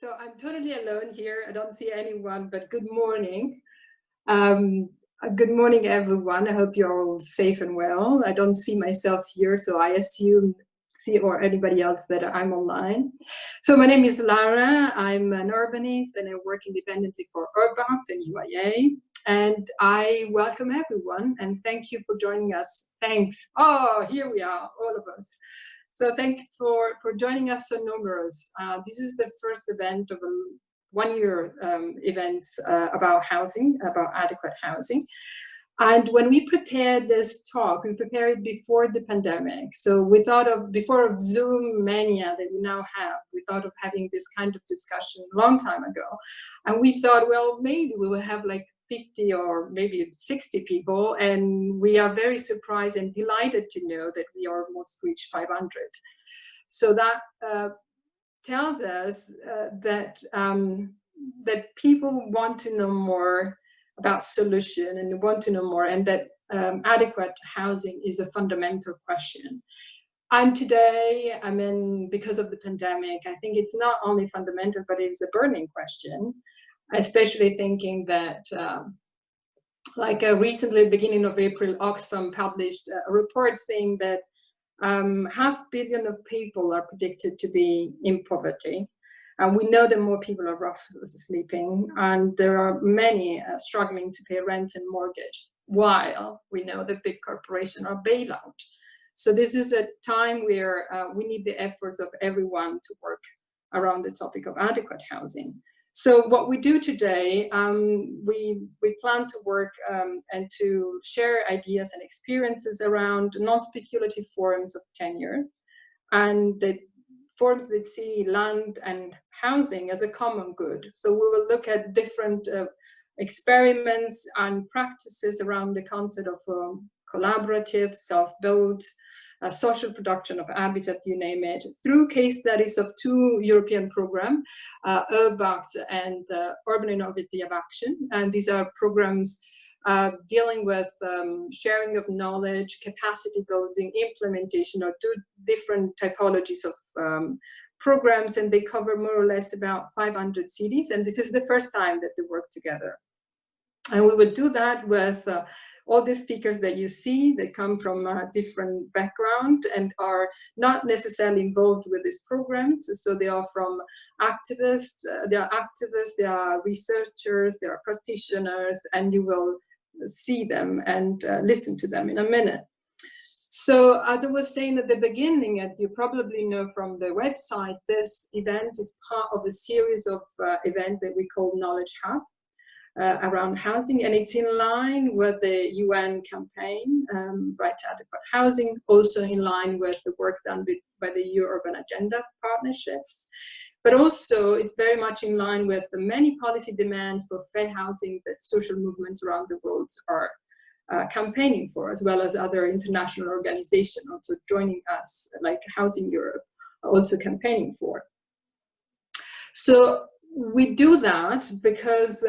So I'm totally alone here. I don't see anyone, but good morning. Good morning, everyone. I hope you're all safe and well. I don't see myself here, so I assume or anybody else that I'm online. So my name is Lara. I'm an urbanist and I work independently for URBACT and UIA. And I welcome everyone and thank you for joining us. Thanks. Oh, here we are, all of us. So thank you for joining us so numerous. This is the first event of a one-year events about housing, about adequate housing. And when we prepared this talk, we prepared it before the pandemic. So we thought of, before of Zoom mania that we now have, we thought of having this kind of discussion a long time ago. And we thought, well, maybe we will have like 50 or maybe 60 people, and we are very surprised and delighted to know that we almost reached 500. So that tells us that people want to know more about solution and want to know more, and that adequate housing is a fundamental question. And today, I mean, because of the pandemic, I think it's not only fundamental, but it's a burning question. Especially thinking that, recently, beginning of April, Oxfam published a report saying that 500 million of people are predicted to be in poverty. And we know that more people are rough sleeping, and there are many struggling to pay rent and mortgage, while we know that big corporations are bailout. So this is a time where we need the efforts of everyone to work around the topic of adequate housing. So what we do today, we plan to work and to share ideas and experiences around non-speculative forms of tenure, and the forms that see land and housing as a common good. So we will look at different experiments and practices around the concept of collaborative, self-built, social production of habitat, you name it, through case studies of two European programs, URBACT and Urban Innovative Action. And these are programs dealing with sharing of knowledge, capacity building, implementation of two different typologies of programs, and they cover more or less about 500 cities. And this is the first time that they work together. And we would do that with all the speakers that you see. They come from a different background and are not necessarily involved with these programs. So they are from activists, they are researchers, they are practitioners, and you will see them and listen to them in a minute. So as I was saying at the beginning, as you probably know from the website, this event is part of a series of events that we call Knowledge Hub. Around housing, and it's in line with the UN campaign, Right to Adequate Housing, also in line with the work done by the EU Urban Agenda partnerships. But also it's very much in line with the many policy demands for fair housing that social movements around the world are campaigning for, as well as other international organizations also joining us, like Housing Europe, are also campaigning for. So we do that because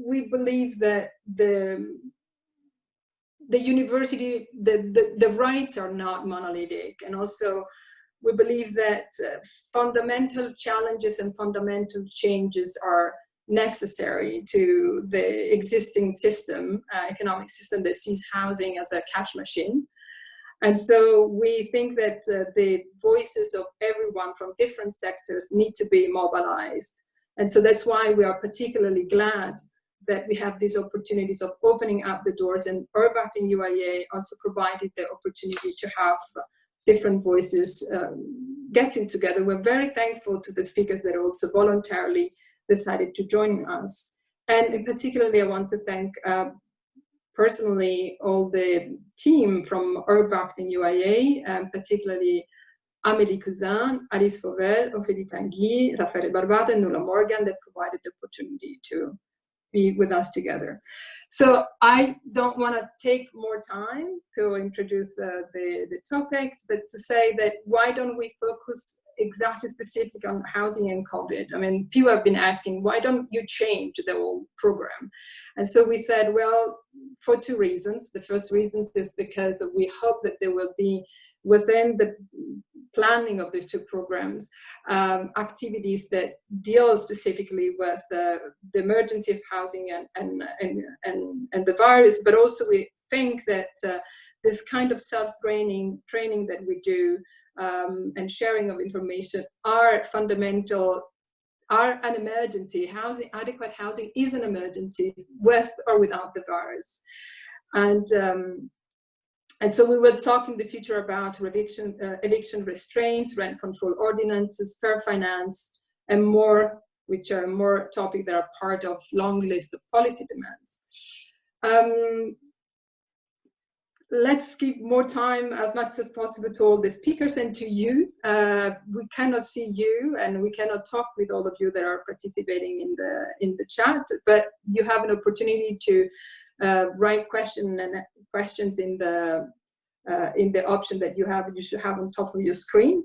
we believe that the university, the rights are not monolithic, and also we believe that fundamental challenges and fundamental changes are necessary to the existing system, economic system that sees housing as a cash machine. And so we think that the voices of everyone from different sectors need to be mobilized. And so that's why we are particularly glad that we have these opportunities of opening up the doors, and URBACT and UIA also provided the opportunity to have different voices getting together. We're very thankful to the speakers that also voluntarily decided to join us. And particularly, I want to thank personally all the team from URBACT and UIA, and particularly Amélie Cousin, Alice Fauvel, Ophélie Tanguy, Raffaele Barbato, and Nuala Morgan that provided the opportunity to be with us together. So I don't want to take more time to introduce the topics, but to say that why don't we focus exactly specific on housing and COVID? I mean, people have been asking, why don't you change the whole program? And so we said, well, for two reasons. The first reason is because we hope that there will be within the planning of these two programs, activities that deal specifically with the emergency of housing and the virus, but also we think that this kind of self-training that we do and sharing of information are fundamental, are an emergency. Adequate housing is an emergency with or without the virus. And so we will talk in the future about eviction restraints, rent control ordinances, fair finance, and more, which are more topics that are part of long list of policy demands. Let's give more time as much as possible to all the speakers and to you. We cannot see you and we cannot talk with all of you that are participating in the chat, but you have an opportunity to write questions in the option that you should have on top of your screen.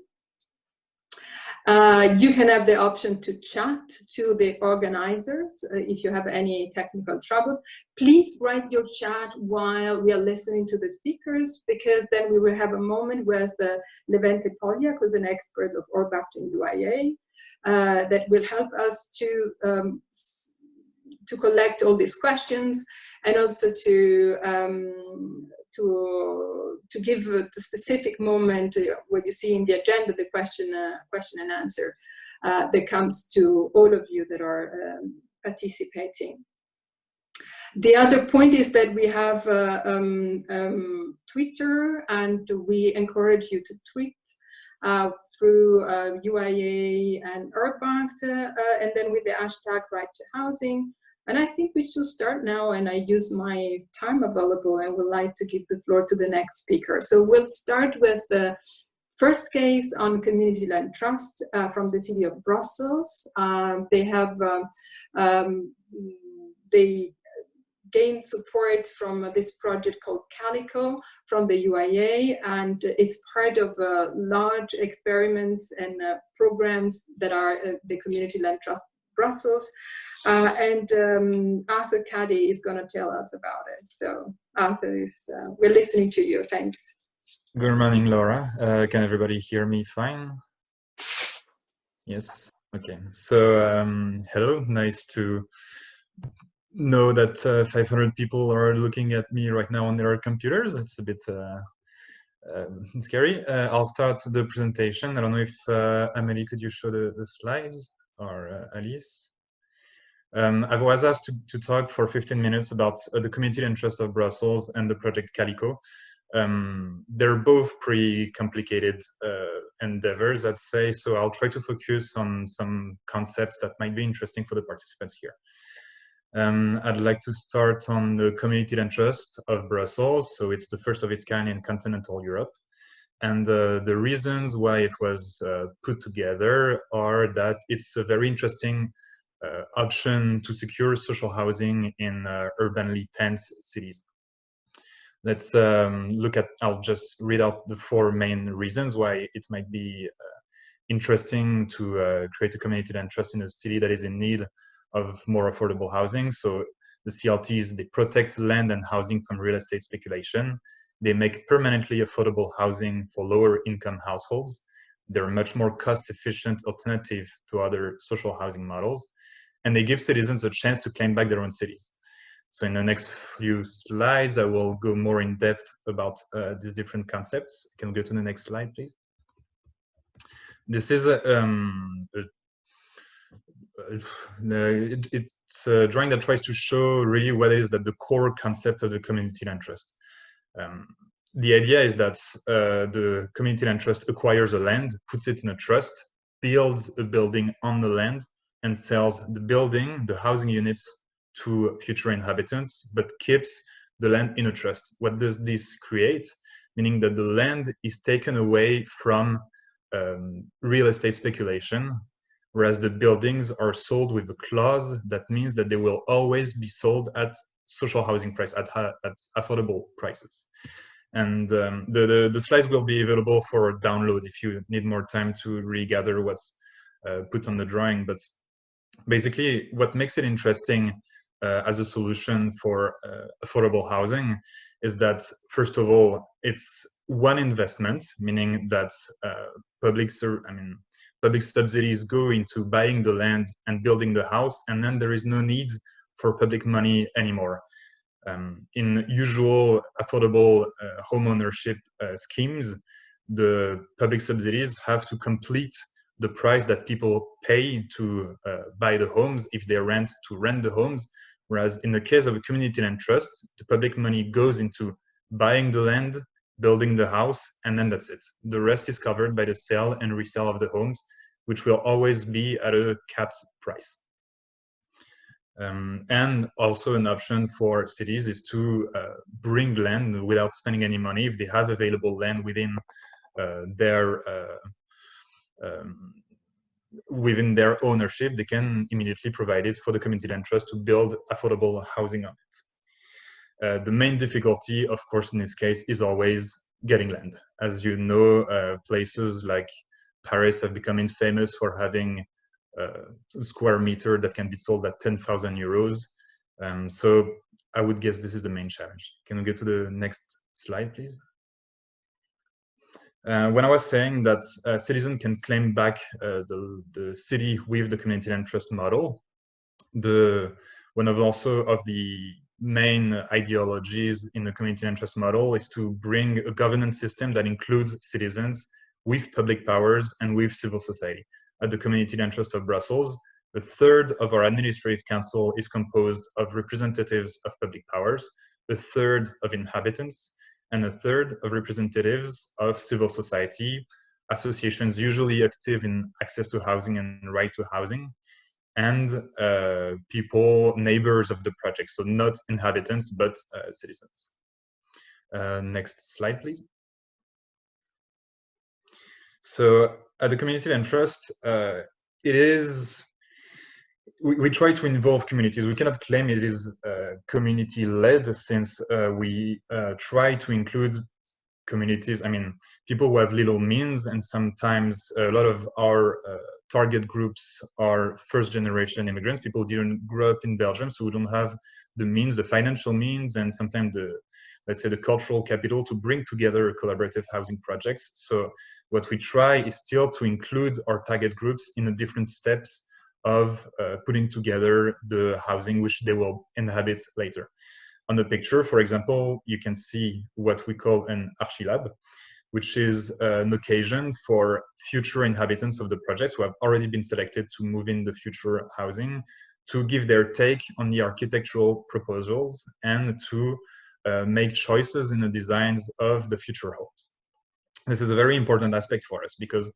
You can have the option to chat to the organizers if you have any technical troubles. Please write your chat while we are listening to the speakers, because then we will have a moment with Levente Polyak, who's an expert of URBACT and UIA, that will help us to collect all these questions, and also to give the specific moment where you see in the agenda the question and answer that comes to all of you that are participating. The other point is that we have Twitter, and we encourage you to tweet through UIA and URBACT, and then with the hashtag Right to Housing. And I think we should start now, and I use my time available and would like to give the floor to the next speaker. So we'll start with the first case on community land trust from the city of Brussels. They gained support from this project called CALICO from the UIA, and it's part of large experiments and programs that are the Community Land Trust Brussels. Arthur Cady is going to tell us about it. So Arthur, we're listening to you. Thanks. Good morning, Laura. Can everybody hear me fine? Yes. Okay. So hello. Nice to know that 500 people are looking at me right now on their computers. It's a bit scary. I'll start the presentation. I don't know if Amélie, could you show the slides, or Alice? I was asked to talk for 15 minutes about the Community Land Trust of Brussels and the project CALICO. They're both pretty complicated endeavors, I'd say, so I'll try to focus on some concepts that might be interesting for the participants here. I'd like to start on the Community Land Trust of Brussels. So it's the first of its kind in continental Europe. And the reasons why it was put together are that it's a very interesting option to secure social housing in urbanly dense cities. Let's look at, I'll just read out the 4 main reasons why it might be interesting to create a community land trust in a city that is in need of more affordable housing. So the CLTs, they protect land and housing from real estate speculation. They make permanently affordable housing for lower income households. They're a much more cost-efficient alternative to other social housing models. And they give citizens a chance to claim back their own cities. So in the next few slides, I will go more in depth about these different concepts. Can we go to the next slide, please? This is it's a drawing that tries to show really what is the core concept of the community land trust. The idea is that the community land trust acquires a land, puts it in a trust, builds a building on the land, and sells the building, the housing units, to future inhabitants, but keeps the land in a trust. What does this create? Meaning that the land is taken away from real estate speculation, whereas the buildings are sold with a clause that means that they will always be sold at social housing price, at affordable prices. And the slides will be available for download if you need more time to regather what's put on the drawing. But basically, what makes it interesting as a solution for affordable housing is that, first of all, it's one investment, meaning that public subsidies go into buying the land and building the house, and then there is no need for public money anymore. In usual affordable home ownership schemes, the public subsidies have to complete the price that people pay to buy the homes if they rent to rent the homes. Whereas in the case of a community land trust, the public money goes into buying the land, building the house, and then that's it. The rest is covered by the sale and resale of the homes, which will always be at a capped price. And also an option for cities is to bring land without spending any money. If they have available land within their ownership, they can immediately provide it for the community land trust to build affordable housing on it. The main difficulty, of course, in this case is always getting land. As you know, places like Paris have become infamous for having a square meter that can be sold at 10,000 euros. So I would guess this is the main challenge. Can we go to the next slide, please? When I was saying that citizens can claim back the city with the community land trust model, one of the main ideologies in the community land trust model is to bring a governance system that includes citizens with public powers and with civil society. At the Community Land Trust of Brussels, a third of our administrative council is composed of representatives of public powers, a third of inhabitants, and a third of representatives of civil society, associations usually active in access to housing and right to housing, and people, neighbors of the project, so not inhabitants, but citizens. Next slide, please. So at the Community Land Trust, we try to involve communities. We cannot claim it is community-led, since we try to include communities, people who have little means, and sometimes a lot of our target groups are first-generation immigrants, people who didn't grow up in Belgium, so who don't have the means, the financial means, and sometimes let's say the cultural capital to bring together collaborative housing projects. So what we try is still to include our target groups in the different steps of putting together the housing which they will inhabit later. On the picture, for example, you can see what we call an archilab, which is an occasion for future inhabitants of the projects who have already been selected to move in the future housing to give their take on the architectural proposals and to make choices in the designs of the future homes. This is a very important aspect for us because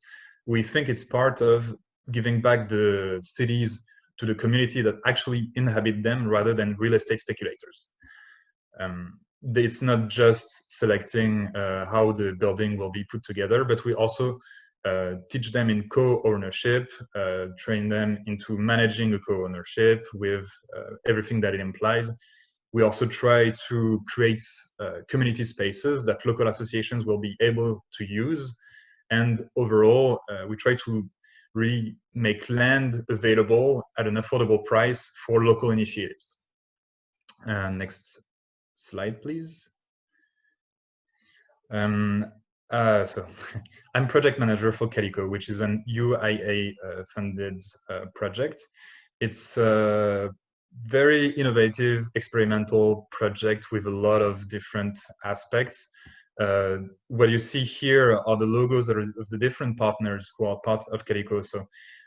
we think it's part of giving back the cities to the community that actually inhabit them rather than real estate speculators. It's not just selecting how the building will be put together, but we also teach them in co-ownership, train them into managing a co-ownership with everything that it implies. We also try to create community spaces that local associations will be able to use. And overall, we try to really make land available at an affordable price for local initiatives. Next slide, please. So I'm project manager for CALICO, which is an UIA funded project. It's a very innovative experimental project with a lot of different aspects. What you see here are the logos of the different partners who are part of CALICO. So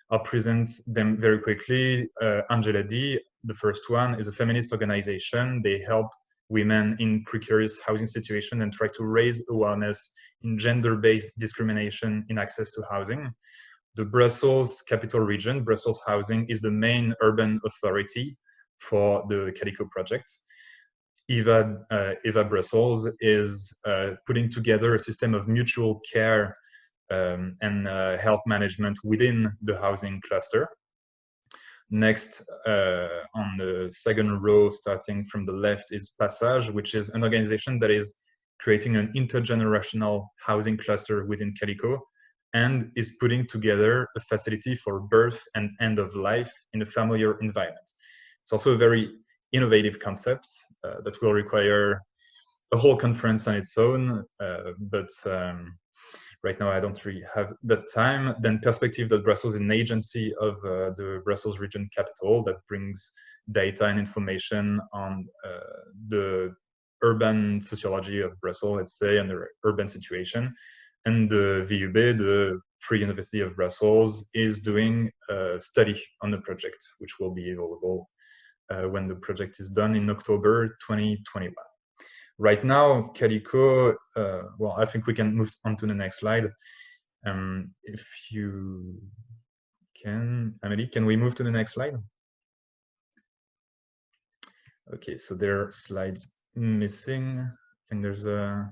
I'll present them very quickly. Angela D, the first one, is a feminist organization. They help women in precarious housing situations and try to raise awareness in gender-based discrimination in access to housing. The Brussels capital region, Brussels Housing, is the main urban authority for the CALICO project. EVA Brussels is putting together a system of mutual care and health management within the housing cluster. Next, on the second row, starting from the left, is Passage, which is an organization that is creating an intergenerational housing cluster within CALICO and is putting together a facility for birth and end of life in a familiar environment. It's also a very innovative concepts that will require a whole conference on its own, but right now I don't really have that time. Then Perspective Brussels is an agency of the Brussels region capital that brings data and information on the urban sociology of Brussels, let's say, and the urban situation. And the VUB, the Free University of Brussels, is doing a study on the project, which will be available when the project is done in October 2021. Right now, CALICO, well, I think we can move on to the next slide. If you can, Amélie, can we move to the next slide? Okay, so there are slides missing. I think there's a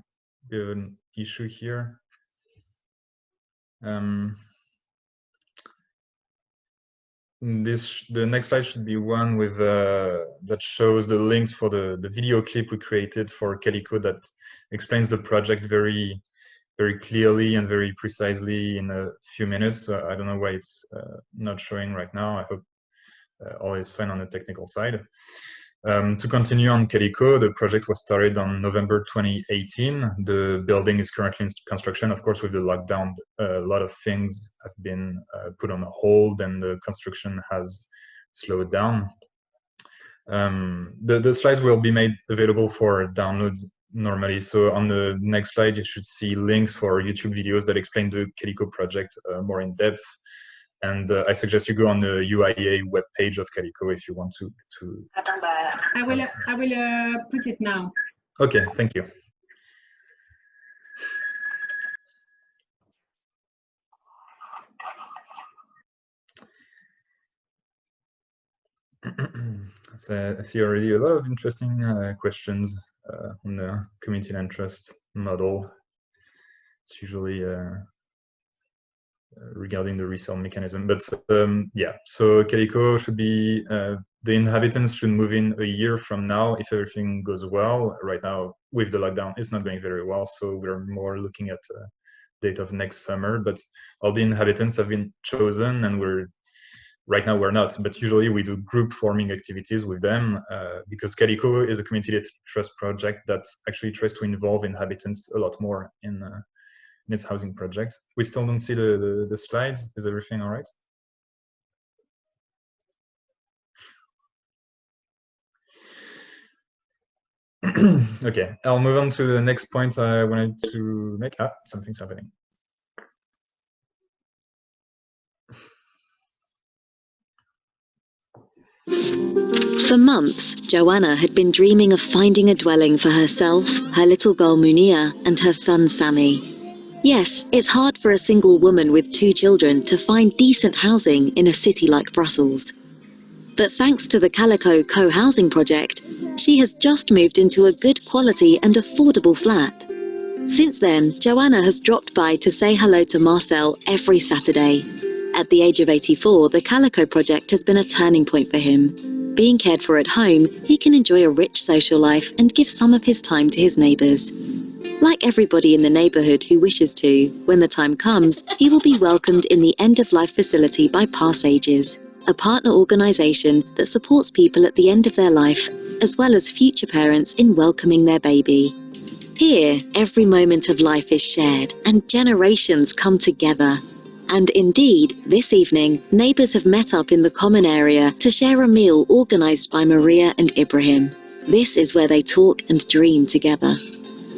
bit of an issue here. The next slide should be one with that shows the links for the video clip we created for CALICO that explains the project very clearly and very precisely in a few minutes. So I don't know why it's not showing right now. I hope all is fine on the technical side. To continue on CALICO, the project was started on November 2018. The building is currently in construction. Of course, with the lockdown, a lot of things have been put on hold and the construction has slowed down. The slides will be made available for download normally. So on the next slide, you should see links for YouTube videos that explain the CALICO project more in depth. And I suggest you go on the UIA webpage of CALICO if you want to. I will put it now. Okay, thank you. So I see already a lot of interesting questions on the community interest model. It's usually regarding the resale mechanism, but yeah, so CALICO should be, the inhabitants should move in a year from now if everything goes well. Right now, with the lockdown, it's not going very well, so we're more looking at a date of next summer, but all the inhabitants have been chosen, and right now we're not, but usually we do group forming activities with them because CALICO is a community trust project that actually tries to involve inhabitants a lot more in its housing project. We still don't see the slides. Is everything all right? Okay, I'll move on to the next point I wanted to make. Something's happening. For months, Joanna had been dreaming of finding a dwelling for herself, her little girl Munia, and her son Sammy. Yes, it's hard for a single woman with 2 children to find decent housing in a city like Brussels. But thanks to the CALICO co-housing project, she has just moved into a good quality and affordable flat. Since then, Joanna has dropped by to say hello to Marcel every Saturday. At the age of 84, the CALICO project has been a turning point for him. Being cared for at home, he can enjoy a rich social life and give some of his time to his neighbours. Like everybody in the neighbourhood who wishes to, when the time comes, he will be welcomed in the end-of-life facility by Passages, a partner organisation that supports people at the end of their life, as well as future parents in welcoming their baby. Here, every moment of life is shared and generations come together. And indeed, this evening, neighbours have met up in the common area to share a meal organised by Maria and Ibrahim. This is where they talk and dream together.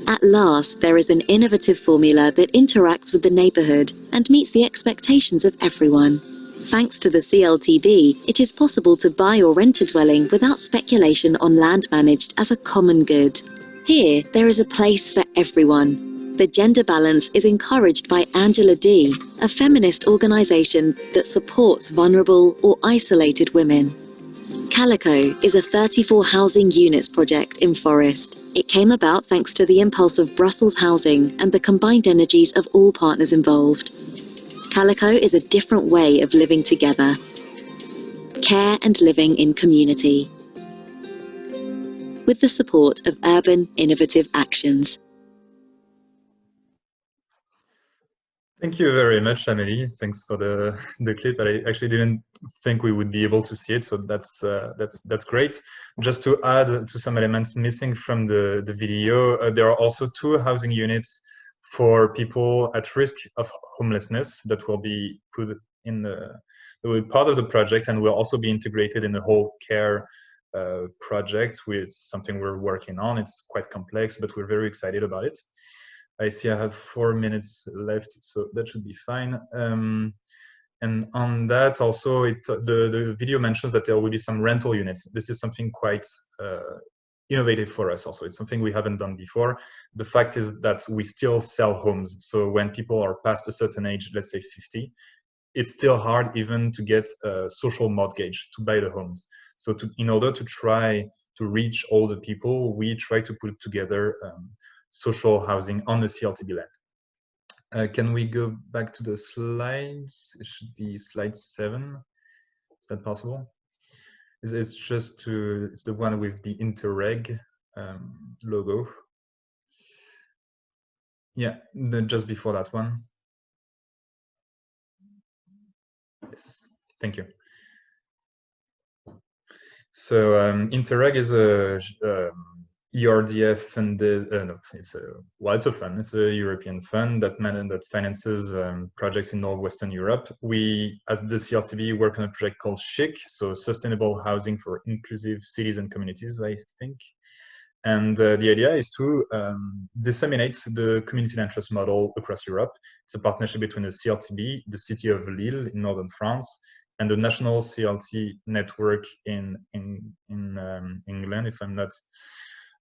At last, there is an innovative formula that interacts with the neighbourhood and meets the expectations of everyone. Thanks to the CLTB, it is possible to buy or rent a dwelling without speculation on land managed as a common good. Here, there is a place for everyone. The gender balance is encouraged by Angela D., a feminist organisation that supports vulnerable or isolated women. CALICO is a 34 housing units project in Forest. It came about thanks to the impulse of Brussels Housing and the combined energies of all partners involved. CALICO is a different way of living together. Care and living in community. With the support of Urban Innovative Actions. Thank you very much, Amélie. Thanks for the clip. I actually didn't think we would be able to see it, so that's great. Just to add to some elements missing from the video, there are also 2 housing units for people at risk of homelessness that will be put in the part of the project, and will also be integrated in the whole care project, with something we're working on. It's quite complex, but we're very excited about it. I see I have 4 minutes left, so that should be fine. And on that also, the video mentions that there will be some rental units. This is something quite innovative for us also. It's something we haven't done before. The fact is that we still sell homes. So when people are past a certain age, let's say 50, it's still hard even to get a social mortgage to buy the homes. So in order to try to reach all the people, we try to put together social housing on the CLTB land. Can we go back to the slides? It should be slide 7. Is that possible? It's just it's the one with the Interreg logo. Yeah, just before that one. Yes, thank you. So Interreg is a ERDF funded, no, it's a fund. It's a European fund that finances projects in Northwestern Europe. We, as the CLTB, work on a project called SHIC, so Sustainable Housing for Inclusive Cities and Communities, I think. And the idea is to disseminate the community interest model across Europe. It's a partnership between the CLTB, the city of Lille in northern France, and the national CLT network in England, if I'm not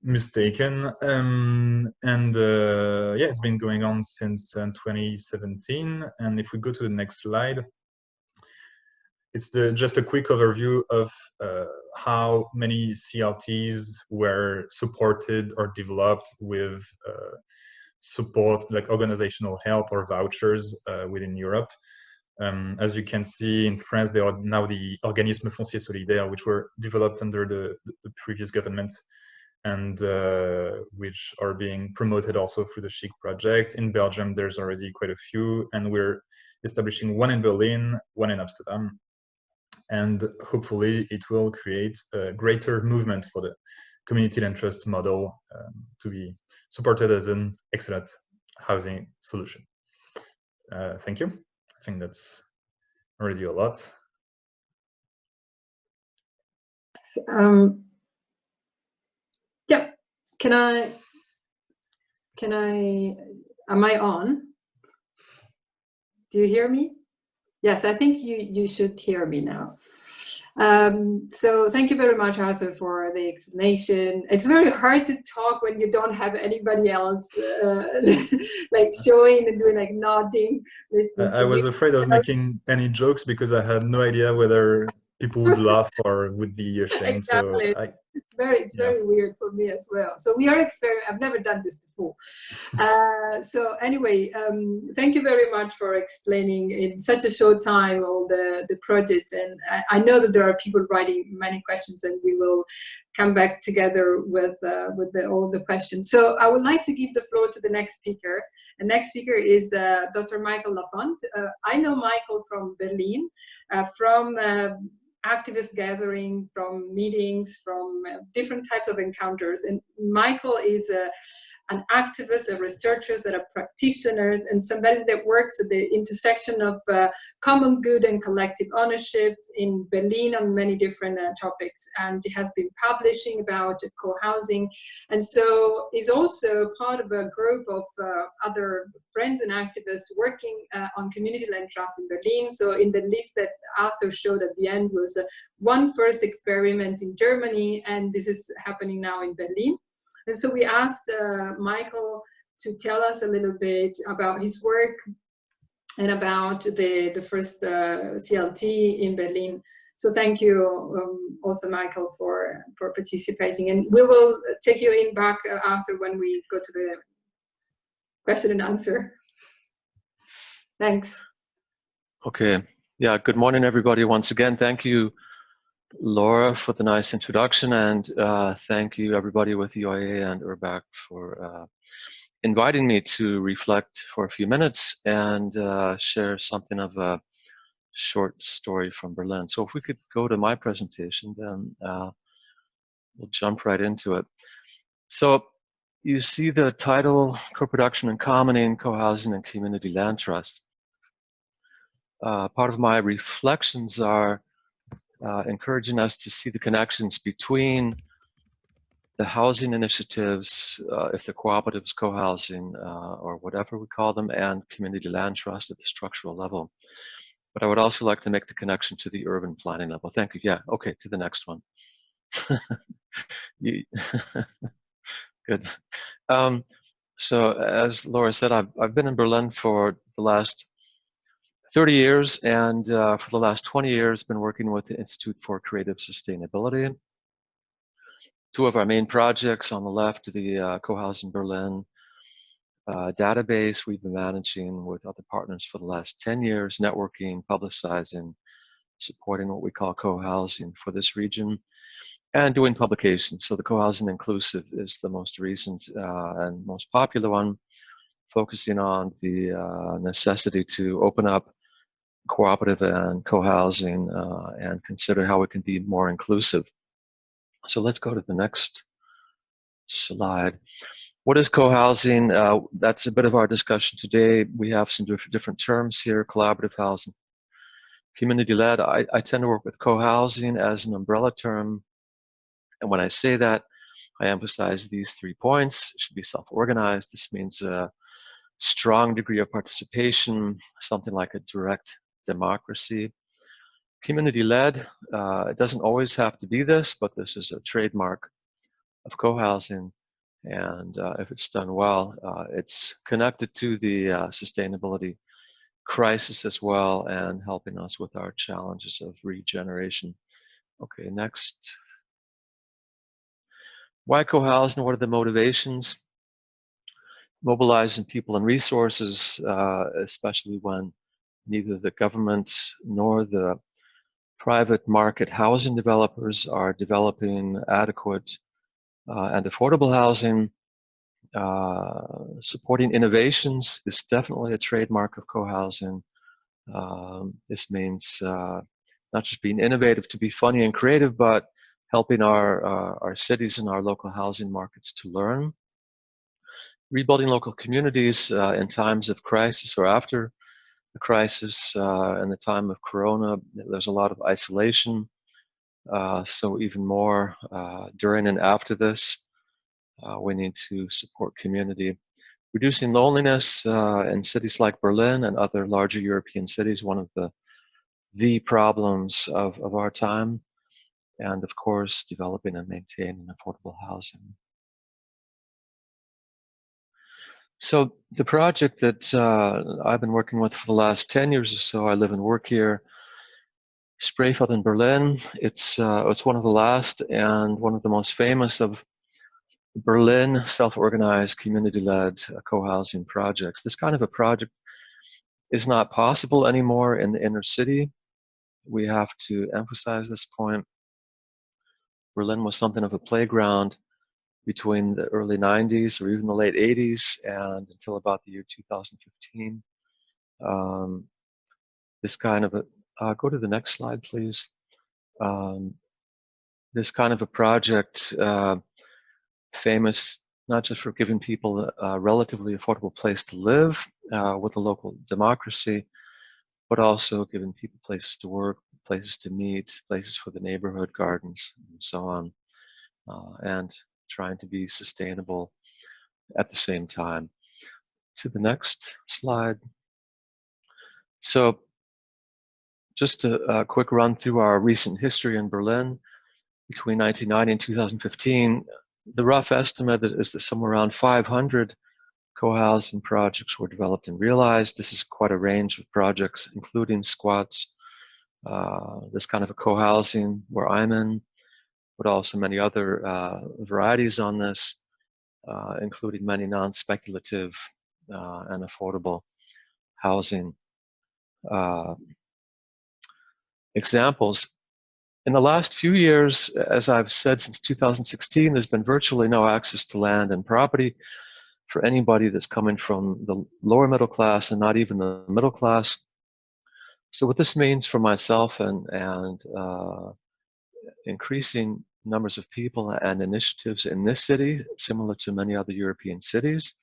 mistaken. Yeah, it's been going on since 2017. And if we go to the next slide, it's just a quick overview of how many CLTs were supported or developed with support, like organizational help or vouchers within Europe. As you can see, in France, there are now the organismes fonciers solidaires, which were developed under the previous government, and which are being promoted also through the SHIC project. In Belgium, there's already quite a few, and we're establishing one in Berlin, one in Amsterdam. And hopefully it will create a greater movement for the community interest model to be supported as an excellent housing solution. Thank you. I think that's already a lot. Yeah, am I on? Do you hear me? Yes, I think you should hear me now. So thank you very much, Arthur, for the explanation. It's very hard to talk when you don't have anybody else like showing and doing, like nodding, listening to I was afraid of making any jokes because I had no idea whether people would laugh or would be ashamed. Exactly. So it's very weird for me as well. So we are I've never done this before. So anyway, thank you very much for explaining in such a short time all the projects. And I know that there are people writing many questions, and we will come back together with all the questions. So I would like to give the floor to the next speaker. The next speaker is Dr. Michael Lafond. I know Michael from Berlin, from activist gathering, from meetings, from different types of encounters. And Michael is an activist, a researcher, and a practitioner, and somebody that works at the intersection of common good and collective ownership in Berlin on many different topics. And he has been publishing about co-housing. And so he's also part of a group of other friends and activists working on community land trust in Berlin. So in the list that Arthur showed at the end was one first experiment in Germany, and this is happening now in Berlin. And so we asked Michael to tell us a little bit about his work and about the first CLT in Berlin. So thank you also, Michael, for participating. And we will take you in back after when we go to the question and answer. Thanks. Okay. Yeah, good morning, everybody. Once again, thank you, Laura, for the nice introduction, and thank you, everybody with UIA and URBACT for inviting me to reflect for a few minutes and share something of a short story from Berlin. So if we could go to my presentation, then we'll jump right into it. So you see the title, Co-Production and Commoning, Co-Housing and Community Land Trust. Part of my reflections are encouraging us to see the connections between the housing initiatives, if they're cooperatives, co-housing, or whatever we call them, and community land trust at the structural level. But I would also like to make the connection to the urban planning level. Thank you. Yeah, okay, to the next one. Good. So as Laura said, I've been in Berlin for the last 30 years, and for the last 20 years, been working with the Institute for Creative Sustainability. Two of our main projects on the left, the Co-Housing Berlin database we've been managing with other partners for the last 10 years, networking, publicizing, supporting what we call co-housing for this region, and doing publications. So the Co-Housing Inclusive is the most recent and most popular one, focusing on the necessity to open up cooperative and co-housing and consider how it can be more inclusive. So let's go to the next slide. What is co-housing? That's a bit of our discussion today. We have some different terms here: collaborative housing, community-led. I tend to work with co-housing as an umbrella term. And when I say that, I emphasize these 3 points. It should be self-organized. This means a strong degree of participation, something like a direct democracy. Community-led, it doesn't always have to be this, but this is a trademark of co-housing. And if it's done well, it's connected to the sustainability crisis as well, and helping us with our challenges of regeneration. Okay, next. Why co-housing? What are the motivations? Mobilizing people and resources, especially when neither the government nor the private market housing developers are developing adequate and affordable housing. Supporting innovations is definitely a trademark of co-housing. This means not just being innovative to be funny and creative, but helping our cities and our local housing markets to learn. Rebuilding local communities in times of crisis or after the crisis. In the time of Corona, there's a lot of isolation. So even more during and after this, we need to support community. Reducing loneliness in cities like Berlin and other larger European cities, one of the problems of our time. And of course, developing and maintaining affordable housing. So the project that I've been working with for the last 10 years or so, I live and work here, Spreefeld in Berlin. It's one of the last and one of the most famous of Berlin self-organized, community-led co-housing projects. This kind of a project is not possible anymore in the inner city. We have to emphasize this point. Berlin was something of a playground between the early 90s or even the late 80s and until about the year 2015. This kind of a, go to the next slide, please. This kind of a project, famous not just for giving people a relatively affordable place to live with a local democracy, but also giving people places to work, places to meet, places for the neighborhood gardens, and so on, and trying to be sustainable at the same time. To the next slide. So just a quick run through our recent history in Berlin. Between 1990 and 2015, the rough estimate is that somewhere around 500 co-housing projects were developed and realized. This is quite a range of projects, including squats, this kind of a co-housing where I'm in, but also many other varieties on this, including many non-speculative and affordable housing examples. In the last few years, as I've said, since 2016, there's been virtually no access to land and property for anybody that's coming from the lower middle class and not even the middle class. So what this means for myself and increasing numbers of people and initiatives in this city, similar to many other European cities,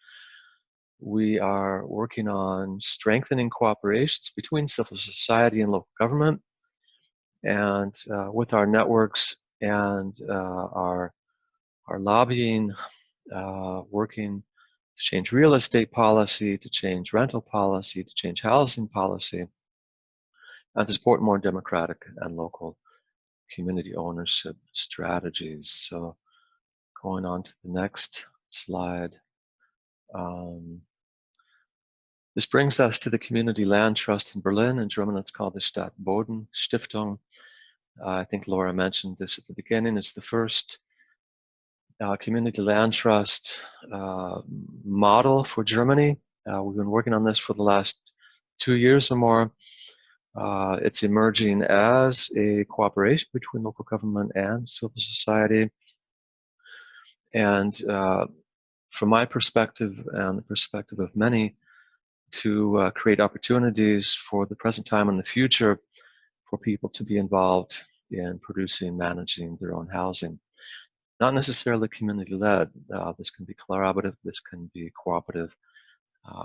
we are working on strengthening cooperations between civil society and local government, and with our networks and our lobbying, working to change real estate policy, to change rental policy, to change housing policy, and to support more democratic and local community ownership strategies. So going on to the next slide. This brings us to the Community Land Trust in Berlin. In German, it's called the Stadtboden Stiftung. I think Laura mentioned this at the beginning. It's the first community land trust model for Germany. We've been working on this for the last 2 years or more. It's emerging as a cooperation between local government and civil society. And from my perspective and the perspective of many, to create opportunities for the present time and the future for people to be involved in producing and managing their own housing. Not necessarily community-led. This can be collaborative, this can be cooperative,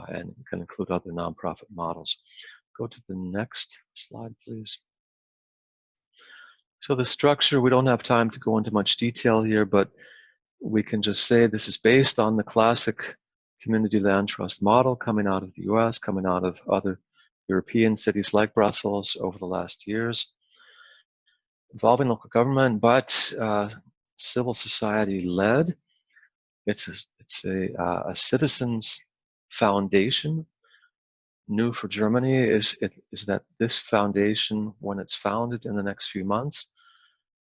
and can include other nonprofit models. Go to the next slide, please. So the structure, we don't have time to go into much detail here, but we can just say this is based on the classic community land trust model coming out of the US, coming out of other European cities like Brussels over the last years, involving local government, but civil society led. It's a citizens foundation. New for Germany is that this foundation, when it's founded in the next few months,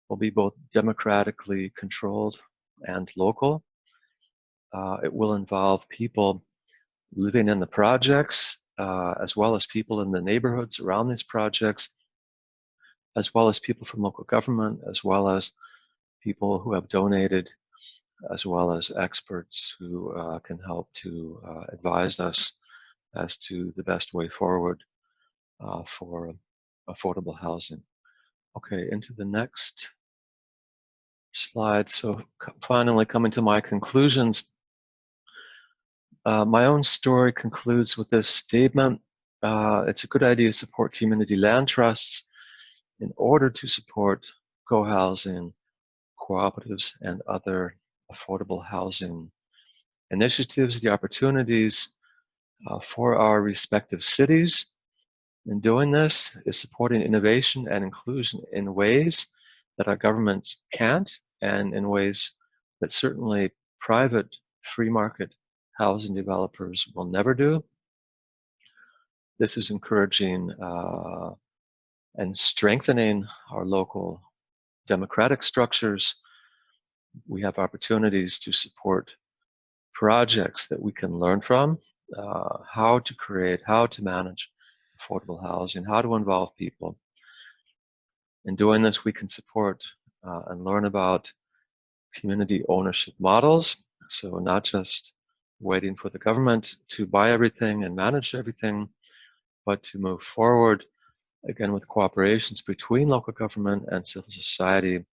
will be both democratically controlled and local. It will involve people living in the projects, as well as people in the neighborhoods around these projects, as well as people from local government, as well as people who have donated, as well as experts who can help to advise us as to the best way forward for affordable housing. Okay, into the next slide. So finally coming to my conclusions. My own story concludes with this statement. It's a good idea to support community land trusts in order to support co-housing, cooperatives, and other affordable housing initiatives, the opportunities for our respective cities. In doing this is supporting innovation and inclusion in ways that our governments can't, and in ways that certainly private free market housing developers will never do. This is encouraging and strengthening our local democratic structures. We have opportunities to support projects that we can learn from, how to create, how to manage affordable housing, how to involve people. In doing this, we can support and learn about community ownership models. So not just waiting for the government to buy everything and manage everything, but to move forward, again, with cooperations between local government and civil society,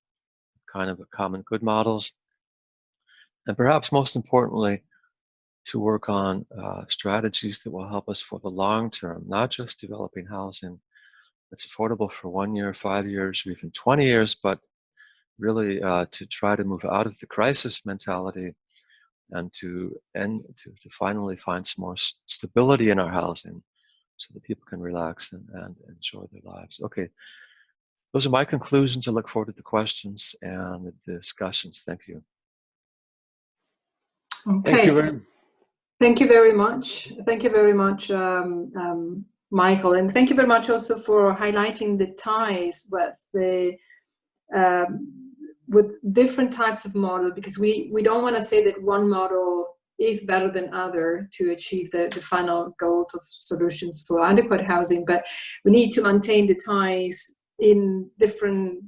kind of a common good models. And perhaps most importantly, to work on strategies that will help us for the long term, not just developing housing that's affordable for 1 year, 5 years, or even 20 years, but really to try to move out of the crisis mentality and to finally find some more stability in our housing so that people can relax and enjoy their lives. Okay, those are my conclusions. I look forward to the questions and the discussions. Thank you. Okay. Thank you very much. Thank you very much, Michael, and thank you very much also for highlighting the ties with the with different types of model, because we don't want to say that one model is better than other to achieve the final goals of solutions for adequate housing, but we need to maintain the ties in different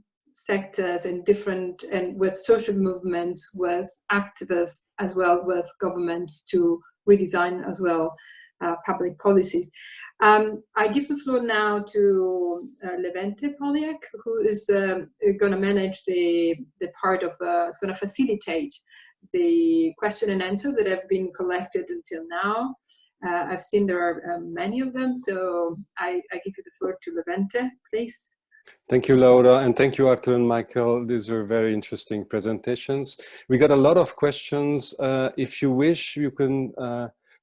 sectors and different, and with social movements, with activists, as well with governments to redesign as well public policies. I give the floor now to Levente Poliak, who is going to manage the part of, is going to facilitate the question and answer that have been collected until now. I've seen there are many of them, so I give you the floor to Levente, please. Thank you, Laura, and thank you, Arthur and Michael. These are very interesting presentations. We got a lot of questions. If you wish, you can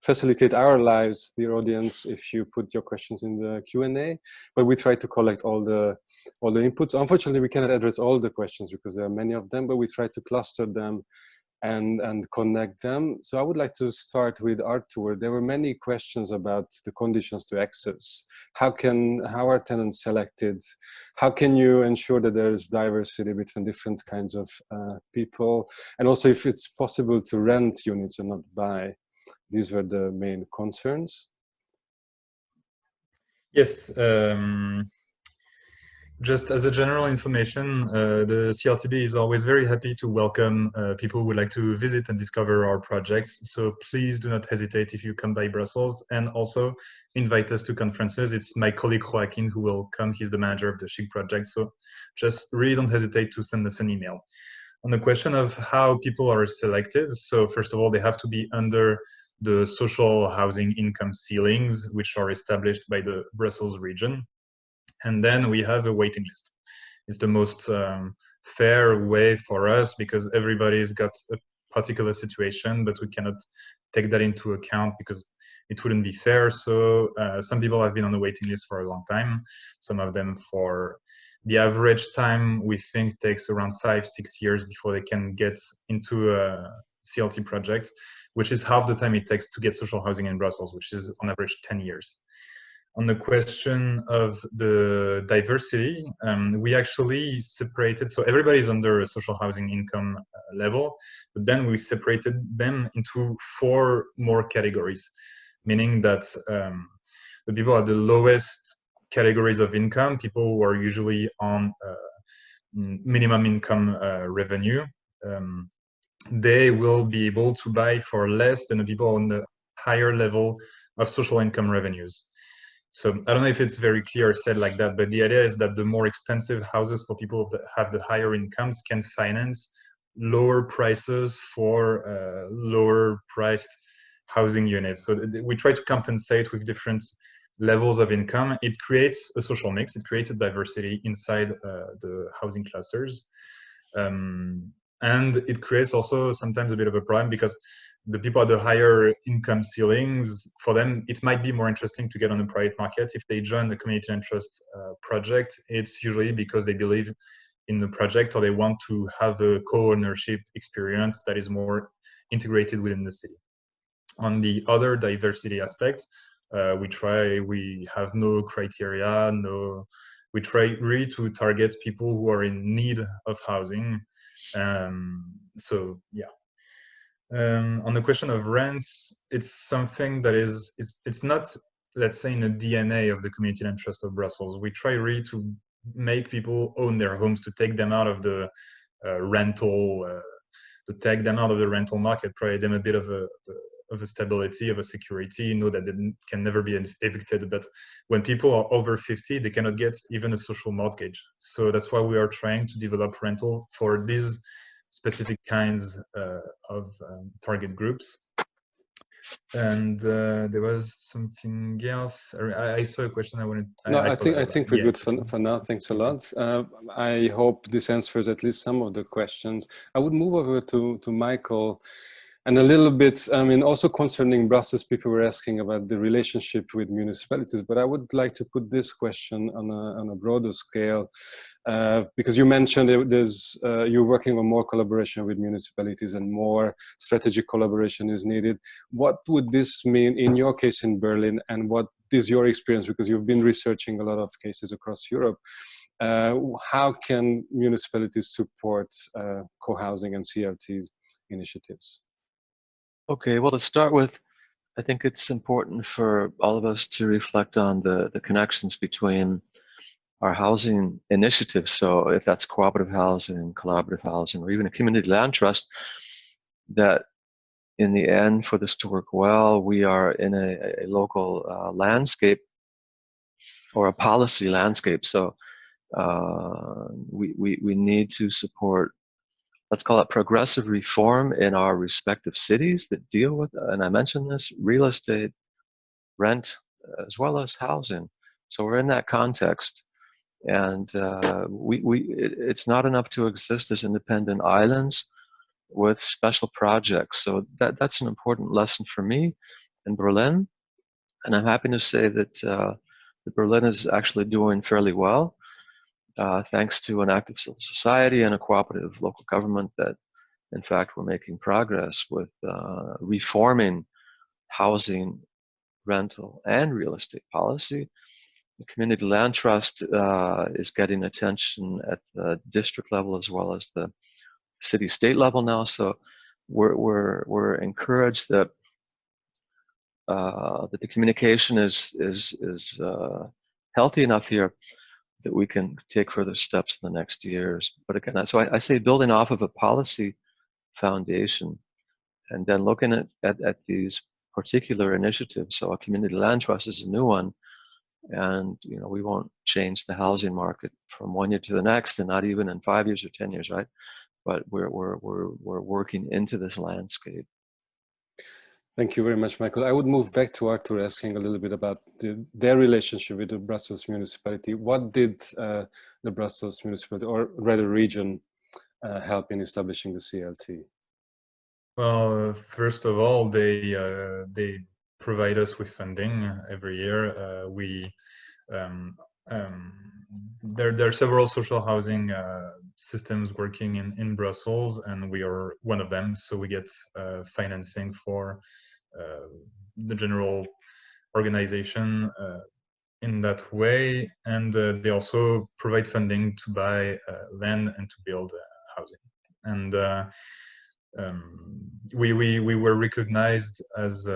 facilitate our lives, dear audience, if you put your questions in the Q&A, but we try to collect all the inputs. Unfortunately, we cannot address all the questions because there are many of them, but we try to cluster them and connect them. So I would like to start with Arthur. There were many questions about the conditions to access. How are tenants selected? How can you ensure that there is diversity between different kinds of people? And also if it's possible to rent units and not buy. These were the main concerns. Yes. Just as a general information, the CLTB is always very happy to welcome people who would like to visit and discover our projects. So please do not hesitate if you come by Brussels, and also invite us to conferences. It's my colleague Joaquin who will come. He's the manager of the CHIC project. So just really don't hesitate to send us an email. On the question of how people are selected, so first of all, they have to be under the social housing income ceilings, which are established by the Brussels region. And then we have a waiting list. It's the most fair way for us because everybody's got a particular situation, but we cannot take that into account because it wouldn't be fair. So some people have been on the waiting list for a long time. Some of them for the average time we think takes around 5-6 years before they can get into a CLT project, which is half the time it takes to get social housing in Brussels, which is on average 10 years. On the question of the diversity, we actually separated, so everybody's under a social housing income level, but then we separated them into 4 more categories, meaning that the people at the lowest categories of income, people who are usually on minimum income revenue, they will be able to buy for less than the people on the higher level of social income revenues. So I don't know if it's very clear said like that, but the idea is that the more expensive houses for people that have the higher incomes can finance lower prices for lower priced housing units. So we try to compensate with different levels of income. It creates a social mix. It creates a diversity inside the housing clusters. And it creates also sometimes a bit of a problem because the people at the higher income ceilings, for them, it might be more interesting to get on the private market. If they join the community interest project, it's usually because they believe in the project or they want to have a co-ownership experience that is more integrated within the city. On the other diversity aspect, we have no criteria, we try really to target people who are in need of housing. So yeah. On the question of rents, it's something that it's not, let's say, in the DNA of the community interest of Brussels. We try really to make people own their homes, to take them out of the rental market, provide them a bit of a stability, of a security, know that they can never be evicted. But when people are over 50, they cannot get even a social mortgage. So that's why we are trying to develop rental for these specific kinds of target groups. And there was something else. I saw a question I wanted. No, I think we're good for now. Thanks a lot. I hope this answers at least some of the questions. I would move over to Michael. And a little bit, I mean, also concerning Brussels, people were asking about the relationship with municipalities, but I would like to put this question on a broader scale, because you mentioned you're working on more collaboration with municipalities and more strategic collaboration is needed. What would this mean in your case in Berlin, and what is your experience, because you've been researching a lot of cases across Europe? How can municipalities support co-housing and CLT initiatives? Okay, well, to start with, I think it's important for all of us to reflect on the connections between housing initiatives. So if that's cooperative housing, collaborative housing, or even a community land trust, that in the end, for this to work well, we are in a local landscape or a policy landscape. So we need to support, let's call it progressive reform in our respective cities that deal with, and I mentioned this, real estate, rent, as well as housing. So we're in that context. And it's not enough to exist as independent islands with special projects. So that's an important lesson for me in Berlin. And I'm happy to say that Berlin is actually doing fairly well, thanks to an active civil society and a cooperative local government that, in fact, we're making progress with reforming housing, rental, and real estate policy. The community land trust is getting attention at the district level as well as the city-state level now. So we're encouraged that that the communication is healthy enough here that we can take further steps in the next years. But again, so I say building off of a policy foundation and then looking at these particular initiatives. So a community land trust is a new one. And we won't change the housing market from one year to the next, and not even in 5 years or 10 years, right? But we're working into this landscape. Thank you very much, Michael. I would move back to Arthur, asking a little bit about their relationship with the Brussels municipality. What did the Brussels municipality, or rather region, help in establishing the CLT? Well, first of all, they provide us with funding every year. There are several social housing systems working in Brussels, and we are one of them. So we get financing for the general organization in that way, and they also provide funding to buy land and to build housing. And we were recognized as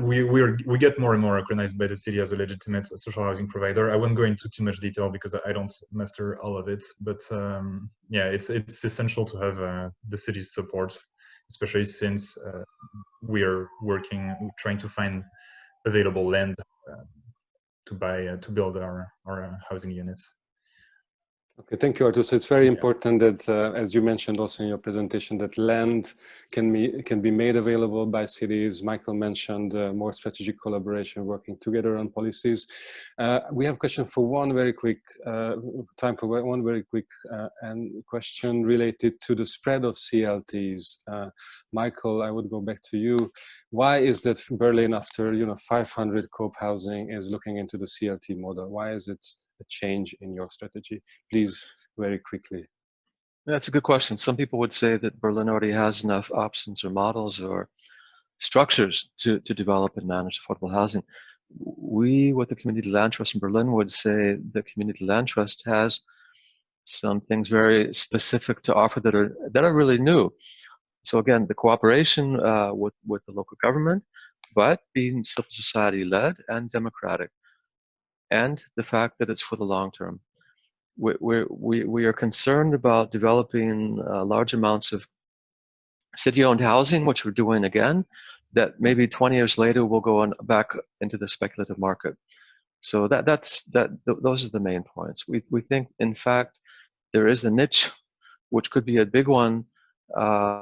we get more and more recognized by the city as a legitimate social housing provider. I won't go into too much detail because I don't master all of it, but yeah, it's essential to have the city's support, especially since we are trying to find available land to build our housing units. Okay, thank you, Arthur. So it's very important that, as you mentioned also in your presentation, that land can be made available by cities. Michael mentioned more strategic collaboration, working together on policies. We have time for one very quick question related to the spread of CLTs. Michael, I would go back to you. Why is that Berlin, after 500 coop housing, is looking into the CLT model? Why is it a change in your strategy? Please, very quickly. That's a good question. Some people would say that Berlin already has enough options or models or structures to develop and manage affordable housing. We, with the Community Land Trust in Berlin, would say the Community Land Trust has some things very specific to offer that are really new. So again, the cooperation with the local government, but being civil society led and democratic, and the fact that it's for the long term. We are concerned about developing large amounts of city-owned housing, which we're doing again, that maybe 20 years later we'll go back into the speculative market. So those are the main points. We think, in fact, there is a niche, which could be a big one, we're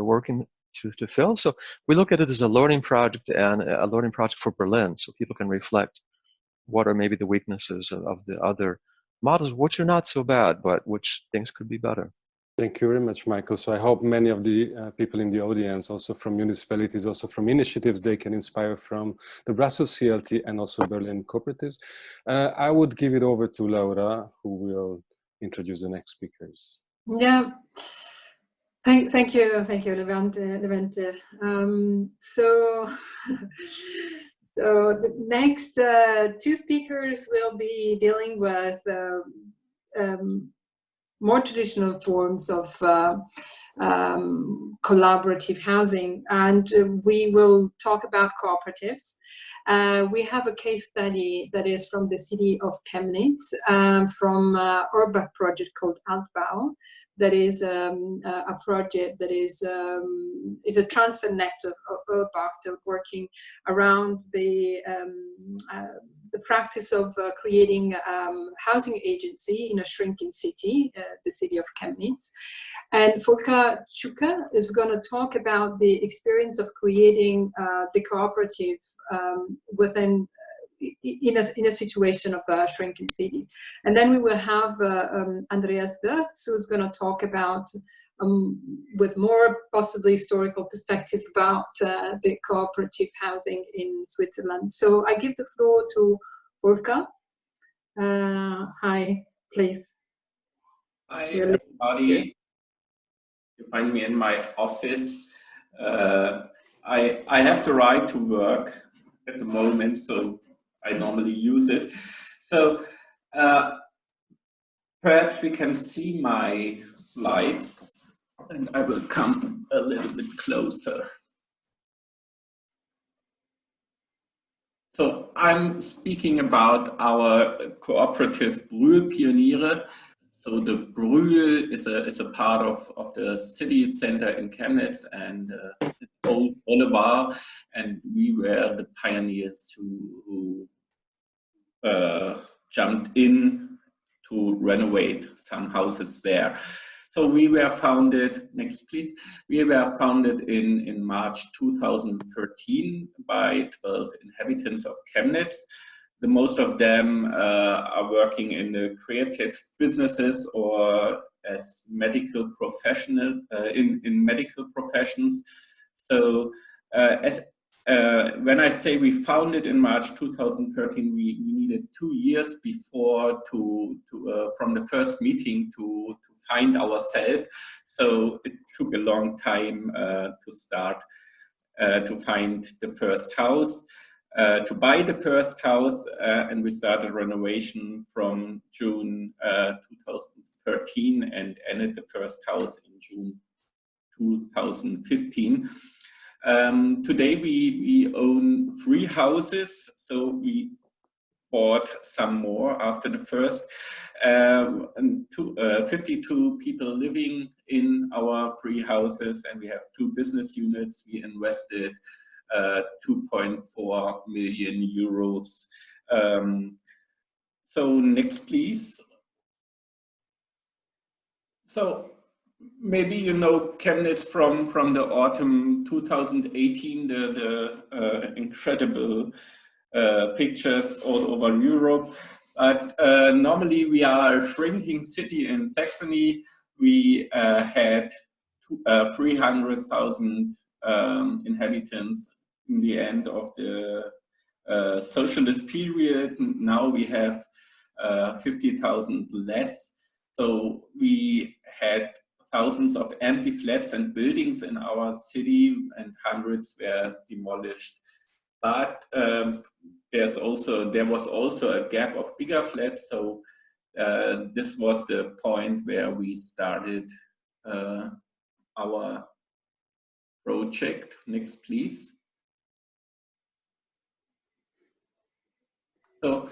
working to fill. So we look at it as a learning project and a learning project for Berlin, so people can reflect what are maybe the weaknesses of the other models, which are not so bad, but which things could be better. Thank you very much, Michael. So I hope many of the people in the audience, also from municipalities, also from initiatives, they can inspire from the Brussels CLT and also Berlin cooperatives. I would give it over to Laura, who will introduce the next speakers. Yeah. Thank you, Levente. So the next two speakers will be dealing with more traditional forms of collaborative housing, and we will talk about cooperatives. We have a case study that is from the city of Chemnitz, from URBACT project called Altbau. That is a project that is a transfer net of URBACT working around the practice of creating housing agency in a shrinking city, the city of Chemnitz. And Volker Tzschucke is going to talk about the experience of creating the cooperative within in a situation of a shrinking city. And then we will have Andreas Wirz, who's going to talk about, with more possibly historical perspective, about the cooperative housing in Switzerland. So I give the floor to Volker. Hi, please. Hi, everybody. You find me in my office. I have to ride to work at the moment, so I normally use it. So perhaps we can see my slides, and I will come a little bit closer. So I'm speaking about our cooperative Brühl-Pioniere. So the Brühl is a part of the city center in Chemnitz and old boulevard, and we were the pioneers who jumped in to renovate some houses there. So we were founded, next please, we were founded in March 2013 by 12 inhabitants of Chemnitz. The most of them are working in the creative businesses or as medical professional, in medical professions. So when I say we founded in March 2013, we needed 2 years before from the first meeting to find ourselves. So it took a long time to start to find the first house, to buy the first house, and we started renovation from June 2013 and ended the first house in June 2015. Today we own 3 houses, so we bought some more after the first, and 52 people living in our 3 houses, and we have 2 business units. We invested 2.4 million euros. So next please. So maybe you know Chemnitz from the autumn 2018, the incredible pictures all over Europe. But normally we are a shrinking city in Saxony. We had 300,000 inhabitants in the end of the socialist period. Now we have 50,000 less. So we had thousands of empty flats and buildings in our city, and hundreds were demolished. But there was also a gap of bigger flats. So this was the point where we started our project. Next, please. So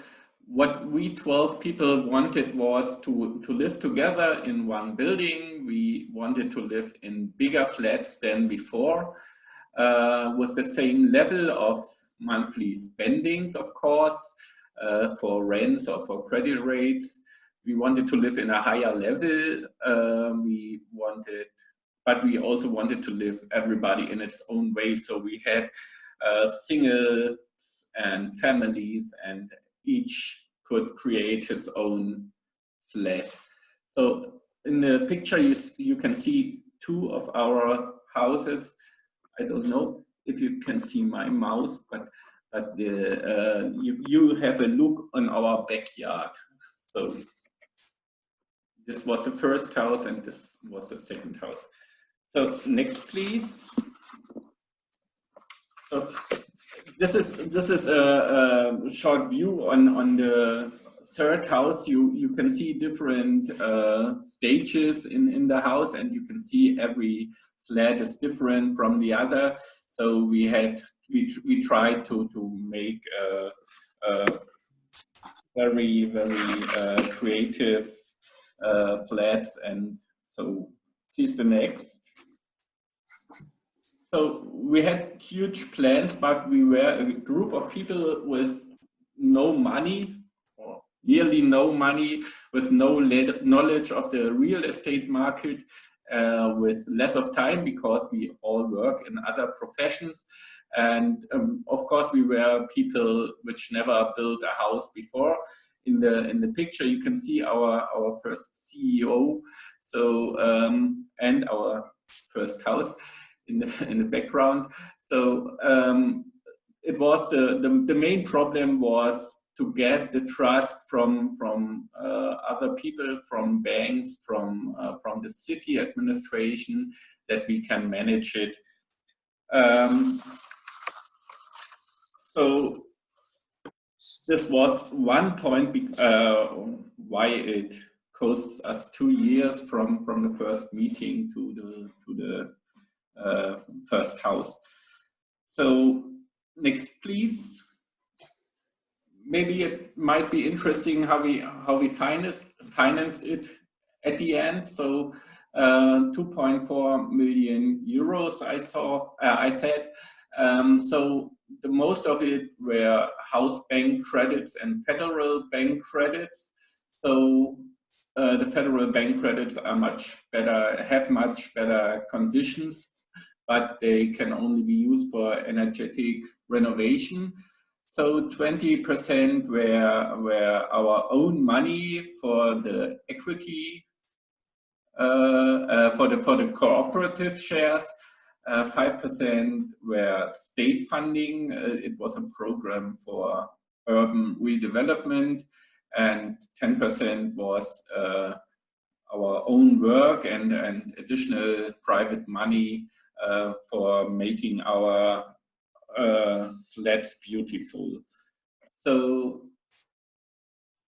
what we 12 people wanted was to live together in one building. We wanted to live in bigger flats than before, with the same level of monthly spendings, of course, for rents or for credit rates. We wanted to live in a higher level. But we also wanted to live everybody in its own way. So we had singles and families, and each could create his own flat. So in the picture you can see 2 of our houses. I don't know if you can see my mouse, but you have a look on our backyard. So this was the first house and this was the second house. So next, please. So this is a short view on the third house, you can see different stages in the house, and you can see every flat is different from the other. So we tried to make a very creative flats. And so please the next. So we had huge plans, but we were a group of people with no money, or nearly no money, with no knowledge of the real estate market, with less of time because we all work in other professions. And of course we were people which never built a house before. In the picture you can see our first CEO, so and our first house in the background. So it was the main problem was to get the trust from other people, from banks, from the city administration, that we can manage it. So this was one point why it costs us 2 years from the first meeting to the first house. So next, please. Maybe it might be interesting how we financed it at the end. So 2.4 million euros. I said. So the most of it were house bank credits and federal bank credits. So the federal bank credits are much better, have much better conditions, but they can only be used for energetic renovation. So 20% were our own money for the equity, for the cooperative shares. 5% were state funding. It was a program for urban redevelopment, and 10% was our own work and additional private money for making our flats beautiful. So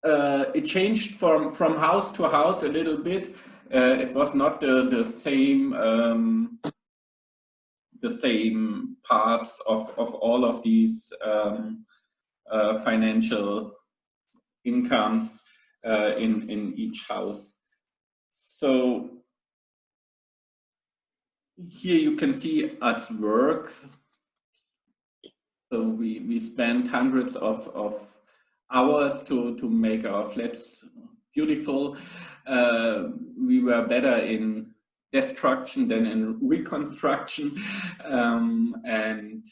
it changed from house to house a little bit. It was not the same parts of all of these financial incomes in each house. So here you can see us work. So we spent hundreds of hours to make our flats beautiful. We were better in destruction than in reconstruction, and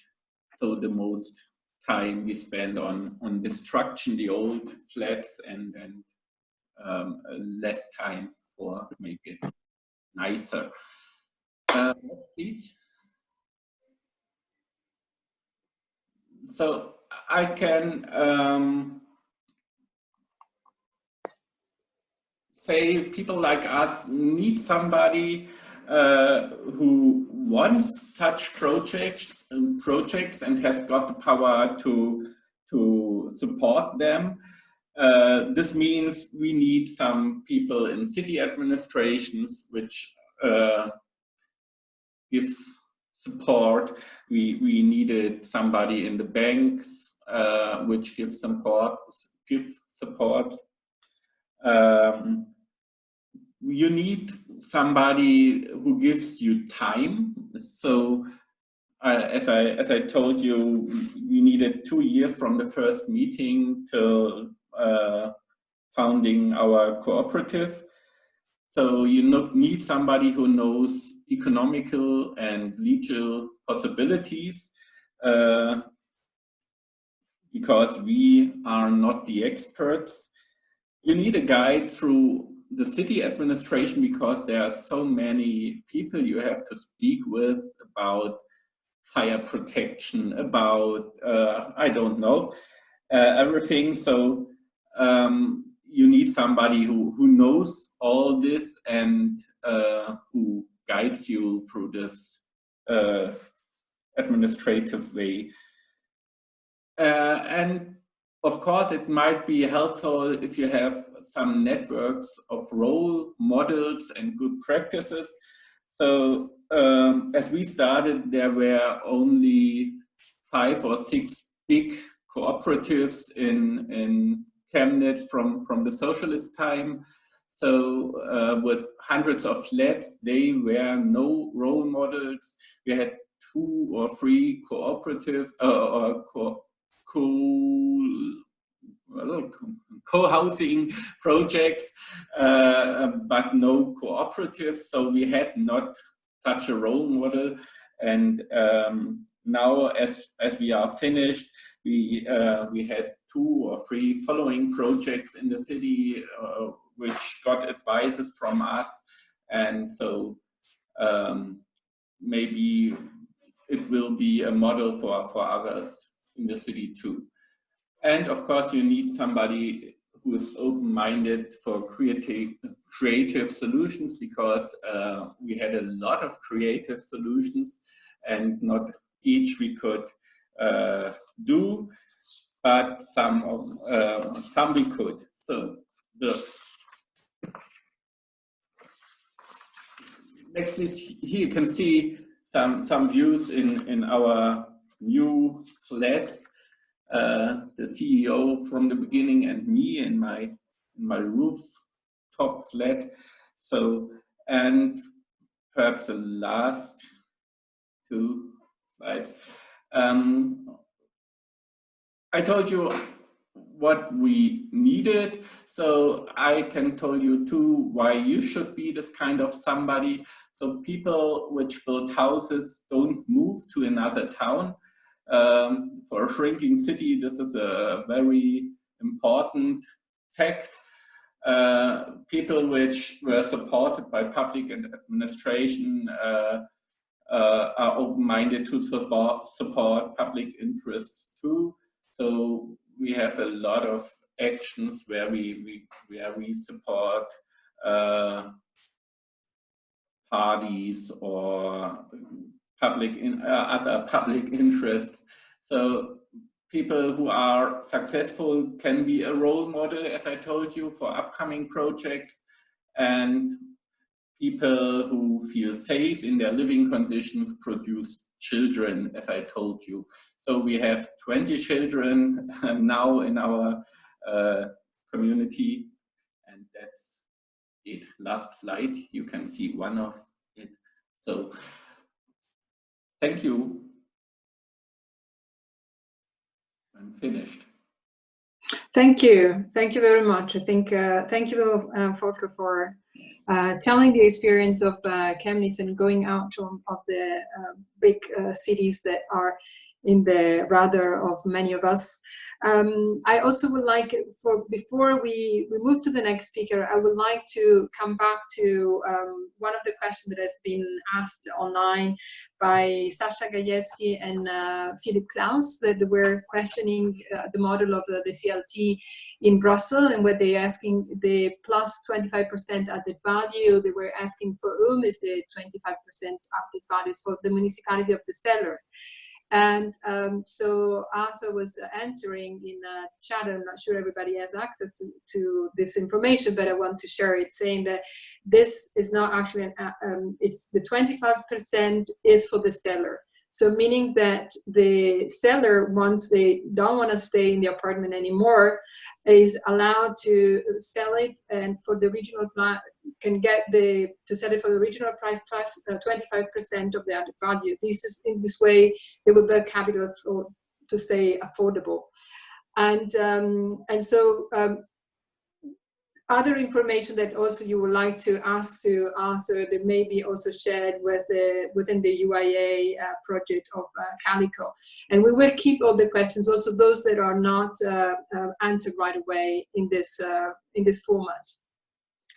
so the most time we spend on destruction, the old flats, and less time for make it nicer. Next, please. So I can say people like us need somebody who wants such projects and has got the power to support them. This means we need some people in city administrations which give support. We needed somebody in the banks which gives support. You need somebody who gives you time. So as I told you, we needed 2 years from the first meeting to founding our cooperative. So you need somebody who knows economical and legal possibilities, because we are not the experts. You need a guide through the city administration because there are so many people you have to speak with about fire protection, about, I don't know, everything. So you need somebody who knows all this and who guides you through this administrative way. And of course, it might be helpful if you have some networks of role models and good practices. So as we started, there were only 5 or 6 big cooperatives in Chemnitz from the socialist time. So with hundreds of flats, they were no role models. We had 2 or 3 cooperative co-housing projects, but no cooperatives. So we had not such a role model. And now, as we are finished, we had 2 or 3 following projects in the city, which got advices from us, and so maybe it will be a model for others in the city too. And of course, you need somebody who is open-minded for creative solutions, because we had a lot of creative solutions, and not each we could do, but some we could. So next is here you can see some views in our new flats. The CEO from the beginning and me in my rooftop flat. So, and perhaps the last 2 slides. I told you what we needed, so I can tell you too why you should be this kind of somebody. So people which build houses don't move to another town. For a shrinking city, this is a very important fact. People which were supported by public administration are open-minded to support public interests too. So we have a lot of actions where we support parties or other public interests. So people who are successful can be a role model, as I told you, for upcoming projects, and people who feel safe in their living conditions produce children, as I told you. So we have 20 children now in our community, and that's it. Last slide, you can see one of it. So thank you. I'm finished. Thank you very much. I think thank you, Volker, for telling the experience of Chemnitz and going out of the big cities that are in the radar of many of us. I also would like, before we move to the next speaker, I would like to come back to one of the questions that has been asked online by Sasha Gajewski and Philip Klaus, that were questioning the model of the CLT in Brussels, and what they're asking, the plus 25% added value, they were asking for whom is the 25% added values for the municipality of the seller. And so Arthur was answering in the chat. I'm not sure everybody has access to this information, but I want to share it, saying that this is not actually, it's the 25% is for the seller. So meaning that the seller, once they don't want to stay in the apartment anymore, is allowed to sell it, and for the regional plan can get to sell it for the regional price plus 25% of the added value. This is, in this way they will build capital to stay affordable. And so other information that also you would like to ask to answer that may be also shared with within the UIA project of CALICO. And we will keep all the questions, also those that are not answered right away in this format.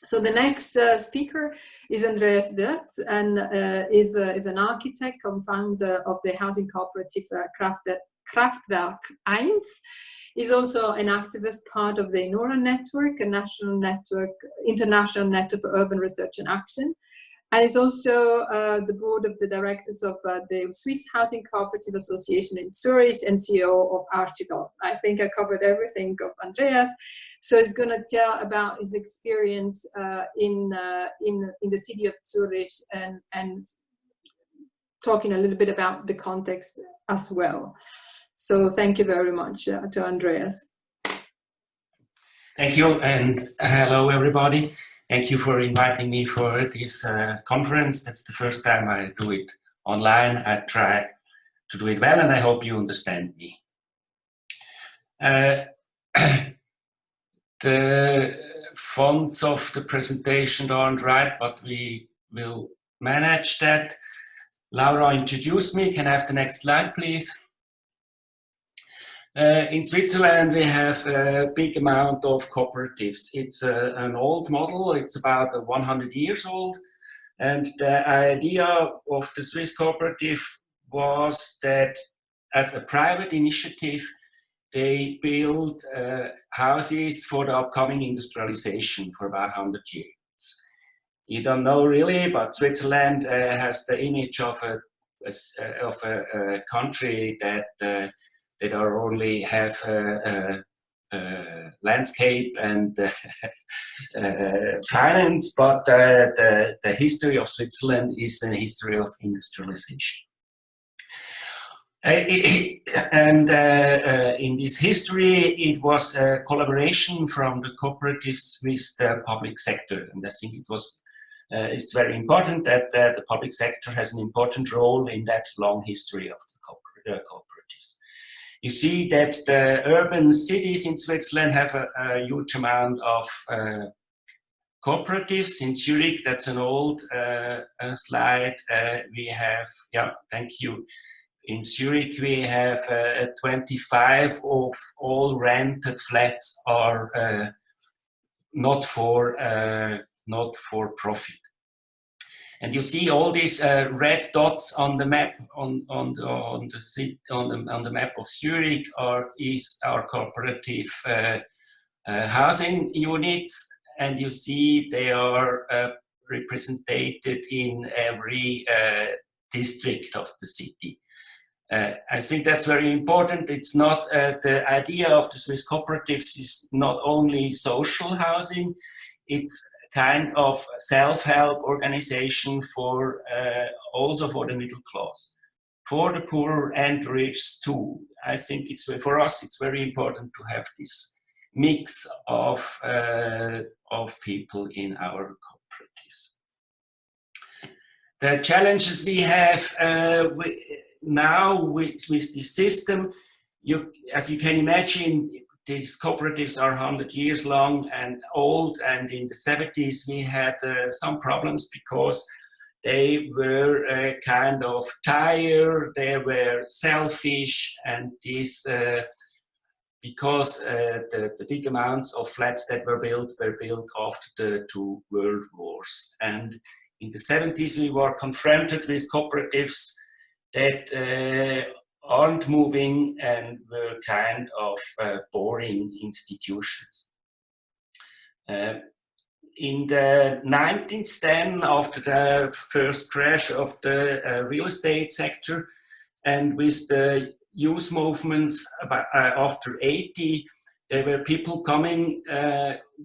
So the next speaker is Andreas Wirz, and is an architect, co-founder of the housing cooperative Kraftwerk 1. He's also an activist, part of the NORA network, a international network for urban research and action. And it's also the board of the directors of the Swiss Housing Cooperative Association in Zurich and CEO of Archibald. I think I covered everything of Andreas. So he's going to tell about his experience in the city of Zurich and talking a little bit about the context as well. So thank you very much to Andreas. Thank you, and hello everybody. Thank you for inviting me for this conference. That's the first time I do it online. I try to do it well, and I hope you understand me. The fonts of the presentation aren't right, but we will manage that. Laura introduced me. Can I have the next slide, please? In Switzerland, we have a big amount of cooperatives. It's an old model. It's about 100 years old. And the idea of the Swiss cooperative was that as a private initiative, they build houses for the upcoming industrialization for about 100 years. You don't know really, but Switzerland has the image of a country that are only have landscape and finance, but the history of Switzerland is a history of industrialization. And in this history, it was a collaboration from the cooperatives with the public sector, and I think it was it's very important that the public sector has an important role in that long history of the cooperatives. You see that the urban cities in Switzerland have a huge amount of cooperatives. In Zurich, that's an old slide. We have, yeah, thank you. In Zurich, we have 25 of all rented flats are not for profit. And you see all these red dots on the map on the map of Zurich is our cooperative housing units, and you see they are represented in every district of the city. I think that's very important. It's not the idea of the Swiss cooperatives is not only social housing, it's kind of self-help organization for also for the middle class, for the poor and rich too. I think it's for us it's very important to have this mix of people in our cooperatives. The challenges we have now with this system, as you can imagine, these cooperatives are 100 years long and old, and in the 70s we had some problems because they were kind of tired, they were selfish, and this because the big amounts of flats that were built after the 2 world wars. And in the 70s we were confronted with cooperatives that aren't moving and were kind of boring institutions. In the 1910, after the first crash of the real estate sector, and with the youth movements after 80, there were people coming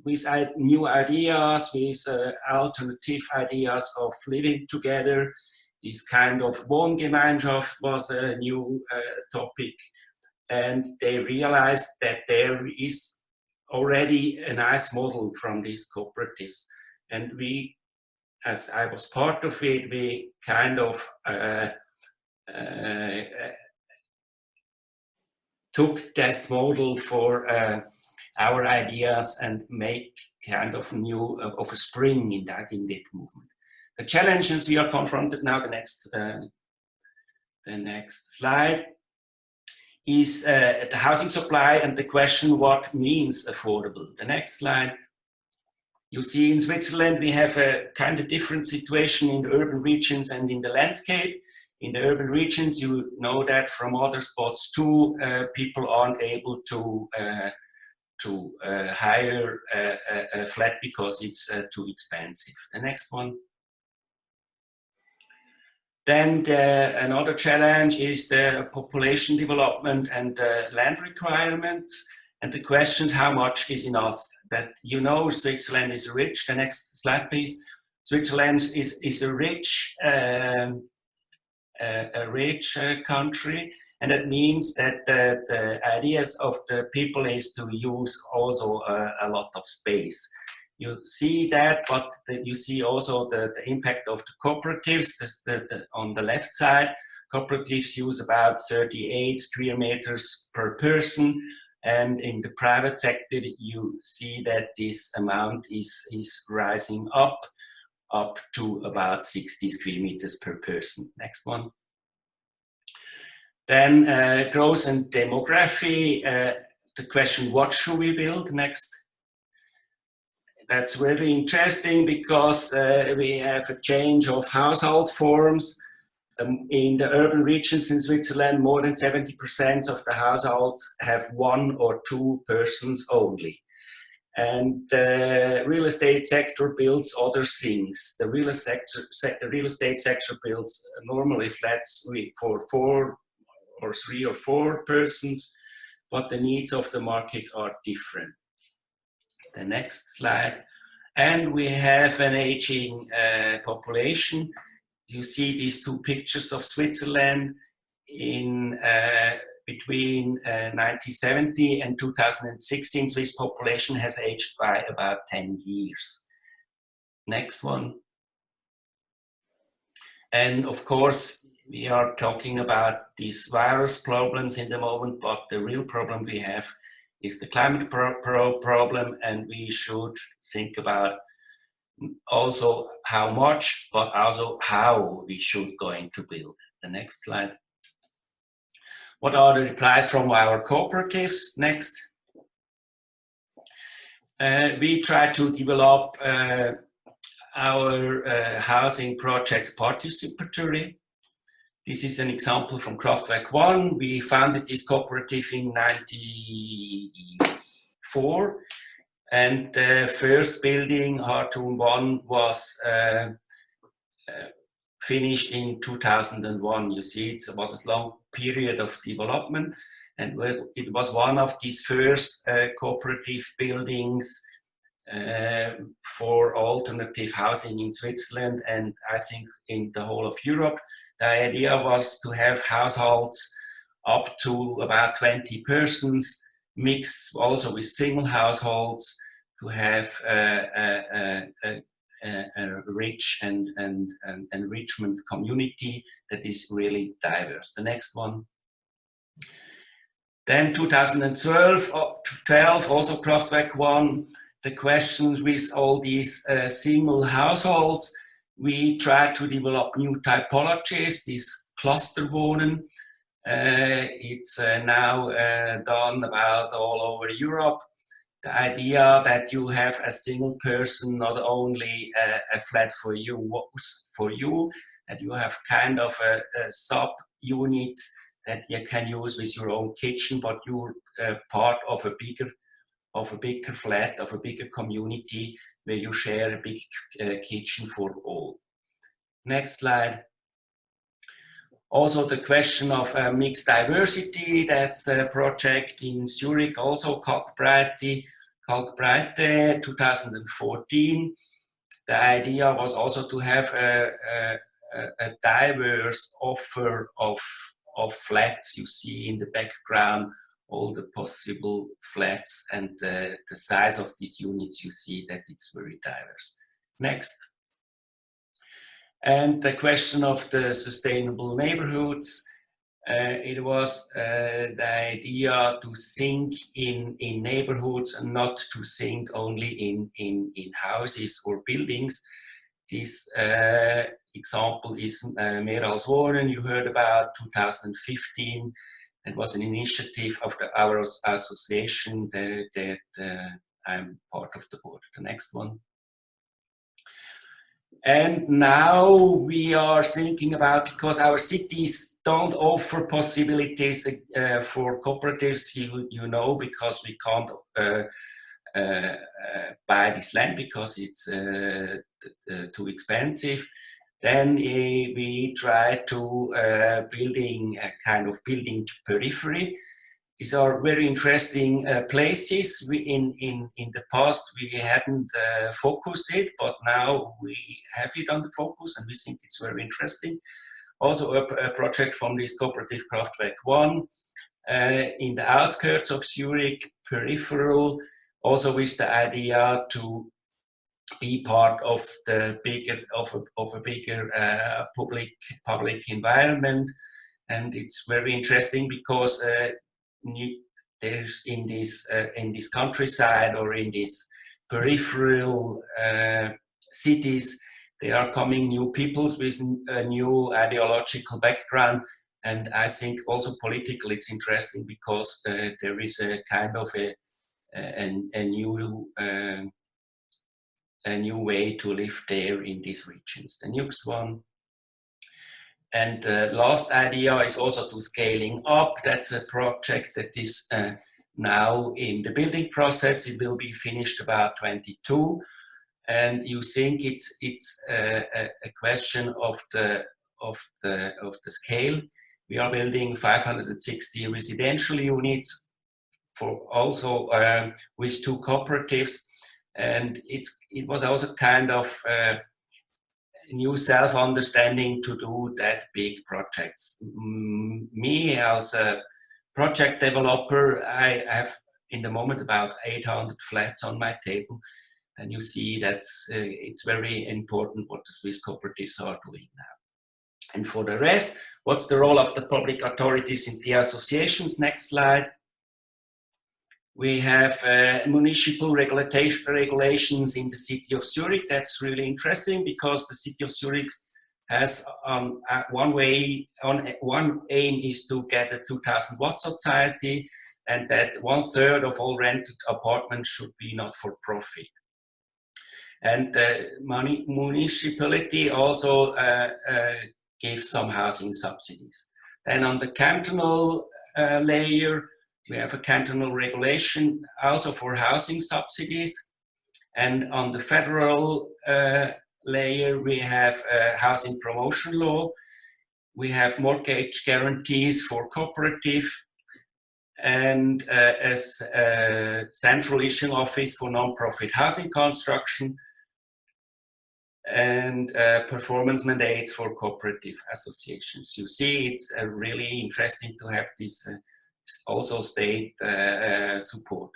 with new ideas, with alternative ideas of living together. This kind of Wohngemeinschaft was a new topic, and they realized that there is already a nice model from these cooperatives. And we, as I was part of it, we kind of took that model for our ideas and make kind of new of a spring in that movement. The challenges we are confronted now, the next slide, is the housing supply and the question what means affordable. The next slide. You see in Switzerland we have a kind of different situation in the urban regions and in the landscape. In the urban regions, you know that from other spots too, people aren't able to hire a flat because it's too expensive. The next one. Then another challenge is the population development and land requirements, and the questions how much is enough. That you know, Switzerland is rich. The next slide, please. Switzerland is a rich country, and that means that the ideas of the people is to use also a lot of space. You see that, but you see also the impact of the cooperatives. On the left side, cooperatives use about 38 square meters per person, and in the private sector, you see that this amount is rising up to about 60 square meters per person. Next one. Then growth and demography. The question, what should we build next? That's very interesting because we have a change of household forms. In the urban regions in Switzerland, more than 70% of the households have 1 or 2 persons only. And the real estate sector builds other things. The real estate sector builds normally flats for 4 or 3 or 4 persons, but the needs of the market are different. The next slide. And we have an aging population. You see these 2 pictures of Switzerland in between 1970 and 2016. Swiss population has aged by about 10 years. Next one. And of course, we are talking about these virus problems in the moment, but the real problem we have is the climate problem, and we should think about also how much, but also how we should going to build. The next slide. What are the replies from our cooperatives? Next. We try to develop our housing projects participatory. This is an example from Kraftwerk 1. We founded this cooperative in 1994, and the first building, Hartum 1, was finished in 2001. You see, it's about a long period of development, and it was one of these first cooperative buildings for alternative housing in Switzerland, and I think in the whole of Europe. The idea was to have households up to about 20 persons, mixed also with single households, to have a rich and enrichment community that is really diverse. The next one. Then 2012, also Kraftwerk 1, the questions with all these single households. We try to develop new typologies, this cluster wohnen. It's now done about all over Europe. The idea that you have a single person, not only a flat for you, that you have kind of a sub-unit that you can use with your own kitchen, but you're part of a bigger flat, of a bigger community where you share a big kitchen for all. Next slide. Also the question of mixed diversity, that's a project in Zurich, also Kalkbreite 2014. The idea was also to have a diverse offer of flats. You see in the background all the possible flats, and the size of these units, you see that it's very diverse. Next. And the question of the sustainable neighborhoods, it was the idea to think in neighborhoods and not to think only in houses or buildings. This example is Mehr als Wohnen, you heard about, 2015. It was an initiative of our association that I'm part of the board. The next one. And now we are thinking about, because our cities don't offer possibilities for cooperatives, you know, because we can't buy this land because it's too expensive. Then we try to building a kind of building periphery. These are very interesting places. In the past we hadn't focused it, but now we have it on the focus, and we think it's very interesting. Also a project from this cooperative Kraftwerk 1 in the outskirts of Zurich, peripheral, also with the idea to be part of the bigger of a bigger public environment. And it's very interesting because there's in this countryside or in these peripheral cities, there are coming new peoples with a new ideological background, and I think also politically it's interesting because there is a kind of a new way to live there in these regions. The next one. And the last idea is also to scaling up. That's a project that is now in the building process. It will be finished about 22. And you think it's a question of the scale. We are building 560 residential units for also with 2 cooperatives. And it was also kind of new self-understanding to do that big projects. Me as a project developer, I have in the moment about 800 flats on my table, and you see that's it's very important what the Swiss cooperatives are doing now. And for the rest, what's the role of the public authorities in the associations? Next slide. We have municipal regulations in the city of Zurich. That's really interesting because the city of Zurich has one aim is to get a 2,000 watt society, and that 1/3 of all rented apartments should be not for profit. And the municipality also gives some housing subsidies. Then on the cantonal layer, we have a cantonal regulation also for housing subsidies. And on the federal layer, we have a housing promotion law. We have mortgage guarantees for cooperative, and as a central issuing office for non-profit housing construction, and performance mandates for cooperative associations. You see, it's really interesting to have this also state support.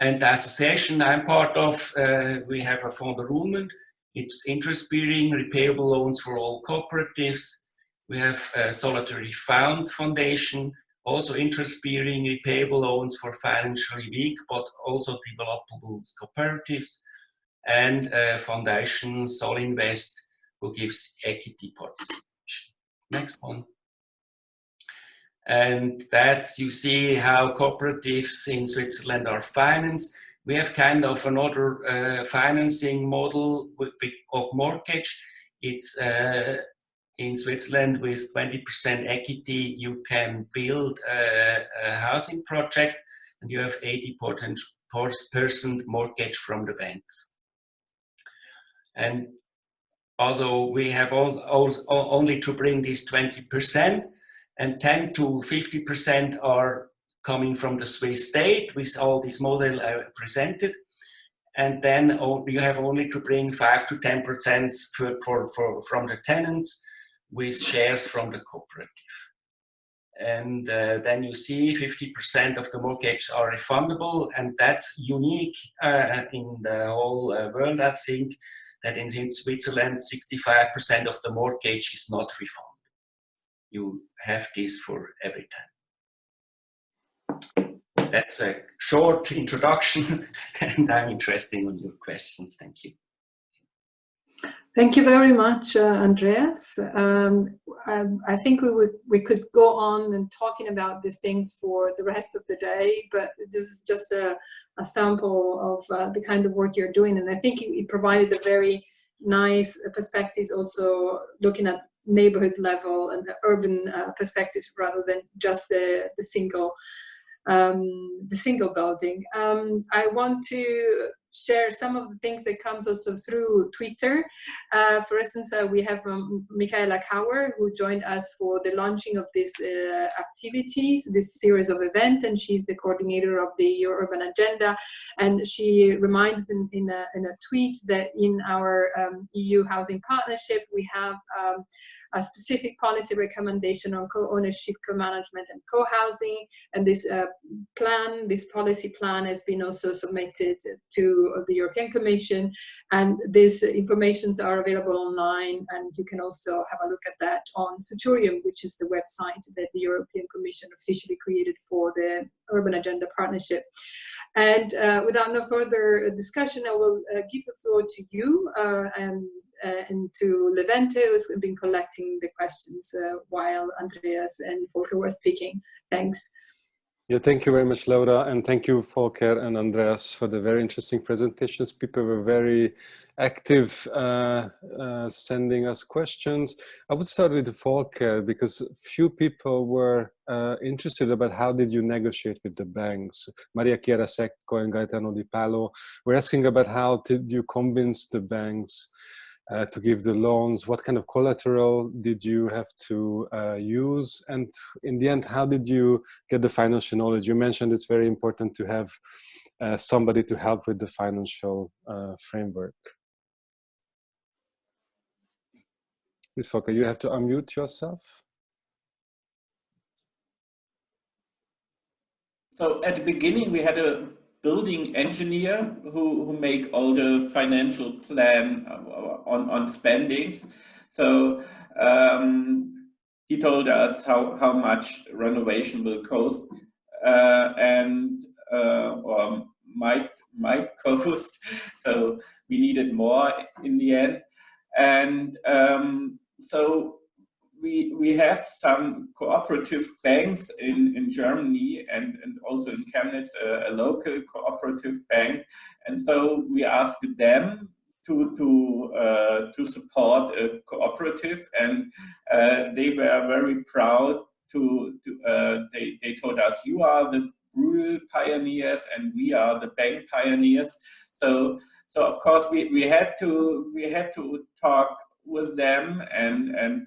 And the association I'm part of, we have a Fondsruhmen. It's interest-bearing, repayable loans for all cooperatives. We have a Solitary Fund Foundation, also interest-bearing, repayable loans for financially weak, but also developable cooperatives. And Foundation Solinvest, who gives equity participation. Next one. And that's, you see how cooperatives in Switzerland are financed. We have kind of another financing model of mortgage. It's in Switzerland with 20% equity, you can build a housing project, and you have 80% mortgage from the banks. And also we have only to bring this 20%, and 10 to 50% are coming from the Swiss state with all these models I presented. And then you have only to bring 5 to 10% from the tenants with shares from the cooperative. And then you see 50% of the mortgage are refundable, and that's unique in the whole world. I think that in Switzerland, 65% of the mortgage is not refundable. You have this for every time. That's a short introduction, and I'm interested in your questions. Thank you. Thank you very much, Andreas. I think we could go on and talking about these things for the rest of the day, but this is just a sample of the kind of work you're doing, and I think it provided a very nice perspectives, also looking at neighborhood level and the urban perspectives rather than just the single building. I want to share some of the things that comes also through Twitter. For instance, we have Michaela Kauer, who joined us for the launching of these activities, this series of events, and she's the coordinator of the Urban Agenda. And she reminds in a tweet that in our EU housing partnership, we have a specific policy recommendation on co-ownership, co-management, and co-housing. And this policy plan has been also submitted to the European Commission. And these informations are available online, and you can also have a look at that on Futurium, which is the website that the European Commission officially created for the Urban Agenda Partnership. And without no further discussion, I will give the floor to you and to Levente, who's been collecting the questions while Andreas and Volker were speaking. Thanks. Yeah, thank you very much, Laura, and thank you, Volker and Andreas, for the very interesting presentations. People were very active sending us questions. I would start with Volker, because few people were interested about how did you negotiate with the banks. Maria Chiara Secco and Gaetano Di Palo were asking about how did you convince the banks to give the loans, what kind of collateral did you have to use, and in the end, how did you get the financial knowledge? You mentioned it's very important to have somebody to help with the financial framework. Please, Volker, you have to unmute yourself. So at the beginning, we had a building engineer who make all the financial plan on spendings. So he told us how much renovation will cost and or might cost. So we needed more in the end, and so we have some cooperative banks in Germany and also in Chemnitz, a local cooperative bank, and so we asked them to support a cooperative, and they were very proud they told us, you are the rural pioneers and we are the bank pioneers. So of course we had to talk with them, and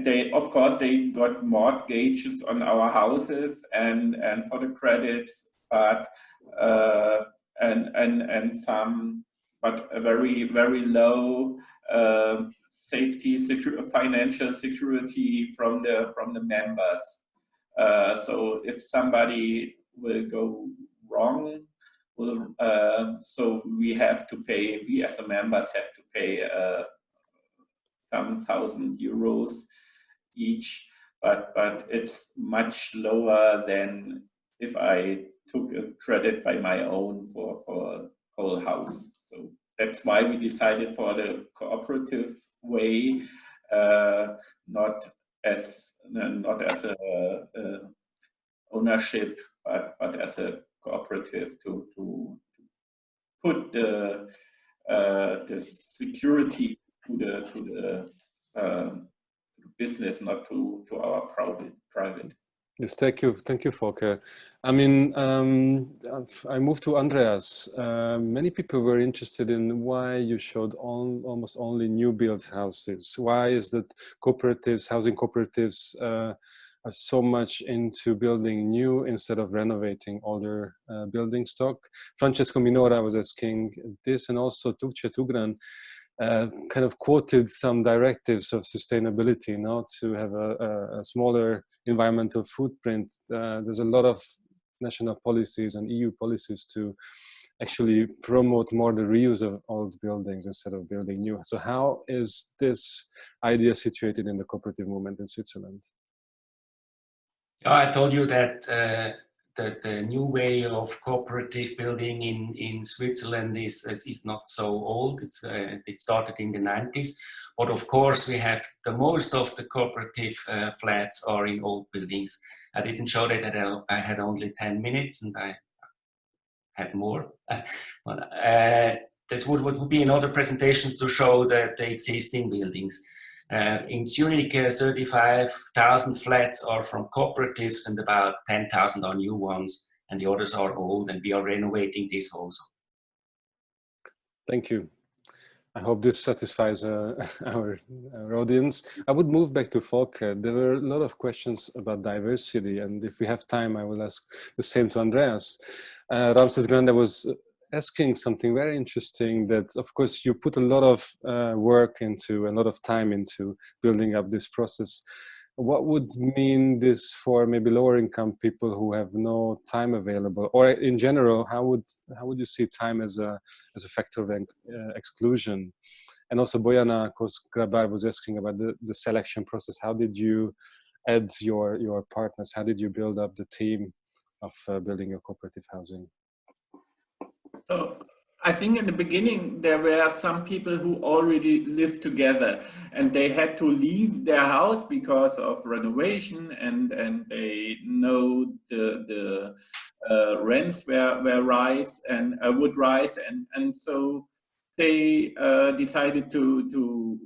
they, of course, they got mortgages on our houses and for the credits, but and some, but a very low financial security from the members. So if somebody will go wrong, so we have to pay, we as the members have to pay some €1,000 each, but it's much lower than if I took a credit by my own for a whole house. So that's why we decided for the cooperative way, not as a ownership, but as a cooperative to put the security to the business, not to our private. Yes, thank you, Volker. I mean, I moved to Andreas. Many people were interested in why you showed almost only new built houses. Why is that cooperatives, housing cooperatives, are so much into building new instead of renovating older building stock? Francesco Minora was asking this, and also Tukce Tugran kind of quoted some directives of sustainability, you know, to have a smaller environmental footprint. There's a lot of national policies and EU policies to actually promote more the reuse of old buildings instead of building new. So how is this idea situated in the cooperative movement in Switzerland? Yeah, I told you that the new way of cooperative building in Switzerland is not so old. It started in the 90s, but of course we have the most of the cooperative flats are in old buildings. I didn't show that I had only 10 minutes and I had more. But this would be in other presentations to show the existing buildings. In Zurich, 35,000 flats are from cooperatives and about 10,000 are new ones and the others are old, and we are renovating this also. Thank you. I hope this satisfies our audience. I would move back to Volker. There were a lot of questions about diversity, and if we have time, I will ask the same to Andreas. Ramses Grande was asking something very interesting, that of course you put a lot of work into, a lot of time into building up this process. What would mean this for maybe lower income people who have no time available, or in general, how would you see time as a factor of exclusion? And also Bojana Kos-Grabar was asking about the selection process. How did you add your partners? How did you build up the team of building your cooperative housing? So I think in the beginning there were some people who already lived together, and they had to leave their house because of renovation, and they know the rents would rise, and so they decided to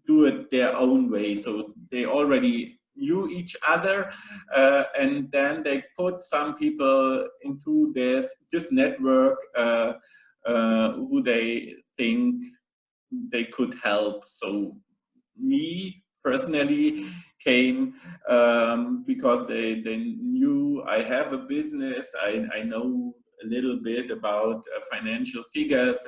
do it their own way. So they already knew each other, and then they put some people into this network who they think they could help. So me personally came because they knew I have a business. I know a little bit about financial figures,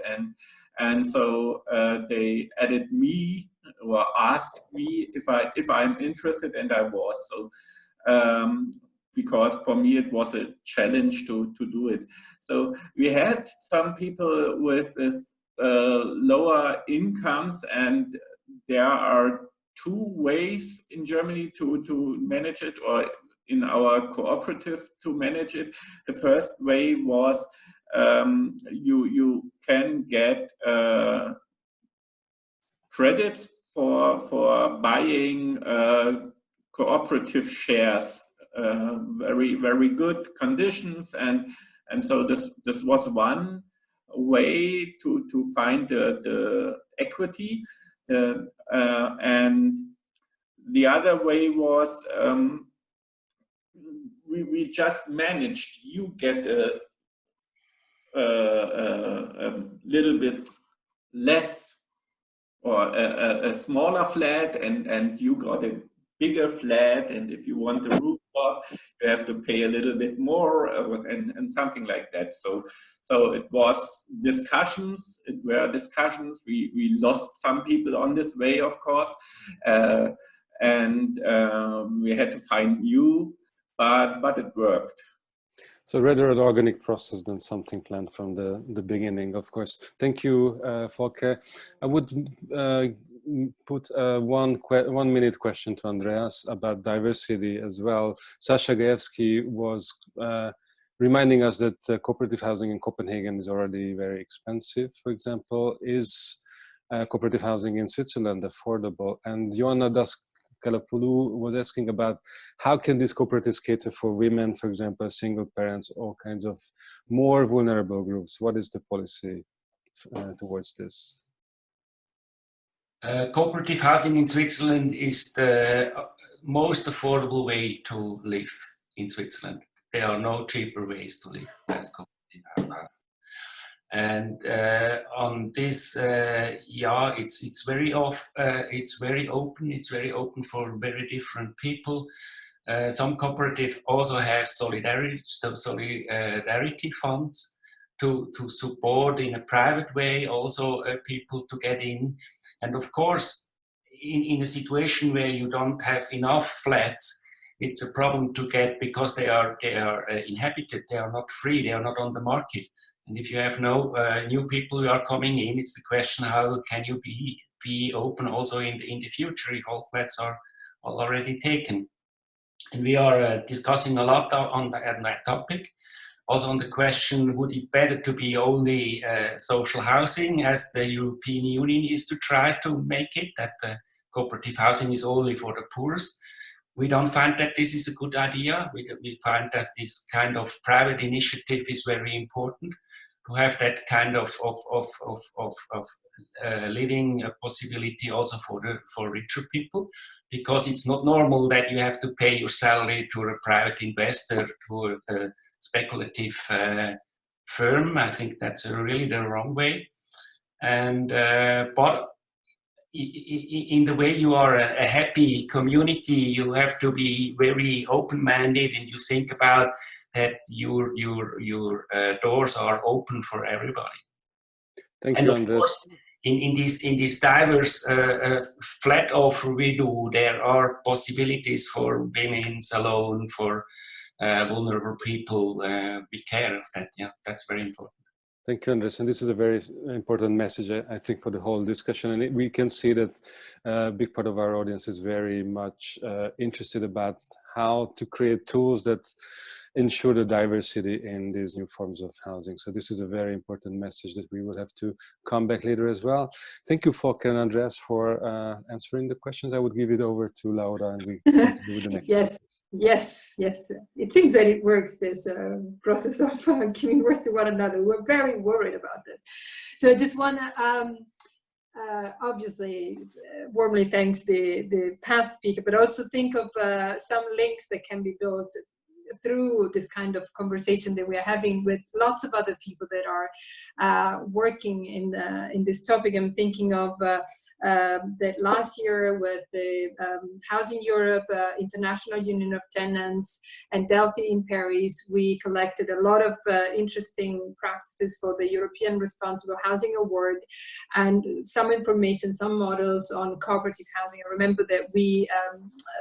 and so they added me, or asked me if I'm interested, and I was. So because for me it was a challenge to do it. So we had some people with lower incomes, and there are two ways in Germany to manage it, or in our cooperative to manage it. The first way was you can get credits for buying cooperative shares, very good conditions, and so this was one way to find the equity, and the other way was we just managed. You get a little bit less, or a smaller flat, and you got a bigger flat, and if you want the rooftop, you have to pay a little bit more, and something like that. So it was discussions. It were discussions. We lost some people on this way, of course, and we had to find new, but it worked. So rather an organic process than something planned from the beginning, of course. Thank you, Volker. I would put a 1 minute question to Andreas about diversity as well. Sasha Gajewski was reminding us that cooperative housing in Copenhagen is already very expensive, for example. Is cooperative housing in Switzerland affordable? And Joanna Daskalopoulou was asking about how can these cooperatives cater for women, for example, single parents, all kinds of more vulnerable groups? What is the policy towards this? Cooperative housing in Switzerland is the most affordable way to live in Switzerland. There are no cheaper ways to live as cooperative housing. And on this, yeah, it's very open. It's very open for very different people. Some cooperatives also have solidarity funds to support in a private way also people to get in. And of course, in a situation where you don't have enough flats, it's a problem to get, because they are inhabited. They are not free. They are not on the market. And if you have no new people who are coming in, it's the question: how can you be open also in the future if all flats are already taken? And we are discussing a lot on that topic. Also on the question, would it better to be only social housing, as the European Union is to try to make it, that cooperative housing is only for the poorest? We don't find that this is a good idea. We find that this kind of private initiative is very important. have that kind of living possibility also for richer people, because it's not normal that you have to pay your salary to a private investor, to a speculative firm. I think that's really the wrong way. And but in the way you are a happy community, you have to be very open-minded, and you think about that your doors are open for everybody. Thank and you, of Andreas. Course, in this diverse flat offer we do, there are possibilities for women alone, for vulnerable people. We care of that. Yeah, that's very important. Thank you, Andreas. And this is a very important message, I think, for the whole discussion. And we can see that a big part of our audience is very much interested about how to create tools that ensure the diversity in these new forms of housing. So this is a very important message that we will have to come back later as well. Thank you, Volker and Andreas, for answering the questions. I would give it over to Laura, and we continue with the next one. Yes. It seems that it works, this process of giving words to one another. We're very worried about this. So I just want to obviously warmly thanks the past speaker, but also think of some links that can be built through this kind of conversation that we are having with lots of other people that are working in this topic. I'm thinking of that last year with the Housing Europe, International Union of Tenants, and Delphi in Paris, we collected a lot of interesting practices for the European Responsible Housing Award, and some information, some models on cooperative housing. I remember that we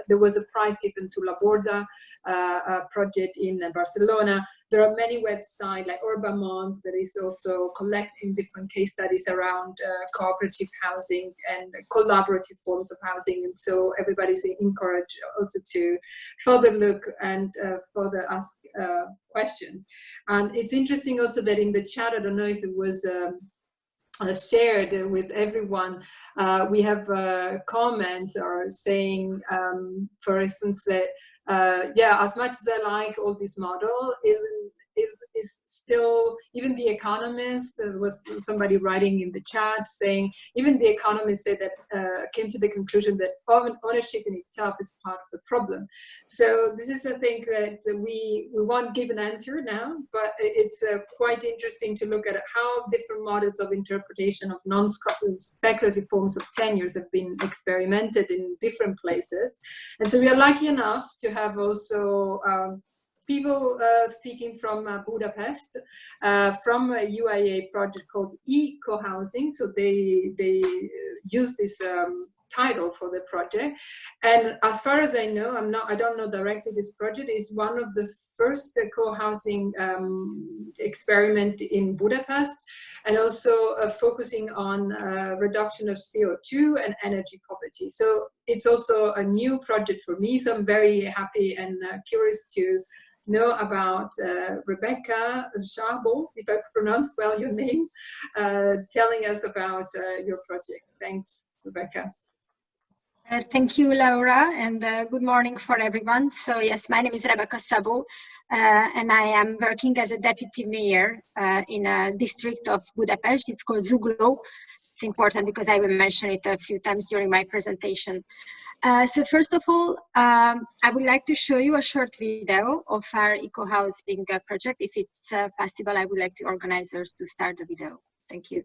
there was a prize given to La Borda, a project in Barcelona. There are many websites like URBACT that is also collecting different case studies around cooperative housing and collaborative forms of housing. And so everybody's encouraged also to further look and further ask questions. And it's interesting also that in the chat, I don't know if it was shared with everyone, we have comments or saying, for instance, that yeah, as much as I like all this model, is still, even The Economist, there was somebody writing in the chat saying, even The Economist said that, came to the conclusion that ownership in itself is part of the problem. So this is a thing that we won't give an answer now, but it's quite interesting to look at how different models of interpretation of non-speculative forms of tenures have been experimented in different places. And so we are lucky enough to have also people speaking from Budapest, from a UIA project called E-CO-Housing. So they use this title for the project. And as far as I know, I don't know directly, this project is one of the first co-housing experiment in Budapest, and also focusing on reduction of CO2 and energy poverty. So it's also a new project for me. So I'm very happy and curious to know about Rebeka Szabó, if I pronounce well your name, telling us about your project. Thanks, Rebeka. Thank you, Laura, and good morning for everyone. So yes, my name is Rebeka Szabó, and I am working as a deputy mayor in a district of Budapest. It's called Zugló. It's important because I will mention it a few times during my presentation. So first of all, I would like to show you a short video of our eco-housing project. If it's possible, I would like the organizers to start the video. Thank you.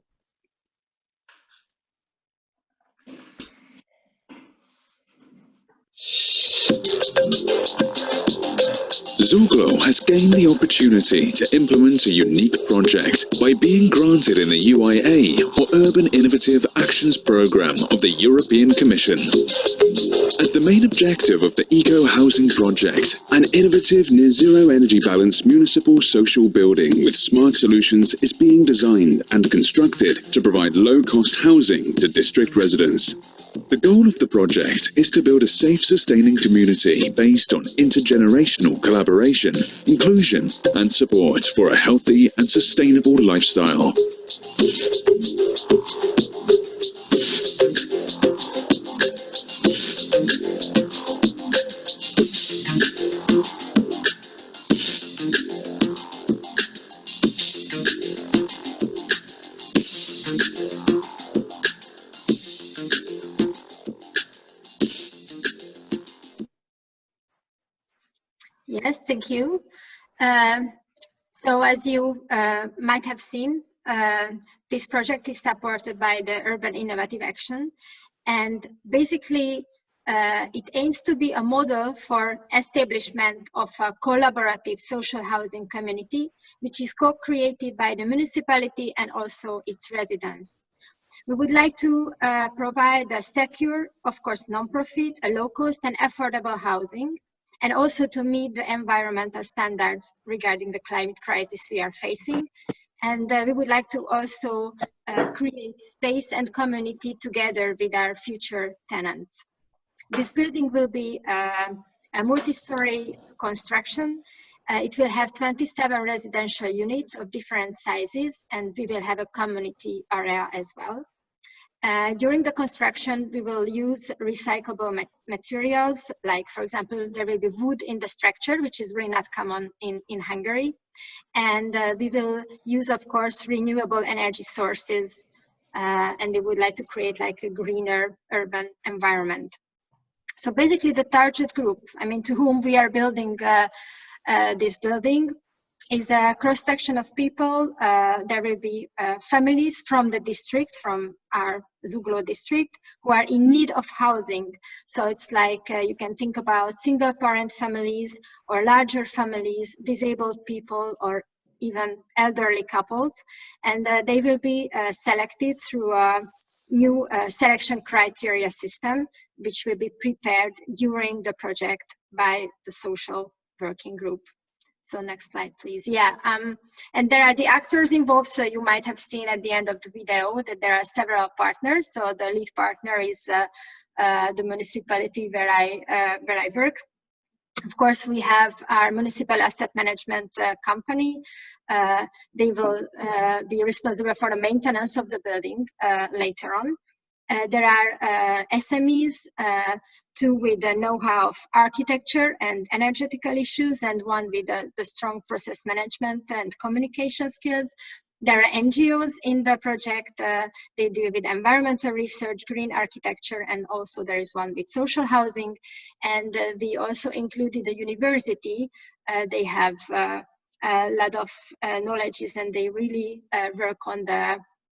Zugló has gained the opportunity to implement a unique project by being granted in the UIA, or Urban Innovative Actions Programme of the European Commission. As the main objective of the eco-housing project, an innovative near-zero energy balance municipal social building with smart solutions is being designed and constructed to provide low-cost housing to district residents. The goal of the project is to build a safe, sustaining community based on intergenerational collaboration, inclusion, and support for a healthy and sustainable lifestyle. Yes, thank you. So as you might have seen, this project is supported by the Urban Innovative Action, and basically it aims to be a model for establishment of a collaborative social housing community, which is co-created by the municipality and also its residents. We would like to provide a secure, of course, non-profit, a low-cost and affordable housing, and also to meet the environmental standards regarding the climate crisis we are facing. And we would like to also create space and community together with our future tenants. This building will be a multi-story construction. It will have 27 residential units of different sizes, and we will have a community area as well. During the construction, we will use recyclable materials, like, for example, there will be wood in the structure, which is really not common in Hungary. And we will use, of course, renewable energy sources, and we would like to create like a greener urban environment. So basically the target group, I mean, to whom we are building this building, is a cross-section of people. There will be families from the district, from our Zugló district, who are in need of housing. So it's like you can think about single-parent families or larger families, disabled people, or even elderly couples. And they will be selected through a new selection criteria system, which will be prepared during the project by the social working group. So next slide, please. Yeah, and there are the actors involved. So you might have seen at the end of the video that there are several partners. So the lead partner is the municipality where I work. Of course, we have our municipal asset management company. They will be responsible for the maintenance of the building later on. There are SMEs, two with the know-how of architecture and energetical issues, and one with the strong process management and communication skills. There are NGOs in the project. They deal with environmental research, green architecture, and also there is one with social housing. And we also included the university. They have a lot of knowledges, and they really work on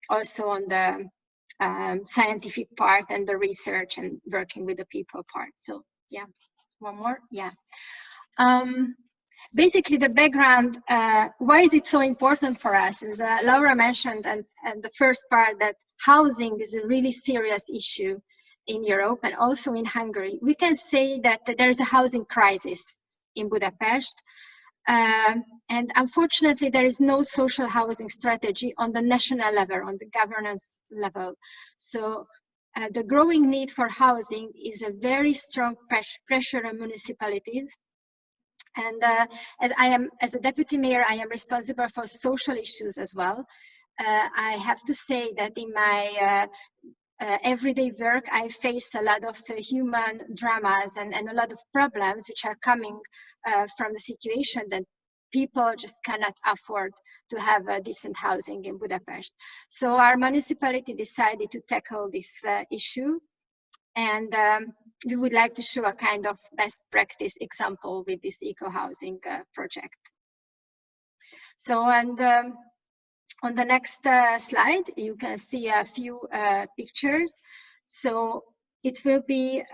also on the scientific part and the research and working with the people part. So yeah, one more, yeah. Basically the background, why is it so important for us? As Laura mentioned, and the first part, that housing is a really serious issue in Europe and also in Hungary. We can say that there is a housing crisis in Budapest. And unfortunately, there is no social housing strategy on the national level, on the governance level. So the growing need for housing is a very strong pressure on municipalities. And as a deputy mayor, I am responsible for social issues as well. I have to say that in my everyday work, I face a lot of human dramas and a lot of problems which are coming from the situation that people just cannot afford to have a decent housing in Budapest. So our municipality decided to tackle this issue, and we would like to show a kind of best practice example with this eco-housing project. So, and on the next slide, you can see a few pictures. So it will be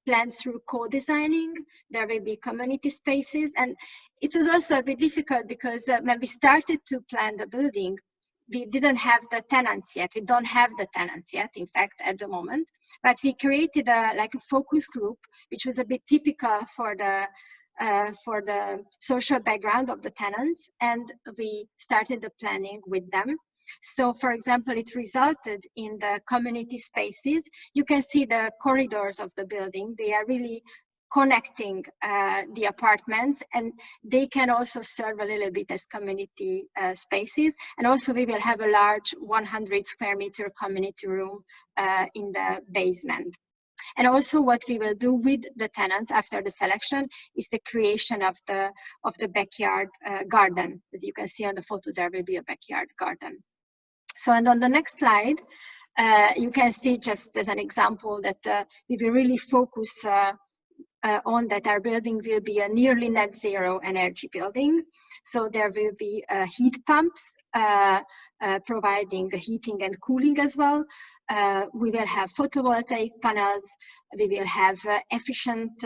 planned through co-designing. There will be community spaces. And it was also a bit difficult because when we started to plan the building, we didn't have the tenants yet. We don't have the tenants yet, in fact, at the moment. But we created like a focus group, which was a bit typical for the social background of the tenants, and we started the planning with them. So, for example, it resulted in the community spaces. You can see the corridors of the building. They are really connecting the apartments, and they can also serve a little bit as community spaces. And also we will have a large 100 square meter community room in the basement. And also what we will do with the tenants after the selection is the creation of the backyard garden. As you can see on the photo, there will be a backyard garden. So, and on the next slide, you can see, just as an example, that we will really focus on that our building will be a nearly net zero energy building. So there will be heat pumps providing heating and cooling as well. We will have photovoltaic panels. We will have efficient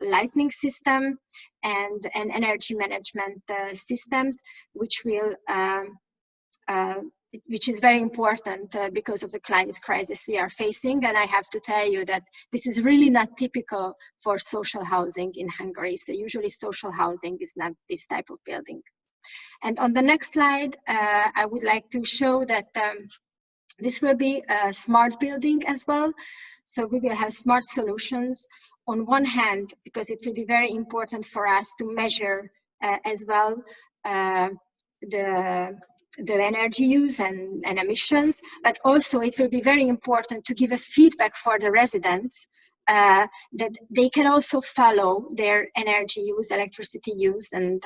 lighting system and energy management systems, which will which is very important because of the climate crisis we are facing. And I have to tell you that this is really not typical for social housing in Hungary. So usually social housing is not this type of building. And on the next slide, I would like to show that this will be a smart building as well. So we will have smart solutions on one hand, because it will be very important for us to measure as well the energy use and emissions, but also it will be very important to give a feedback for the residents that they can also follow their energy use, electricity use, and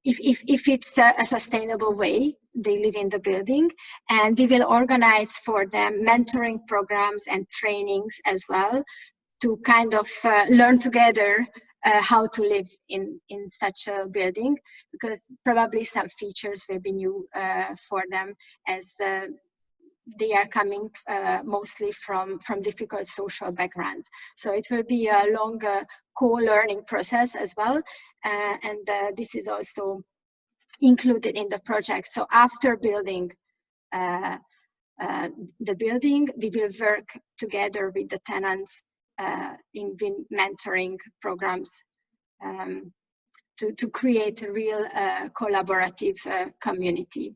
if it's a sustainable way they live in the building. And we will organize for them mentoring programs and trainings as well to kind of learn together how to live in such a building, because probably some features will be new for them, as they are coming mostly from difficult social backgrounds. So it will be a long co-learning process as well, and this is also included in the project. So after building the building, we will work together with the tenants in mentoring programs to create a real collaborative community.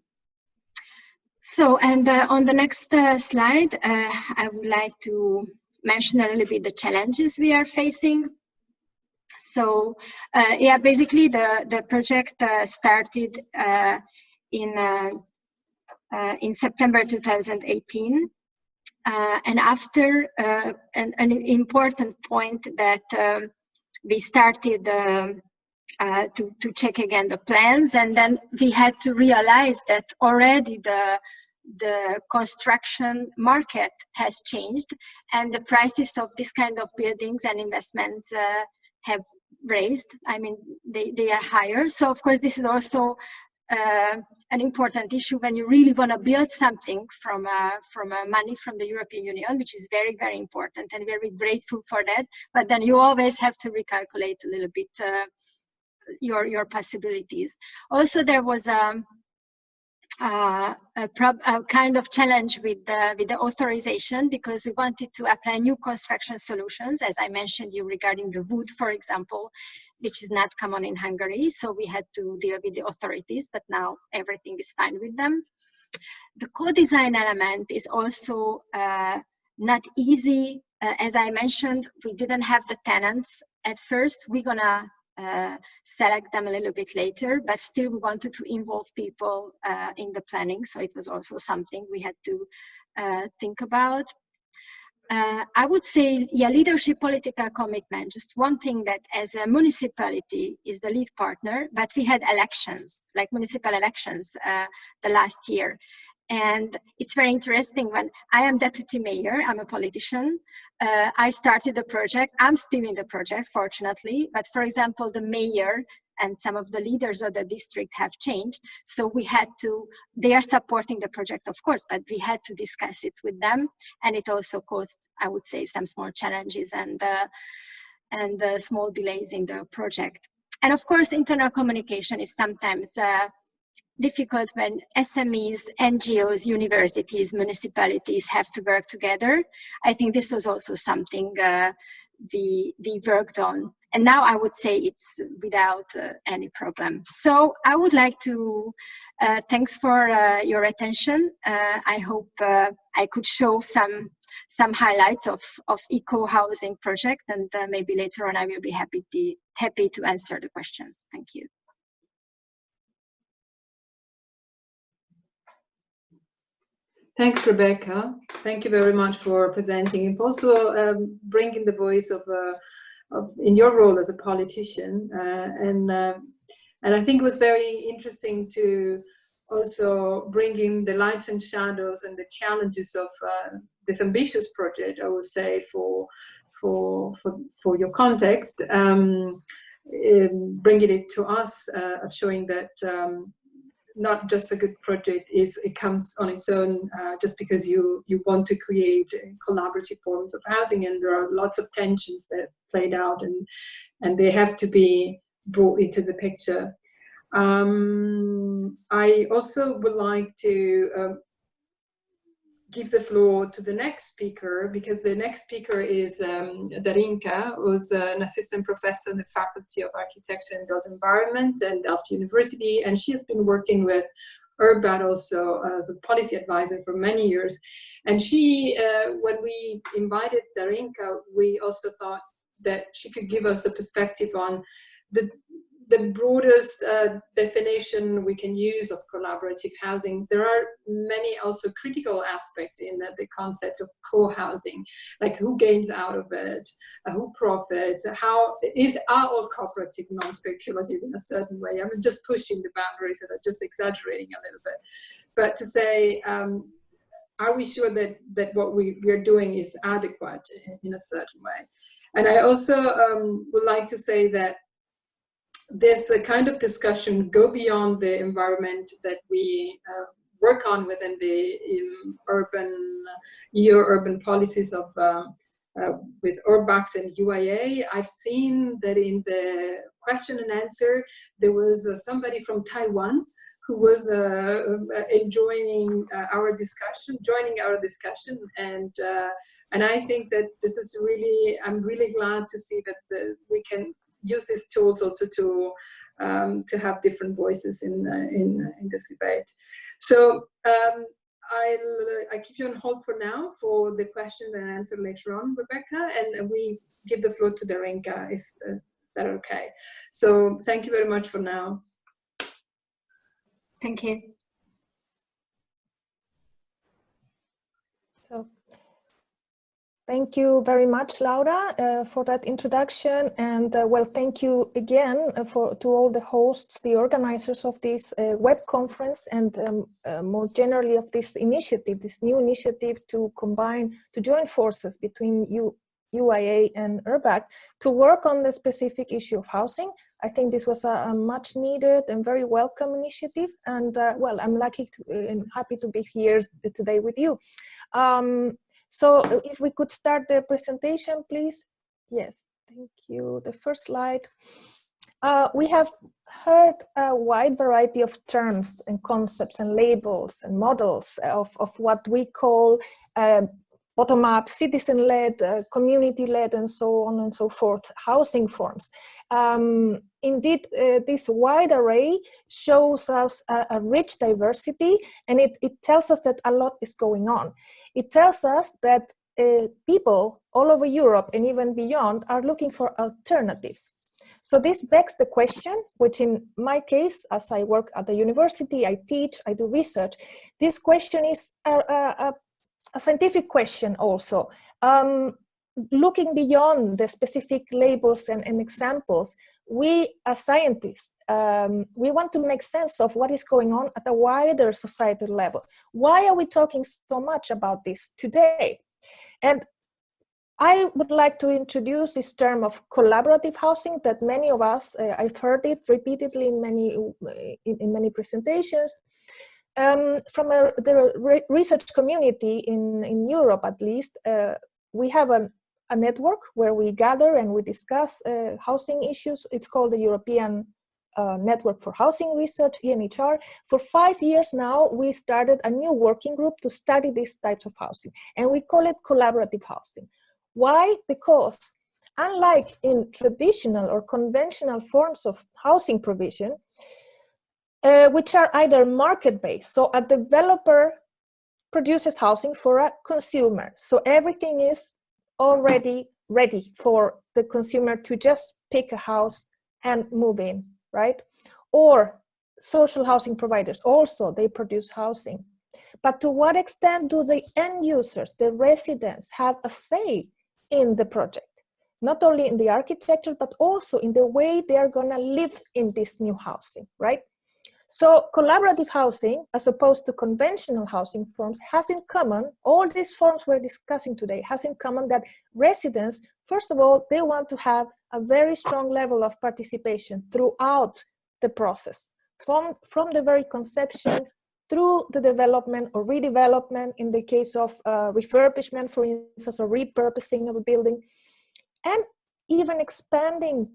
So, and on the next slide, I would like to mention a little bit the challenges we are facing. So, yeah, basically the project started in September 2018. And after an important point that we started to check again the plans, and then we had to realize that already the construction market has changed, and the prices of this kind of buildings and investments have raised. I mean, they are higher. So of course this is also an important issue when you really want to build something from money from the European Union, which is very, very important, and we're very grateful for that. But then you always have to recalculate a little bit your possibilities. Also, there was a kind of challenge with the authorization, because we wanted to apply new construction solutions, as I mentioned you, regarding the wood, for example, which is not common in Hungary. So we had to deal with the authorities, but now everything is fine with them. The co-design element is also not easy. As I mentioned, we didn't have the tenants at first. We're gonna select them a little bit later, but still we wanted to involve people in the planning. So it was also something we had to think about. I would say, yeah, leadership, political commitment. Just one thing, that as a municipality is the lead partner, but we had elections, like municipal elections the last year. And it's very interesting, when I am deputy mayor, I'm a politician, I started the project, I'm still in the project, fortunately, but for example, the mayor and some of the leaders of the district have changed. So we had to, they are supporting the project, of course, but we had to discuss it with them. And it also caused, I would say, some small challenges and small delays in the project. And of course, internal communication is sometimes difficult when SMEs, NGOs, universities, municipalities have to work together. I think this was also something we worked on. And now I would say it's without any problem. So I would like to thanks for your attention. I hope I could show some highlights of eco-housing project, and maybe later on I will be happy to answer the questions. Thank you. Thanks, Rebeka. Thank you very much for presenting and also bringing the voice of in your role as a politician. And I think it was very interesting to also bring in the lights and shadows and the challenges of this ambitious project, I would say, for your context, bringing it to us, showing that not just a good project it comes on its own just because you want to create collaborative forms of housing, and there are lots of tensions that played out, and they have to be brought into the picture. I also would like to give the floor to the next speaker, because the next speaker is Darinka, who's an assistant professor in the Faculty of Architecture and Built Environment at Delft University, and she has been working with URBACT also as a policy advisor for many years. And she, when we invited Darinka, we also thought that she could give us a perspective on the broadest definition we can use of collaborative housing. There are many also critical aspects in the concept of co-housing, like who gains out of it, who profits, how are all cooperatives non-speculative in a certain way. I'm just pushing the boundaries and I'm just exaggerating a little bit. But to say, are we sure that what we are doing is adequate in a certain way? And I also would like to say that this kind of discussion go beyond the environment that we work on within the EU urban policies of with URBACT and UIA. I've seen that in the question and answer there was somebody from Taiwan who was joining our discussion, and I think that this is really, I'm really glad to see that we can use these tools also to have different voices in this debate. So I keep you on hold for now for the question and answer later on, Rebeka, and we give the floor to Darinka, if is that okay? So thank you very much for now. Thank you. So, thank you very much, Laura, for that introduction, and well, thank you again to all the hosts, the organizers of this web conference, and more generally of this initiative, this new initiative to join forces between UIA and URBACT to work on the specific issue of housing. I think this was a much needed and very welcome initiative, and well, I'm lucky and happy to be here today with you. So if we could start the presentation, please. Yes, thank you. The first slide. We have heard a wide variety of terms and concepts and labels and models of what we call bottom-up, citizen-led, community-led, and so on and so forth, housing forms. Indeed, this wide array shows us a rich diversity, and it tells us that a lot is going on. It tells us that people all over Europe and even beyond are looking for alternatives. So this begs the question, which in my case, as I work at the university, I teach, I do research, this question is a scientific question also. Looking beyond the specific labels and examples, we as scientists, we want to make sense of what is going on at a wider societal level. Why are we talking so much about this today? And I would like to introduce this term of collaborative housing that many of us, I've heard it repeatedly in many presentations. From the research community in Europe, at least, we have a network where we gather and we discuss housing issues. It's called the European Network for Housing Research, ENHR. For 5 years now, we started a new working group to study these types of housing, and we call it collaborative housing. Why? Because unlike in traditional or conventional forms of housing provision, which are either market-based, so a developer produces housing for a consumer, so everything is already ready for the consumer to just pick a house and move in, right? Or social housing providers also, they produce housing. But to what extent do the end users, the residents, have a say in the project? Not only in the architecture, but also in the way they are gonna live in this new housing, right? So collaborative housing, as opposed to conventional housing forms, has in common, all these forms we're discussing today, has in common that residents, first of all, they want to have a very strong level of participation throughout the process, from the very conception through the development or redevelopment in the case of refurbishment, for instance, or repurposing of a building, and even expanding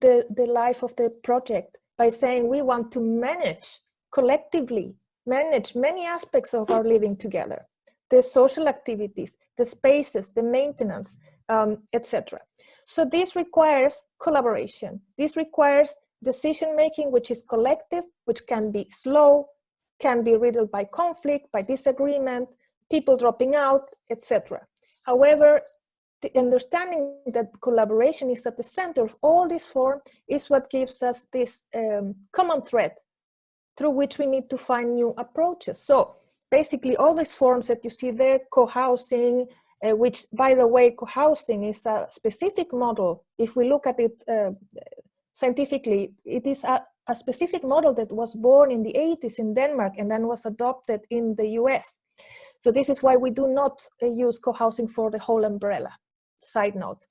the life of the project by saying we want to manage, collectively manage many aspects of our living together, the social activities, the spaces, the maintenance, etc. So this requires collaboration. This requires decision-making, which is collective, which can be slow, can be riddled by conflict, by disagreement, people dropping out, etc. However, the understanding that collaboration is at the center of all this form is what gives us this common thread through which we need to find new approaches. So basically all these forms that you see there, co-housing, which by the way, co-housing is a specific model. If we look at it scientifically, it is a specific model that was born in the 80s in Denmark and then was adopted in the US. So this is why we do not use co-housing for the whole umbrella. Side note.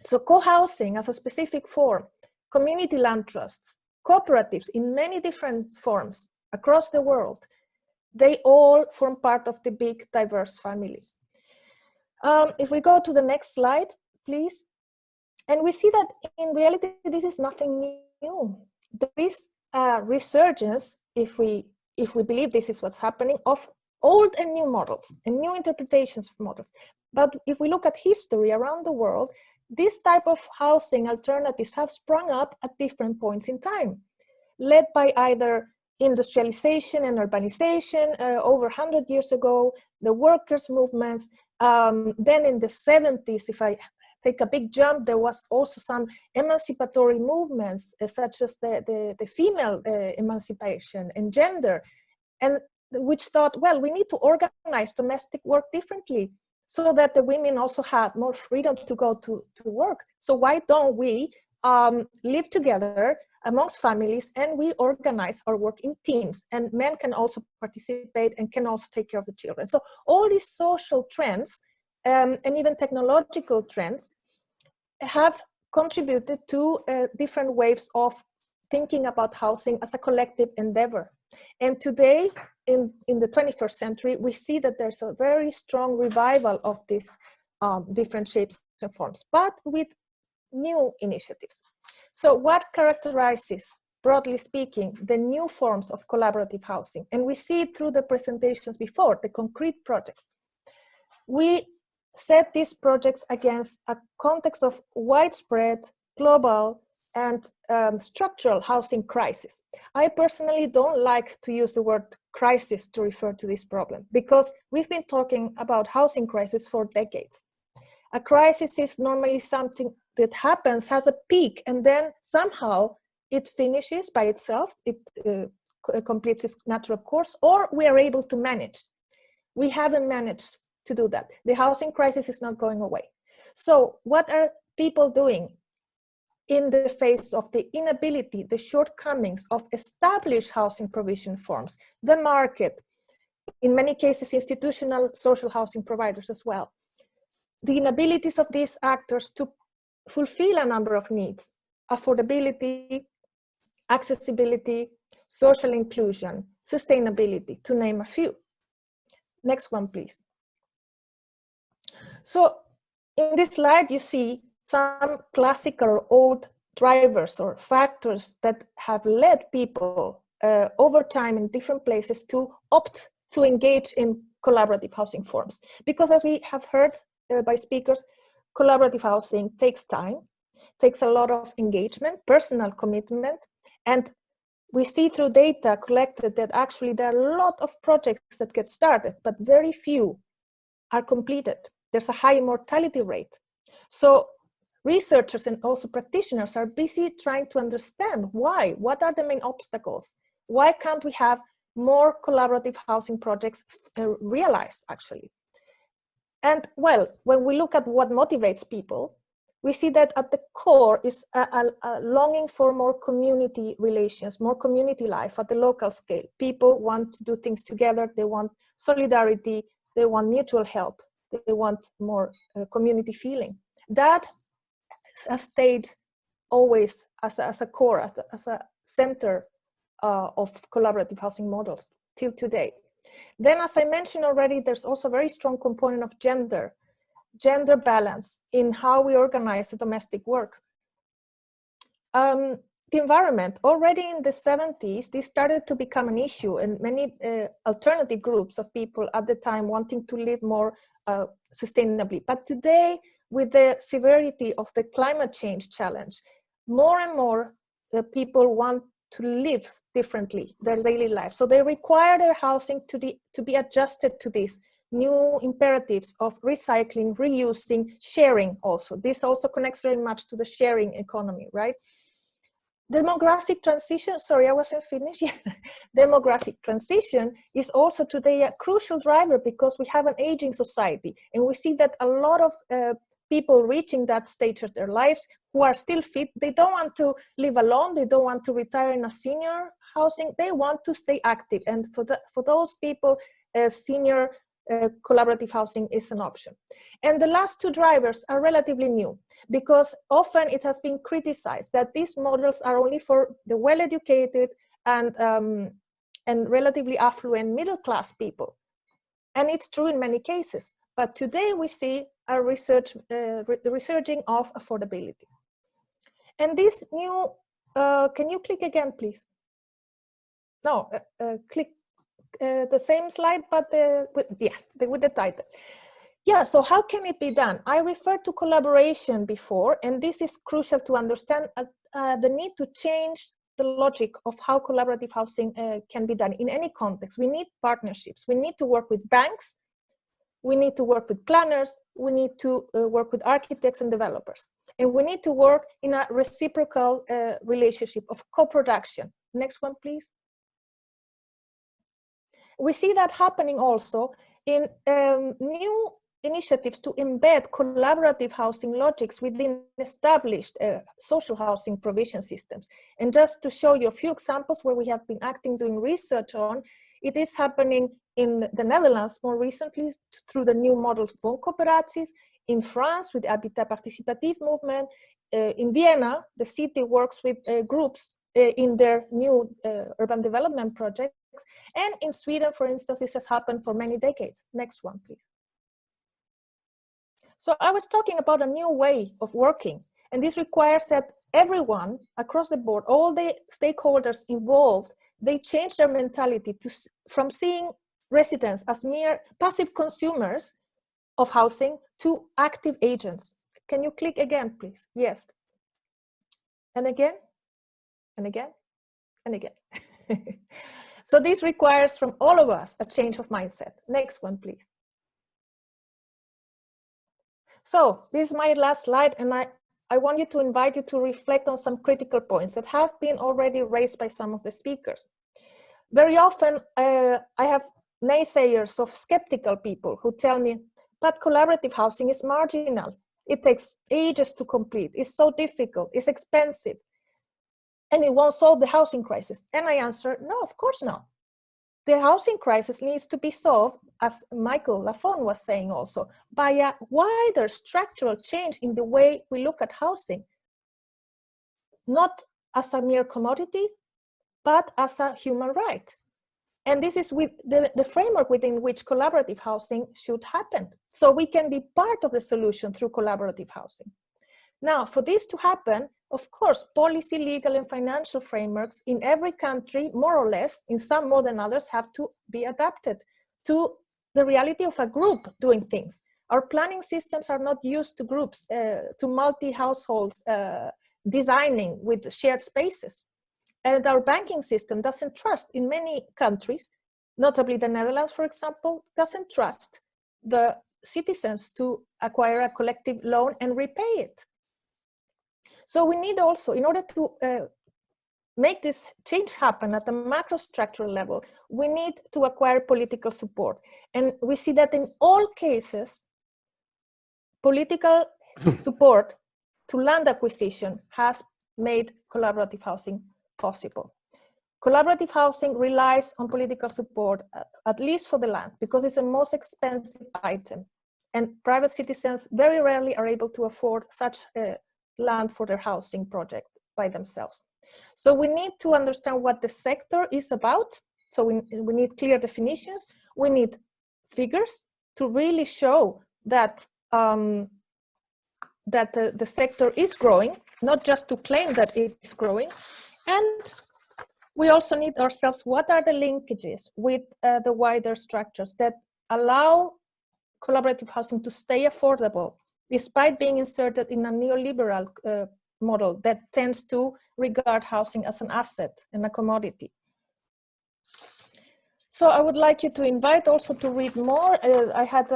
So co-housing as a specific form, community land trusts, cooperatives in many different forms across the world, they all form part of the big diverse family. If we go to the next slide, please. And we see that in reality, this is nothing new. There is a resurgence, if we believe this is what's happening, of old and new models and new interpretations of models. But if we look at history around the world, this type of housing alternatives have sprung up at different points in time, led by either industrialization and urbanization over 100 years ago, the workers' movements. Then in the 70s, if I take a big jump, there was also some emancipatory movements, such as the female emancipation and gender, and which thought, well, we need to organize domestic work differently so that the women also had more freedom to go to work. So why don't we live together amongst families and we organize our work in teams, and men can also participate and can also take care of the children. So all these social trends and even technological trends have contributed to different waves of thinking about housing as a collective endeavor. And today, in the 21st century, we see that there's a very strong revival of these different shapes and forms, but with new initiatives. So what characterizes, broadly speaking, the new forms of collaborative housing? And we see it through the presentations before, the concrete projects. We set these projects against a context of widespread, global, and structural housing crisis. I personally don't like to use the word crisis to refer to this problem, because we've been talking about housing crisis for decades. A crisis is normally something that happens, has a peak, and then somehow it finishes by itself, it completes its natural course, or we are able to manage. We haven't managed to do that. The housing crisis is not going away. So what are people doing in the face of the inability, the shortcomings of established housing provision forms, the market, in many cases institutional social housing providers as well, the inabilities of these actors to fulfill a number of needs: affordability, accessibility, social inclusion, sustainability, to name a few. Next one, please. So in this slide, you see some classical or old drivers or factors that have led people over time in different places to opt to engage in collaborative housing forms. Because as we have heard by speakers, collaborative housing takes time, takes a lot of engagement, personal commitment, and we see through data collected that actually there are a lot of projects that get started, but very few are completed. There's a high mortality rate. So researchers and also practitioners are busy trying to understand why. What are the main obstacles? Why can't we have more collaborative housing projects realized, actually? And well, when we look at what motivates people, we see that at the core is a longing for more community relations, more community life at the local scale. People want to do things together, they want solidarity, they want mutual help, they want more community feeling. That has stayed always as a core, as a center of collaborative housing models till today. Then, as I mentioned already, there's also a very strong component of gender balance in how we organize the domestic work. The environment, already in the 70s, this started to become an issue, and many alternative groups of people at the time wanting to live more sustainably. But today, with the severity of the climate change challenge, more and more people want to live differently, their daily life. So they require their housing to be adjusted to these new imperatives of recycling, reusing, sharing also. This also connects very much to the sharing economy, right? Demographic transition, sorry, I wasn't finished yet. Demographic transition is also today a crucial driver because we have an aging society, and we see that a lot of people reaching that stage of their lives who are still fit, they don't want to live alone, they don't want to retire in a senior housing, they want to stay active. And for those people, senior collaborative housing is an option. And the last two drivers are relatively new, because often it has been criticized that these models are only for the well-educated and relatively affluent middle-class people. And it's true in many cases. But today we see a resurging of affordability. And this new, can you click again, please? No, click the same slide, but with the title. Yeah, so how can it be done? I referred to collaboration before, and this is crucial to understand the need to change the logic of how collaborative housing can be done in any context. We need partnerships. We need to work with banks. We need to work with planners. We need to work with architects and developers. And we need to work in a reciprocal relationship of co-production. Next one, please. We see that happening also in new initiatives to embed collaborative housing logics within established social housing provision systems. And just to show you a few examples where we have been doing research on, it is happening in the Netherlands more recently through the new model wooncooperatives, in France with the Habitat Participative movement, in Vienna, the city works with groups in their new urban development projects, and in Sweden, for instance, this has happened for many decades. Next one, please. So I was talking about a new way of working, and this requires that everyone across the board, all the stakeholders involved, they change their mentality from seeing residents as mere passive consumers of housing to active agents. Can you click again, please? Yes. And again, and again, and again. So this requires from all of us a change of mindset. Next one, please. So this is my last slide, and I want you to invite you to reflect on some critical points that have been already raised by some of the speakers. Very often I have naysayers of skeptical people who tell me, but collaborative housing is marginal. It takes ages to complete. It's so difficult. It's expensive. And it won't solve the housing crisis. And I answer, no, of course not. The housing crisis needs to be solved, as Michael Lafond was saying also, by a wider structural change in the way we look at housing, not as a mere commodity, but as a human right. And this is with the framework within which collaborative housing should happen. So we can be part of the solution through collaborative housing. Now, for this to happen, of course, policy, legal, and financial frameworks in every country, more or less, in some more than others, have to be adapted to the reality of a group doing things. Our planning systems are not used to groups, to multi-households designing with shared spaces. And our banking system doesn't trust, in many countries, notably the Netherlands, for example, doesn't trust the citizens to acquire a collective loan and repay it. So we need also, in order to make this change happen at the macro structural level, we need to acquire political support. And we see that in all cases, political support to land acquisition has made collaborative housing possible. Collaborative housing relies on political support, at least for the land, because it's the most expensive item. And private citizens very rarely are able to afford such land for their housing project by themselves. So we need to understand what the sector is about. So we need clear definitions. We need figures to really show that, that the sector is growing, not just to claim that it is growing. And we also need ourselves, what are the linkages with the wider structures that allow collaborative housing to stay affordable, despite being inserted in a neoliberal model that tends to regard housing as an asset and a commodity. So I would like you to invite also to read more. I had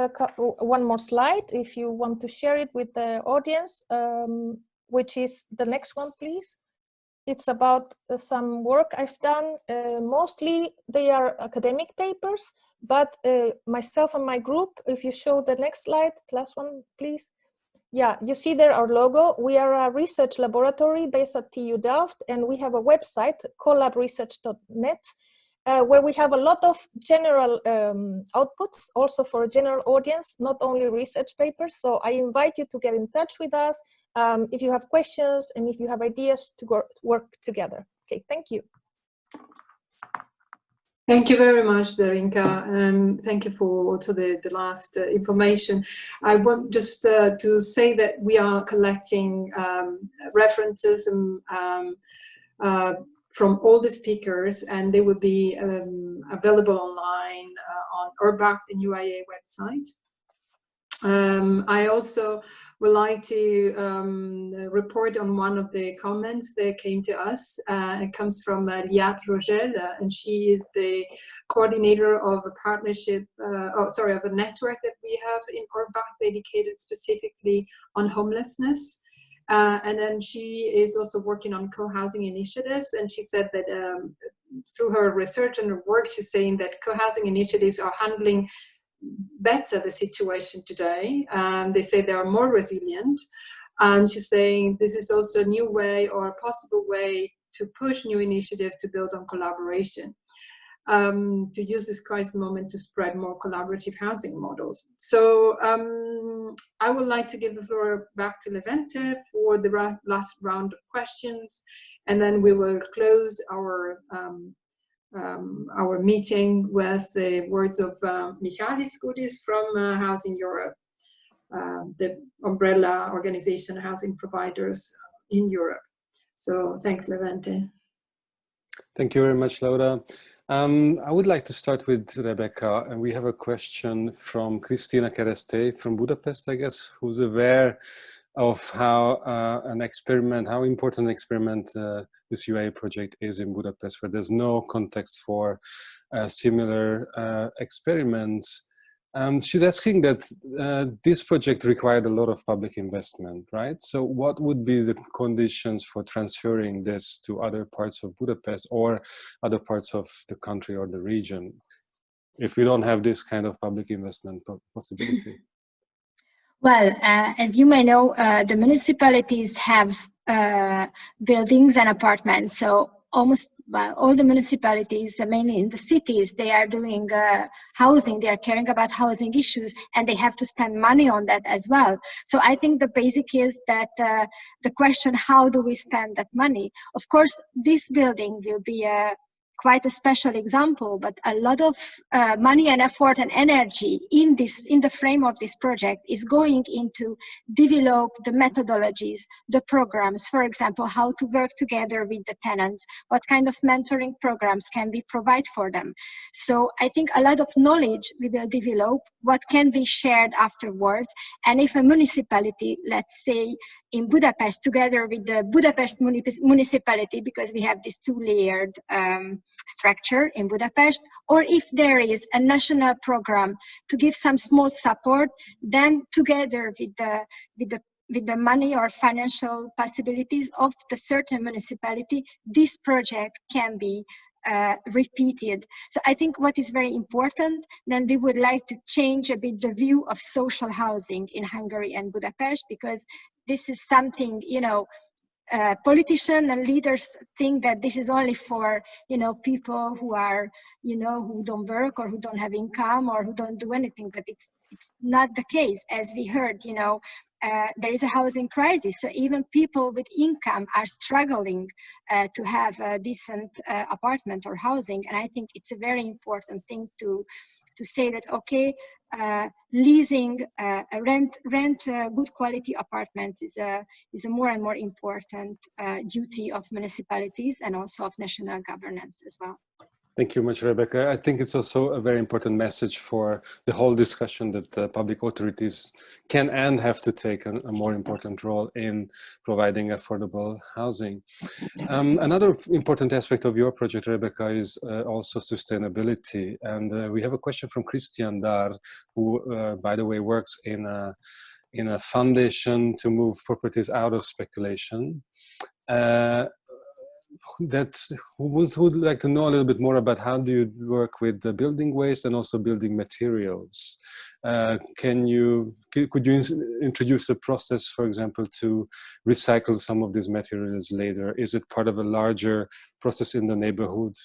one more slide, if you want to share it with the audience, which is the next one, please. It's about some work I've done. Mostly they are academic papers, but myself and my group, if you show the next slide, last one, please. Yeah, you see there our logo. We are a research laboratory based at TU Delft, and we have a website, collabresearch.net, where we have a lot of general outputs, also for a general audience, not only research papers. So I invite you to get in touch with us if you have questions and if you have ideas to work together. Okay, thank you. Thank you very much, Darinka, and thank you for also the last information. I want just to say that we are collecting references from all the speakers, and they will be available online on URBACT and UIA website. I also would like to report on one of the comments that came to us. It comes from Liat Rogel, and she is the coordinator of a partnership, of a network that we have in URBACT dedicated specifically on homelessness. And then she is also working on co-housing initiatives, and she said that through her research and her work, she's saying that co-housing initiatives are handling better the situation today. They say they are more resilient, and she's saying this is also a new way or a possible way to push new initiatives to build on collaboration, to use this crisis moment to spread more collaborative housing models. So I would like to give the floor back to Levente for the last round of questions, and then we will close our meeting with the words of Michalis Goudis from Housing Europe, the umbrella organization housing providers in Europe. So thanks, Levente. Thank you very much, Laura. I would like to start with Rebeka, and we have a question from Cristina Kereszte from Budapest, I guess, who's aware of how how important an experiment this UIA project is in Budapest, where there's no context for similar experiments. She's asking that this project required a lot of public investment, right? So what would be the conditions for transferring this to other parts of Budapest or other parts of the country or the region if we don't have this kind of public investment possibility? Well, as you may know, the municipalities have buildings and apartments. So almost all the municipalities, mainly in the cities, they are doing housing, they are caring about housing issues, and they have to spend money on that as well. So I think the basic is that the question, how do we spend that money? Of course, this building will be quite a special example, but a lot of money and effort and energy in the frame of this project is going into develop the methodologies, the programs, for example, how to work together with the tenants, what kind of mentoring programs can we provide for them. So I think a lot of knowledge we will develop, what can be shared afterwards. And if a municipality, let's say in Budapest, together with the Budapest municipality, because we have this two-layered structure in Budapest, or if there is a national program to give some small support, then together with the money or financial possibilities of the certain municipality, this project can be repeated. So I think what is very important, then we would like to change a bit the view of social housing in Hungary and Budapest, because this is something, you know, politicians and leaders think that this is only for, you know, people who are, you know, who don't work or who don't have income or who don't do anything, but it's not the case. As we heard, you know, there is a housing crisis, so even people with income are struggling to have a decent apartment or housing. And I think it's a very important thing to say that, okay, leasing, rent good quality apartments is a more and more important duty of municipalities and also of national governance as well. Thank you much, Rebeka. I think it's also a very important message for the whole discussion that public authorities can and have to take a more important role in providing affordable housing. Another important aspect of your project, Rebeka, is also sustainability. And we have a question from Christian Dar, who, by the way, works in a foundation to move properties out of speculation. Who would like to know a little bit more about how do you work with the building waste and also building materials? Could you introduce a process, for example, to recycle some of these materials later? Is it part of a larger process in the neighborhood?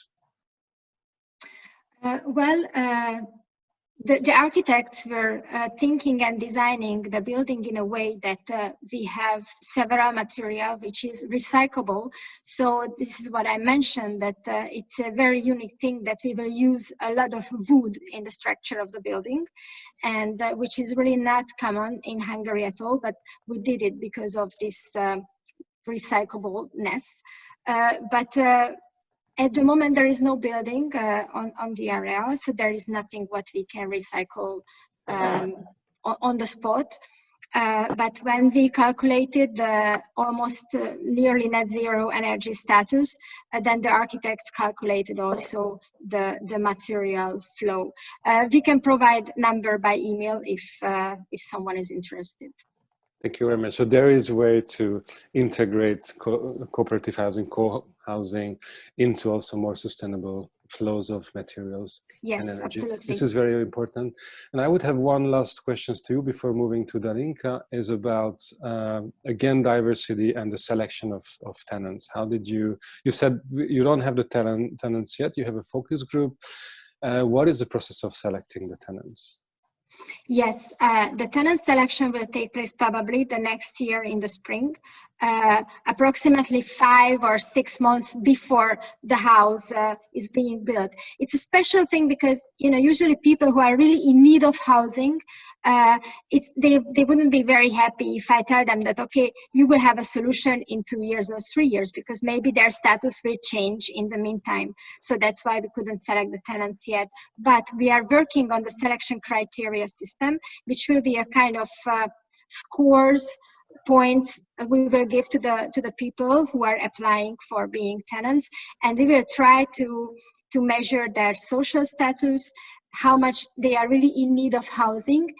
The architects were thinking and designing the building in a way that we have several material which is recyclable. So this is what I mentioned, that it's a very unique thing that we will use a lot of wood in the structure of the building, and which is really not common in Hungary at all, but we did it because of this recyclableness. At the moment, there is no building on the area, so there is nothing what we can recycle on the spot. But when we calculated the almost nearly net zero energy status, then the architects calculated also the material flow. We can provide number by email if someone is interested. Thank you very much. So there is a way to integrate cooperative housing, co-housing into also more sustainable flows of materials. Yes, and energy. Absolutely. This is very important. And I would have one last question to you before moving to Darinka, is about, again, diversity and the selection of tenants. How did you said you don't have the tenants yet, you have a focus group. What is the process of selecting the tenants? Yes, the tenant selection will take place probably the next year in the spring, approximately 5 or 6 months before the house is being built. It's a special thing because, you know, usually people who are really in need of housing, they wouldn't be very happy if I tell them that, okay, you will have a solution in 2 years or 3 years, because maybe their status will change in the meantime. So that's why we couldn't select the tenants yet. But we are working on the selection criteria system, which will be a kind of scores, points we will give to the people who are applying for being tenants, and we will try to measure their social status, how much they are really in need of housing.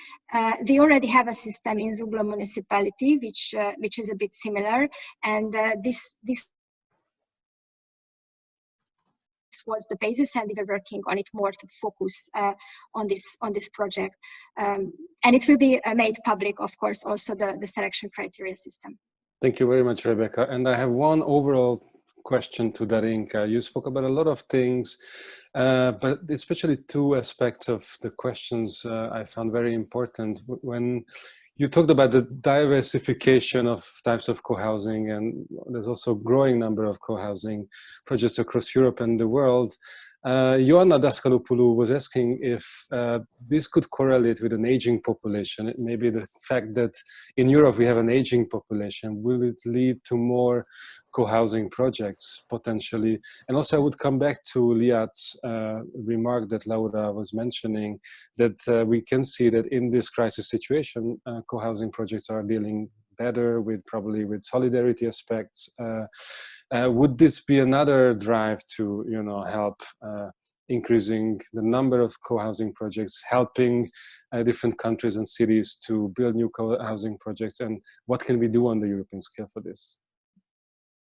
We already have a system in Zugló municipality which is a bit similar, and this was the basis, and we were working on it more to focus on this project. And it will be made public, of course, also the selection criteria system. Thank you very much, Rebeka. And I have one overall question to Darinka. You spoke about a lot of things, but especially 2 aspects of the questions I found very important. When you talked about the diversification of types of co-housing, and there's also a growing number of co-housing projects across Europe and the world. Ioana Dascalopoulou was asking if this could correlate with an aging population. Maybe the fact that in Europe we have an aging population, will it lead to more co-housing projects potentially? And also I would come back to Liat's remark that Laura was mentioning, that we can see that in this crisis situation, co-housing projects are dealing better with probably with solidarity aspects. Would this be another drive to, you know, help increasing the number of co-housing projects, helping different countries and cities to build new co-housing projects? And what can we do on the European scale for this?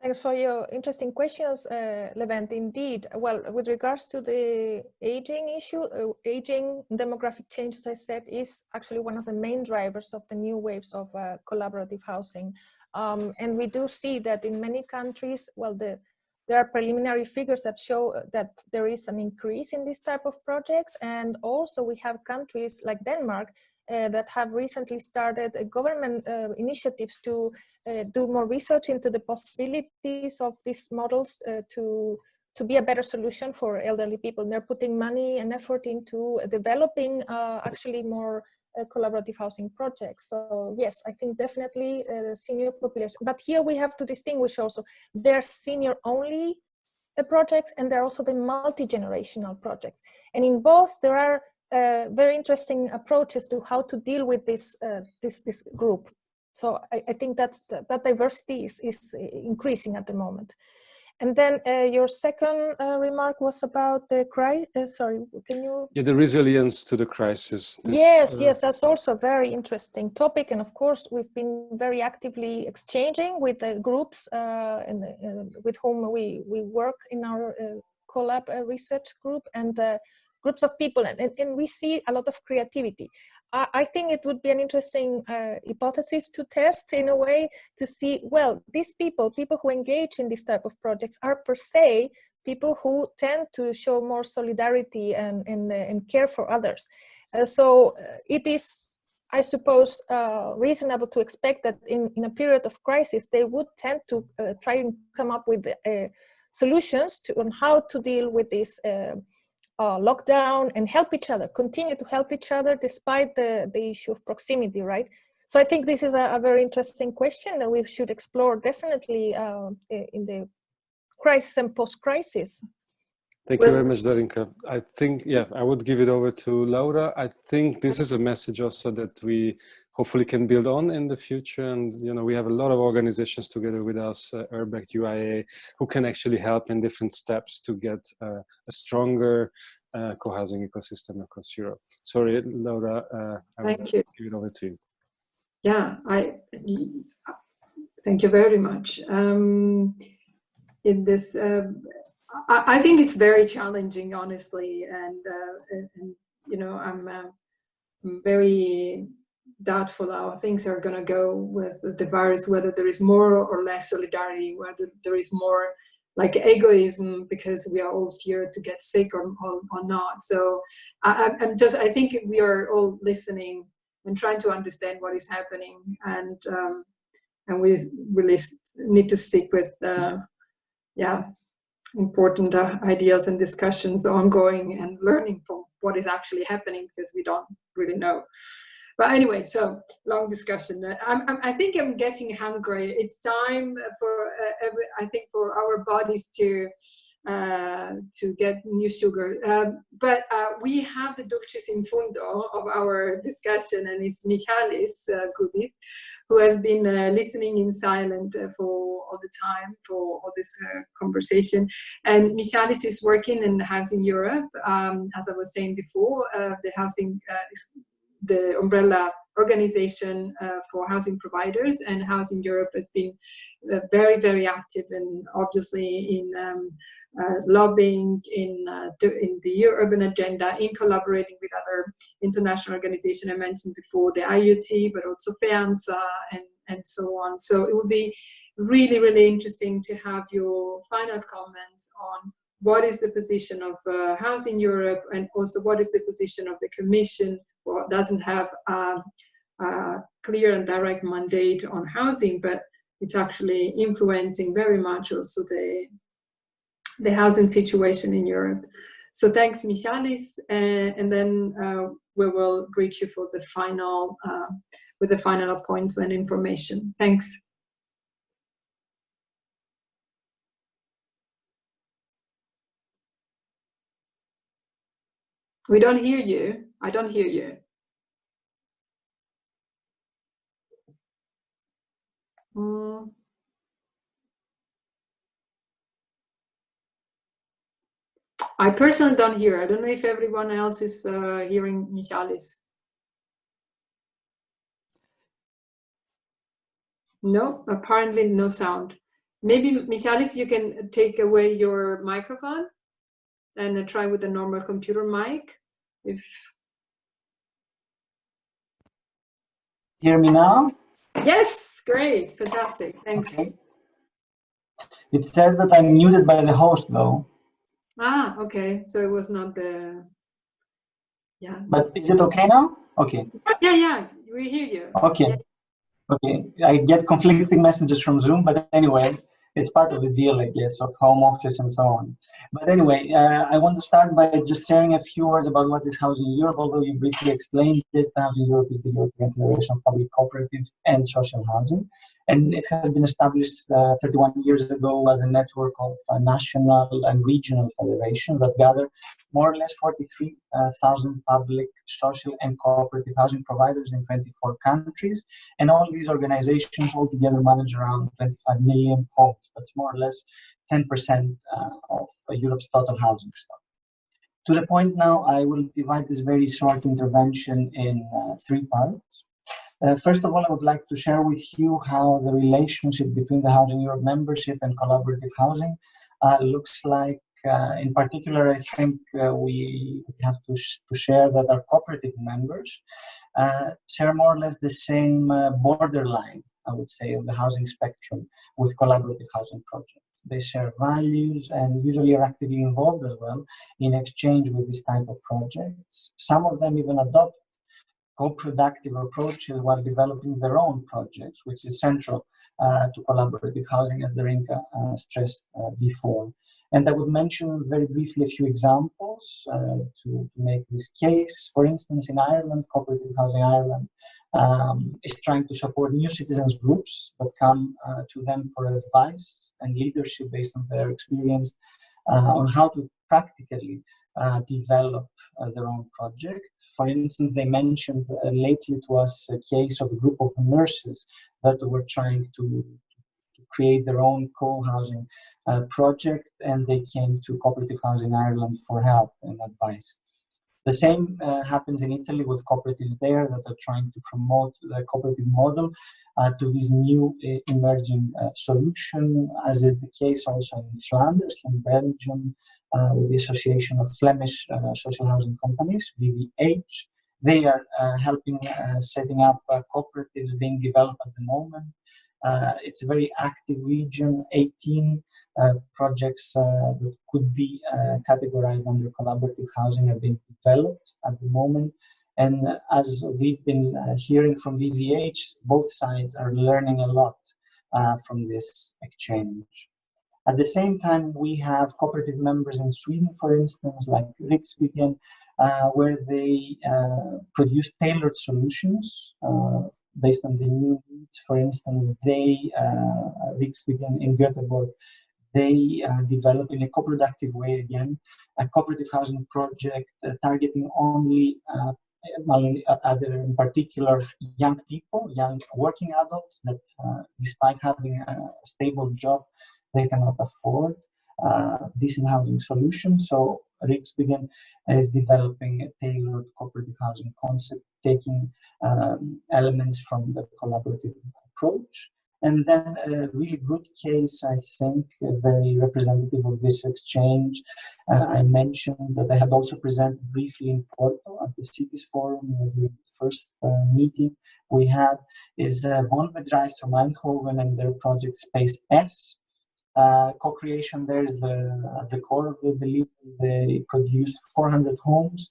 Thanks for your interesting questions, Levent. Indeed, well, with regards to the aging issue, aging demographic change, as I said, is actually one of the main drivers of the new waves of collaborative housing. And we do see that in many countries, well, there are preliminary figures that show that there is an increase in this type of projects. And also we have countries like Denmark that have recently started government initiatives to do more research into the possibilities of these models to be a better solution for elderly people. And they're putting money and effort into developing actually more collaborative housing projects. So yes, I think definitely the senior population, but here we have to distinguish also, they're senior only projects and they're also the multi-generational projects. And in both there are very interesting approaches to how to deal with this this group. So I think that diversity is increasing at the moment. And then your second remark was about the sorry, can you? Yeah, the resilience to the crisis. Yes, that's also a very interesting topic. And of course, we've been very actively exchanging with the groups with whom we work in our collab research group and groups of people, and we see a lot of creativity. I think it would be an interesting hypothesis to test in a way to see, well, these people who engage in this type of projects are per se people who tend to show more solidarity and care for others. So it is, I suppose, reasonable to expect that in a period of crisis, they would tend to try and come up with solutions on how to deal with this lockdown and help each other, continue to help each other despite the issue of proximity, right? So I think this is a very interesting question that we should explore definitely in the crisis and post-crisis. Thank you very much, Darinka. I think, yeah, I would give it over to Laura. I think this is a message also that we hopefully can build on in the future. And, you know, we have a lot of organizations together with us, URBACT-UIA, who can actually help in different steps to get a stronger co-housing ecosystem across Europe. Sorry, Laura, I will give it over to you. Yeah, thank you very much. In this, I think it's very challenging, honestly, and you know, I'm very doubtful how things are going to go with the virus, whether there is more or less solidarity, whether there is more like egoism because we are all feared to get sick or not. So I think we are all listening and trying to understand what is happening, and we really need to stick with important ideas and discussions ongoing and learning from what is actually happening, because we don't really know. But anyway, so long discussion. I think I'm getting hungry. It's time for I think for our bodies to get new sugar. But we have the dulcis in fundo of our discussion, and it's Michalis Goudis, who has been listening in silent for all the time for all this conversation. And Michalis is working in Housing Europe, as I was saying before. The housing the umbrella organization for housing providers, and Housing Europe has been very, very active and obviously in lobbying in the urban agenda, in collaborating with other international organizations I mentioned before, the IUT, but also FEANSA and so on. So it would be really, really interesting to have your final comments on what is the position of Housing Europe, and also what is the position of the Commission, who doesn't have a clear and direct mandate on housing, but it's actually influencing very much also the housing situation in Europe. So thanks, Michalis, and then we will greet you for the final with the final appointment information. Thanks. We don't hear you. I don't hear you. I personally don't hear. I don't know if everyone else is hearing Michalis. No, apparently no sound. Maybe, Michalis, you can take away your microphone and try with a normal computer mic. If hear me now? Yes, great, fantastic, thanks. Okay. It says that I'm muted by the host, though. Ah, okay, so it was not the, yeah. But is it okay now? Okay. Yeah, we hear you. Okay. Yeah. Okay, I get conflicting messages from Zoom, but anyway, it's part of the deal, I guess, of home office and so on. But anyway, I want to start by just sharing a few words about what is Housing Europe, although you briefly explained it. Housing Europe is the European Federation of Public Cooperatives and Social Housing. And it has been established 31 years ago as a network of national and regional federations that gather more or less 43,000 public, social, and cooperative housing providers in 24 countries. And all these organizations altogether manage around 25 million homes. That's more or less 10% of Europe's total housing stock. To the point now, I will divide this very short intervention in 3 parts. First of all, I would like to share with you how the relationship between the Housing Europe membership and collaborative housing looks like. In particular, I think we have to share that our cooperative members share more or less the same borderline, I would say, of the housing spectrum with collaborative housing projects. They share values and usually are actively involved as well in exchange with this type of projects. Some of them even adopt co-productive approaches while developing their own projects, which is central to collaborative housing, as Darinka stressed before. And I would mention very briefly a few examples to make this case. For instance, in Ireland, Cooperative Housing Ireland is trying to support new citizens groups that come to them for advice and leadership based on their experience on how to practically develop their own project. For instance, they mentioned lately to us a case of a group of nurses that were trying to create their own co-housing project, and they came to Cooperative Housing Ireland for help and advice. The same happens in Italy with cooperatives there that are trying to promote the cooperative model to this new emerging solution, as is the case also in Flanders, in Belgium, with the Association of Flemish Social Housing Companies, VVH. They are helping setting up cooperatives being developed at the moment. It's a very active region. 18 projects that could be categorized under collaborative housing are being developed at the moment. And as we've been hearing from VVH, both sides are learning a lot from this exchange. At the same time, we have cooperative members in Sweden, for instance, like Riksbyggen, where they produce tailored solutions based on the new needs. For instance, Riksbyggen in Göteborg, they develop in a co-productive way again a cooperative housing project targeting only in particular young people, young working adults that despite having a stable job, they cannot afford decent housing solutions. So Riksbyggen is developing a tailored cooperative housing concept, taking elements from the collaborative approach. And then a really good case, I think, very representative of this exchange. I mentioned that I had also presented briefly in Porto at the Cities Forum during the first meeting we had, is Wohnbedrijf from Eindhoven and their project Space S. Co-creation there is at the core of the delivery. They produced 400 homes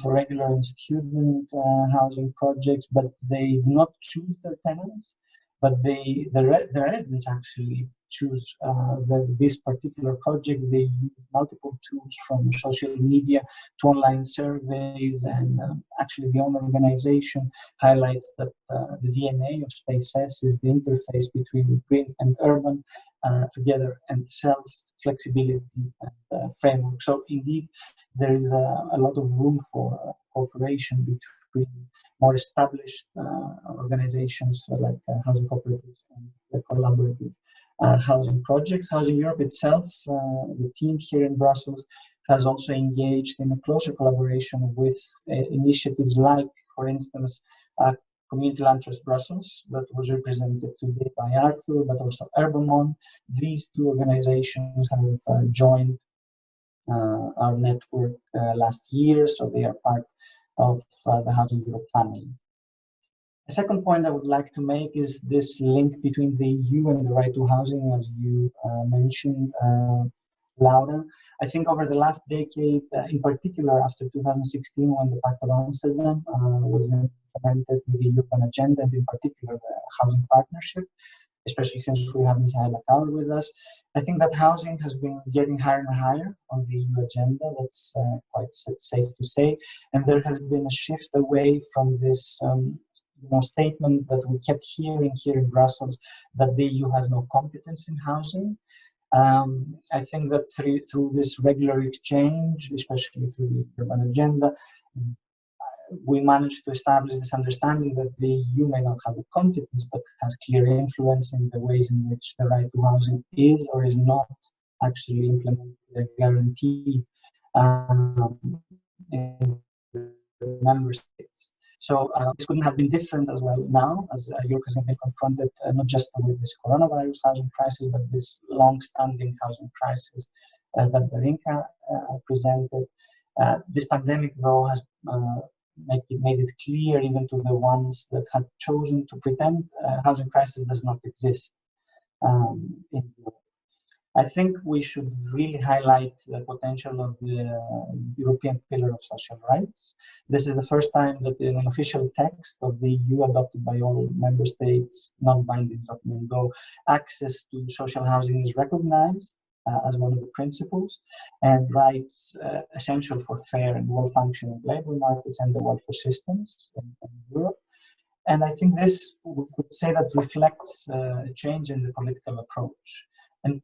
for regular and student housing projects, but they do not choose their tenants, but the residents actually choose this particular project. They use multiple tools from social media to online surveys, and actually the owner organization highlights that the DNA of SpaceS is the interface between green and urban together, and self-flexibility and framework. So indeed, there is a lot of room for cooperation between more established organizations like housing cooperatives and the collaborative housing projects. Housing Europe itself, the team here in Brussels, has also engaged in a closer collaboration with initiatives like, for instance, Community Land Trust Brussels, that was represented today by Arthur, but also Urbamon. These two organizations have joined our network last year, so they are part of the Housing Europe family. The second point I would like to make is this link between the EU and the right to housing, as you mentioned, Laura. I think over the last decade, in particular after 2016, when the Pact of Amsterdam was implemented with the European agenda, and in particular the housing partnership, especially since we have Michael Lafond with us, I think that housing has been getting higher and higher on the EU agenda. That's quite safe to say. And there has been a shift away from this statement that we kept hearing here in Brussels, that the EU has no competence in housing. I think that through this regular exchange, especially through the urban agenda, we managed to establish this understanding that the EU may not have the competence, but has clear influence in the ways in which the right to housing is or is not actually implemented and guaranteed in the member states. So this couldn't have been different as well now, as Europe has been confronted not just with this coronavirus housing crisis, but this long-standing housing crisis that Darinka presented. This pandemic, though, has made it clear even to the ones that had chosen to pretend housing crisis does not exist in Europe. I think we should really highlight the potential of the European Pillar of Social Rights. This is the first time that in an official text of the EU adopted by all member states, non-binding document, though access to social housing is recognized as one of the principles, and rights essential for fair and well-functioning labor markets and the welfare systems in Europe. And I think this, we could say, that reflects a change in the political approach. And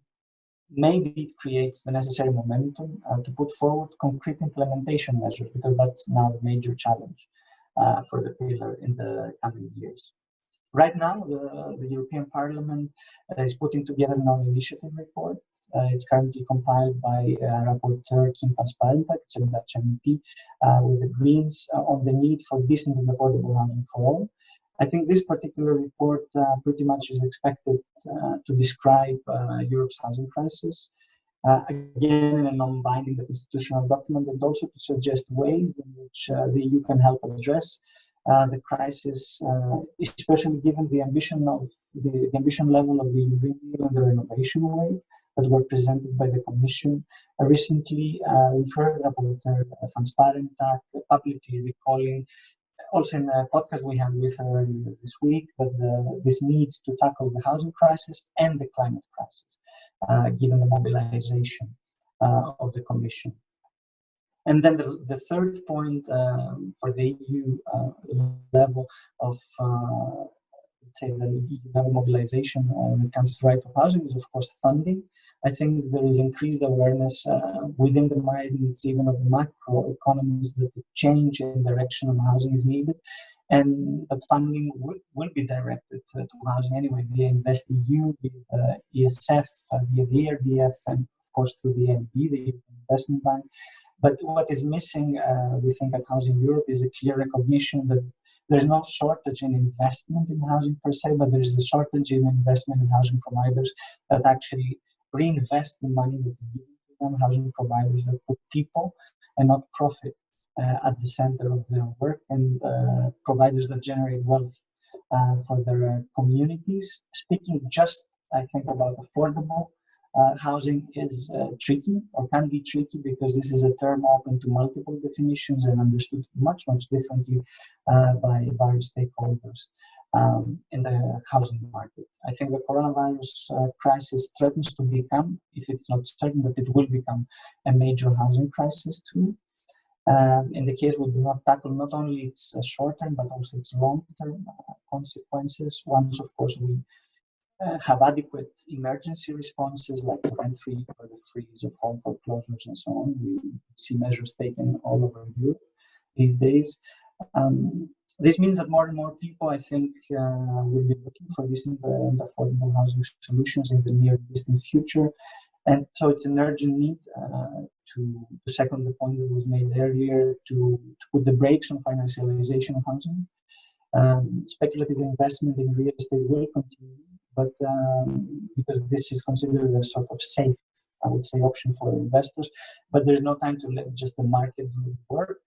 maybe it creates the necessary momentum to put forward concrete implementation measures, because that's now a major challenge for the pillar in the coming years. Right now, the European Parliament is putting together an own initiative report. It's currently compiled by Rapporteur Kim van Sparentak, it's a Dutch MEP, with the Greens on the need for decent and affordable housing for all. I think this particular report pretty much is expected to describe Europe's housing crisis, again in a non-binding institutional document, and also to suggest ways in which the EU can help address the crisis, especially given the ambition level of the Green Deal and the renovation wave that were presented by the Commission. Recently, we've heard Rapporteur van Sparentak publicly recalling, also in a podcast we had with her earlier this week, that this needs to tackle the housing crisis and the climate crisis, given the mobilization of the Commission. And then the third point for the EU level of, let's say, the EU level mobilization when it comes to right to housing is, of course, funding. I think there is increased awareness within the minds even of the macro economies that the change in direction of housing is needed, and that funding will be directed to housing anyway via InvestEU, via ESF, via the ERDF, and of course through the EIB, the European Investment Bank. But what is missing, we think, at Housing Europe is a clear recognition that there's no shortage in investment in housing per se, but there is a shortage in investment in housing providers that actually reinvest the money that is given to them, housing providers that put people and not profit at the center of their work, and providers that generate wealth for their communities. Speaking just, I think, about affordable housing is tricky, or can be tricky, because this is a term open to multiple definitions and understood much, much differently by various stakeholders in the housing market. I think the coronavirus crisis threatens to become, if it's not certain that it will become, a major housing crisis too. In the case we do not tackle not only its short-term but also its long-term consequences, once, of course, we have adequate emergency responses like the rent-free or the freeze of home foreclosures and so on. We see measures taken all over Europe these days. This means that more and more people, I think, will be looking for decent and affordable housing solutions in the near distant future. And so it's an urgent need to second the point that was made earlier, to put the brakes on financialization of housing, Speculative investment in real estate will continue, but because this is considered a sort of safe, I would say, option for investors. But there's no time to let just the market do the work,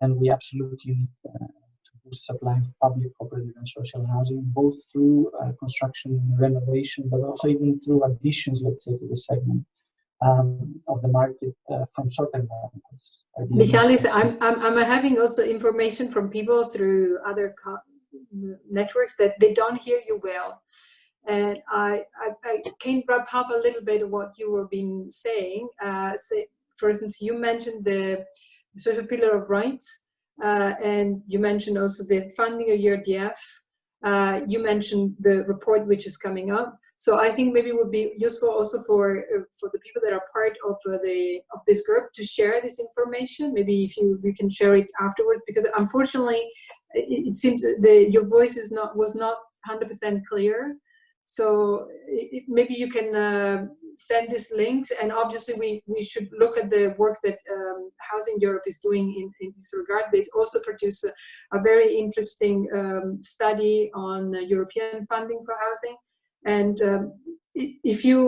and we absolutely need to boost supply of public, cooperative, and social housing, both through construction and renovation, but also even through additions, let's say, to the segment of the market from certain rentals. Michalis, I'm having also information from people through other networks that they don't hear you well. And I can wrap up a little bit of what you were been saying. For instance, you mentioned the social pillar of rights, and you mentioned also the funding of URDF. You mentioned the report which is coming up. So I think maybe it would be useful also for the people that are part of this group to share this information. Maybe if we can share it afterwards, because unfortunately it seems that your voice was not 100% clear. So maybe you can send these links, and obviously we should look at the work that Housing Europe is doing in this regard. They also produce a very interesting study on European funding for housing. And if you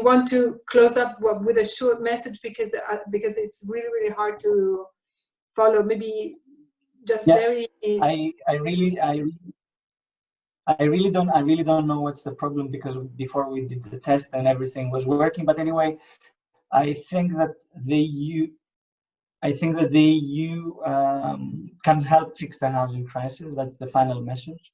want to close up with a short message, because it's really hard to follow, maybe just very. I really don't know what's the problem, because before we did the test and everything was working. But anyway, I think that the EU can help fix the housing crisis. That's the final message.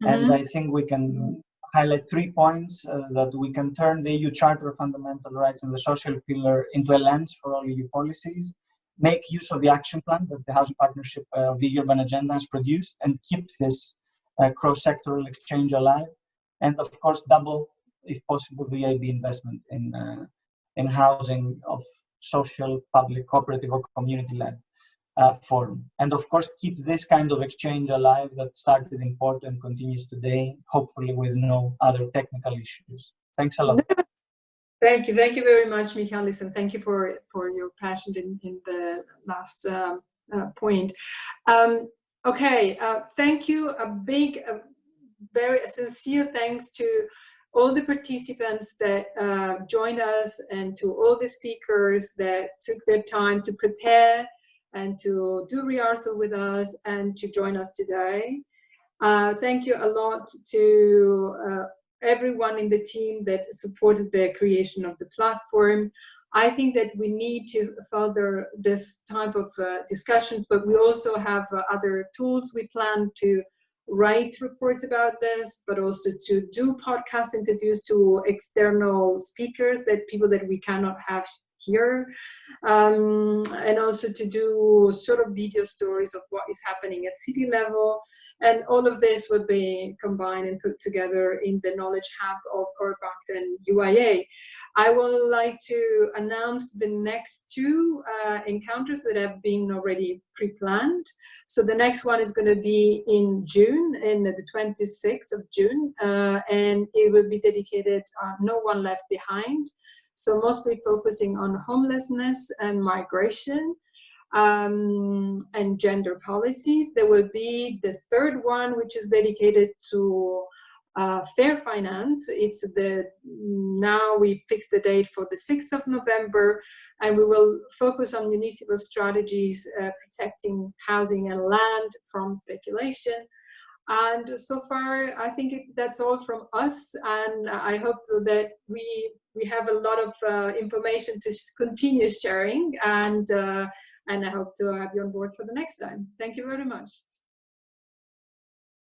Mm-hmm. And I think we can highlight 3 points that we can turn the EU Charter of Fundamental Rights and the social pillar into a lens for all EU policies, make use of the action plan that the Housing Partnership of the Urban Agenda has produced, and keep this cross-sectoral exchange alive, and of course double, if possible, the EIB investment in housing of social, public, cooperative, or community-led form. And of course keep this kind of exchange alive that started in Porto and continues today, hopefully with no other technical issues. Thanks a lot. Thank you very much, Michalis, and thank you for your passion in the last point. Okay, thank you. A very sincere thanks to all the participants that joined us, and to all the speakers that took their time to prepare and to do rehearsal with us and to join us today. Thank you a lot to everyone in the team that supported the creation of the platform. I think that we need to further this type of discussions, but we also have other tools. We plan to write reports about this, but also to do podcast interviews to external speakers, people that we cannot have here, and also to do sort of video stories of what is happening at city level. And all of this would be combined and put together in the Knowledge Hub of URBACT and UIA. I would like to announce the next 2 encounters that have been already pre-planned. So the next one is going to be in June, in the 26th of June, and it will be dedicated No One Left Behind. So mostly focusing on homelessness and migration and gender policies. There will be the 3rd one, which is dedicated to fair finance. Now we fixed the date for the 6th of November, and we will focus on municipal strategies protecting housing and land from speculation. And so far, I think that's all from us, and I hope that we have a lot of information to continue sharing, and I hope to have you on board for the next time. Thank you very much.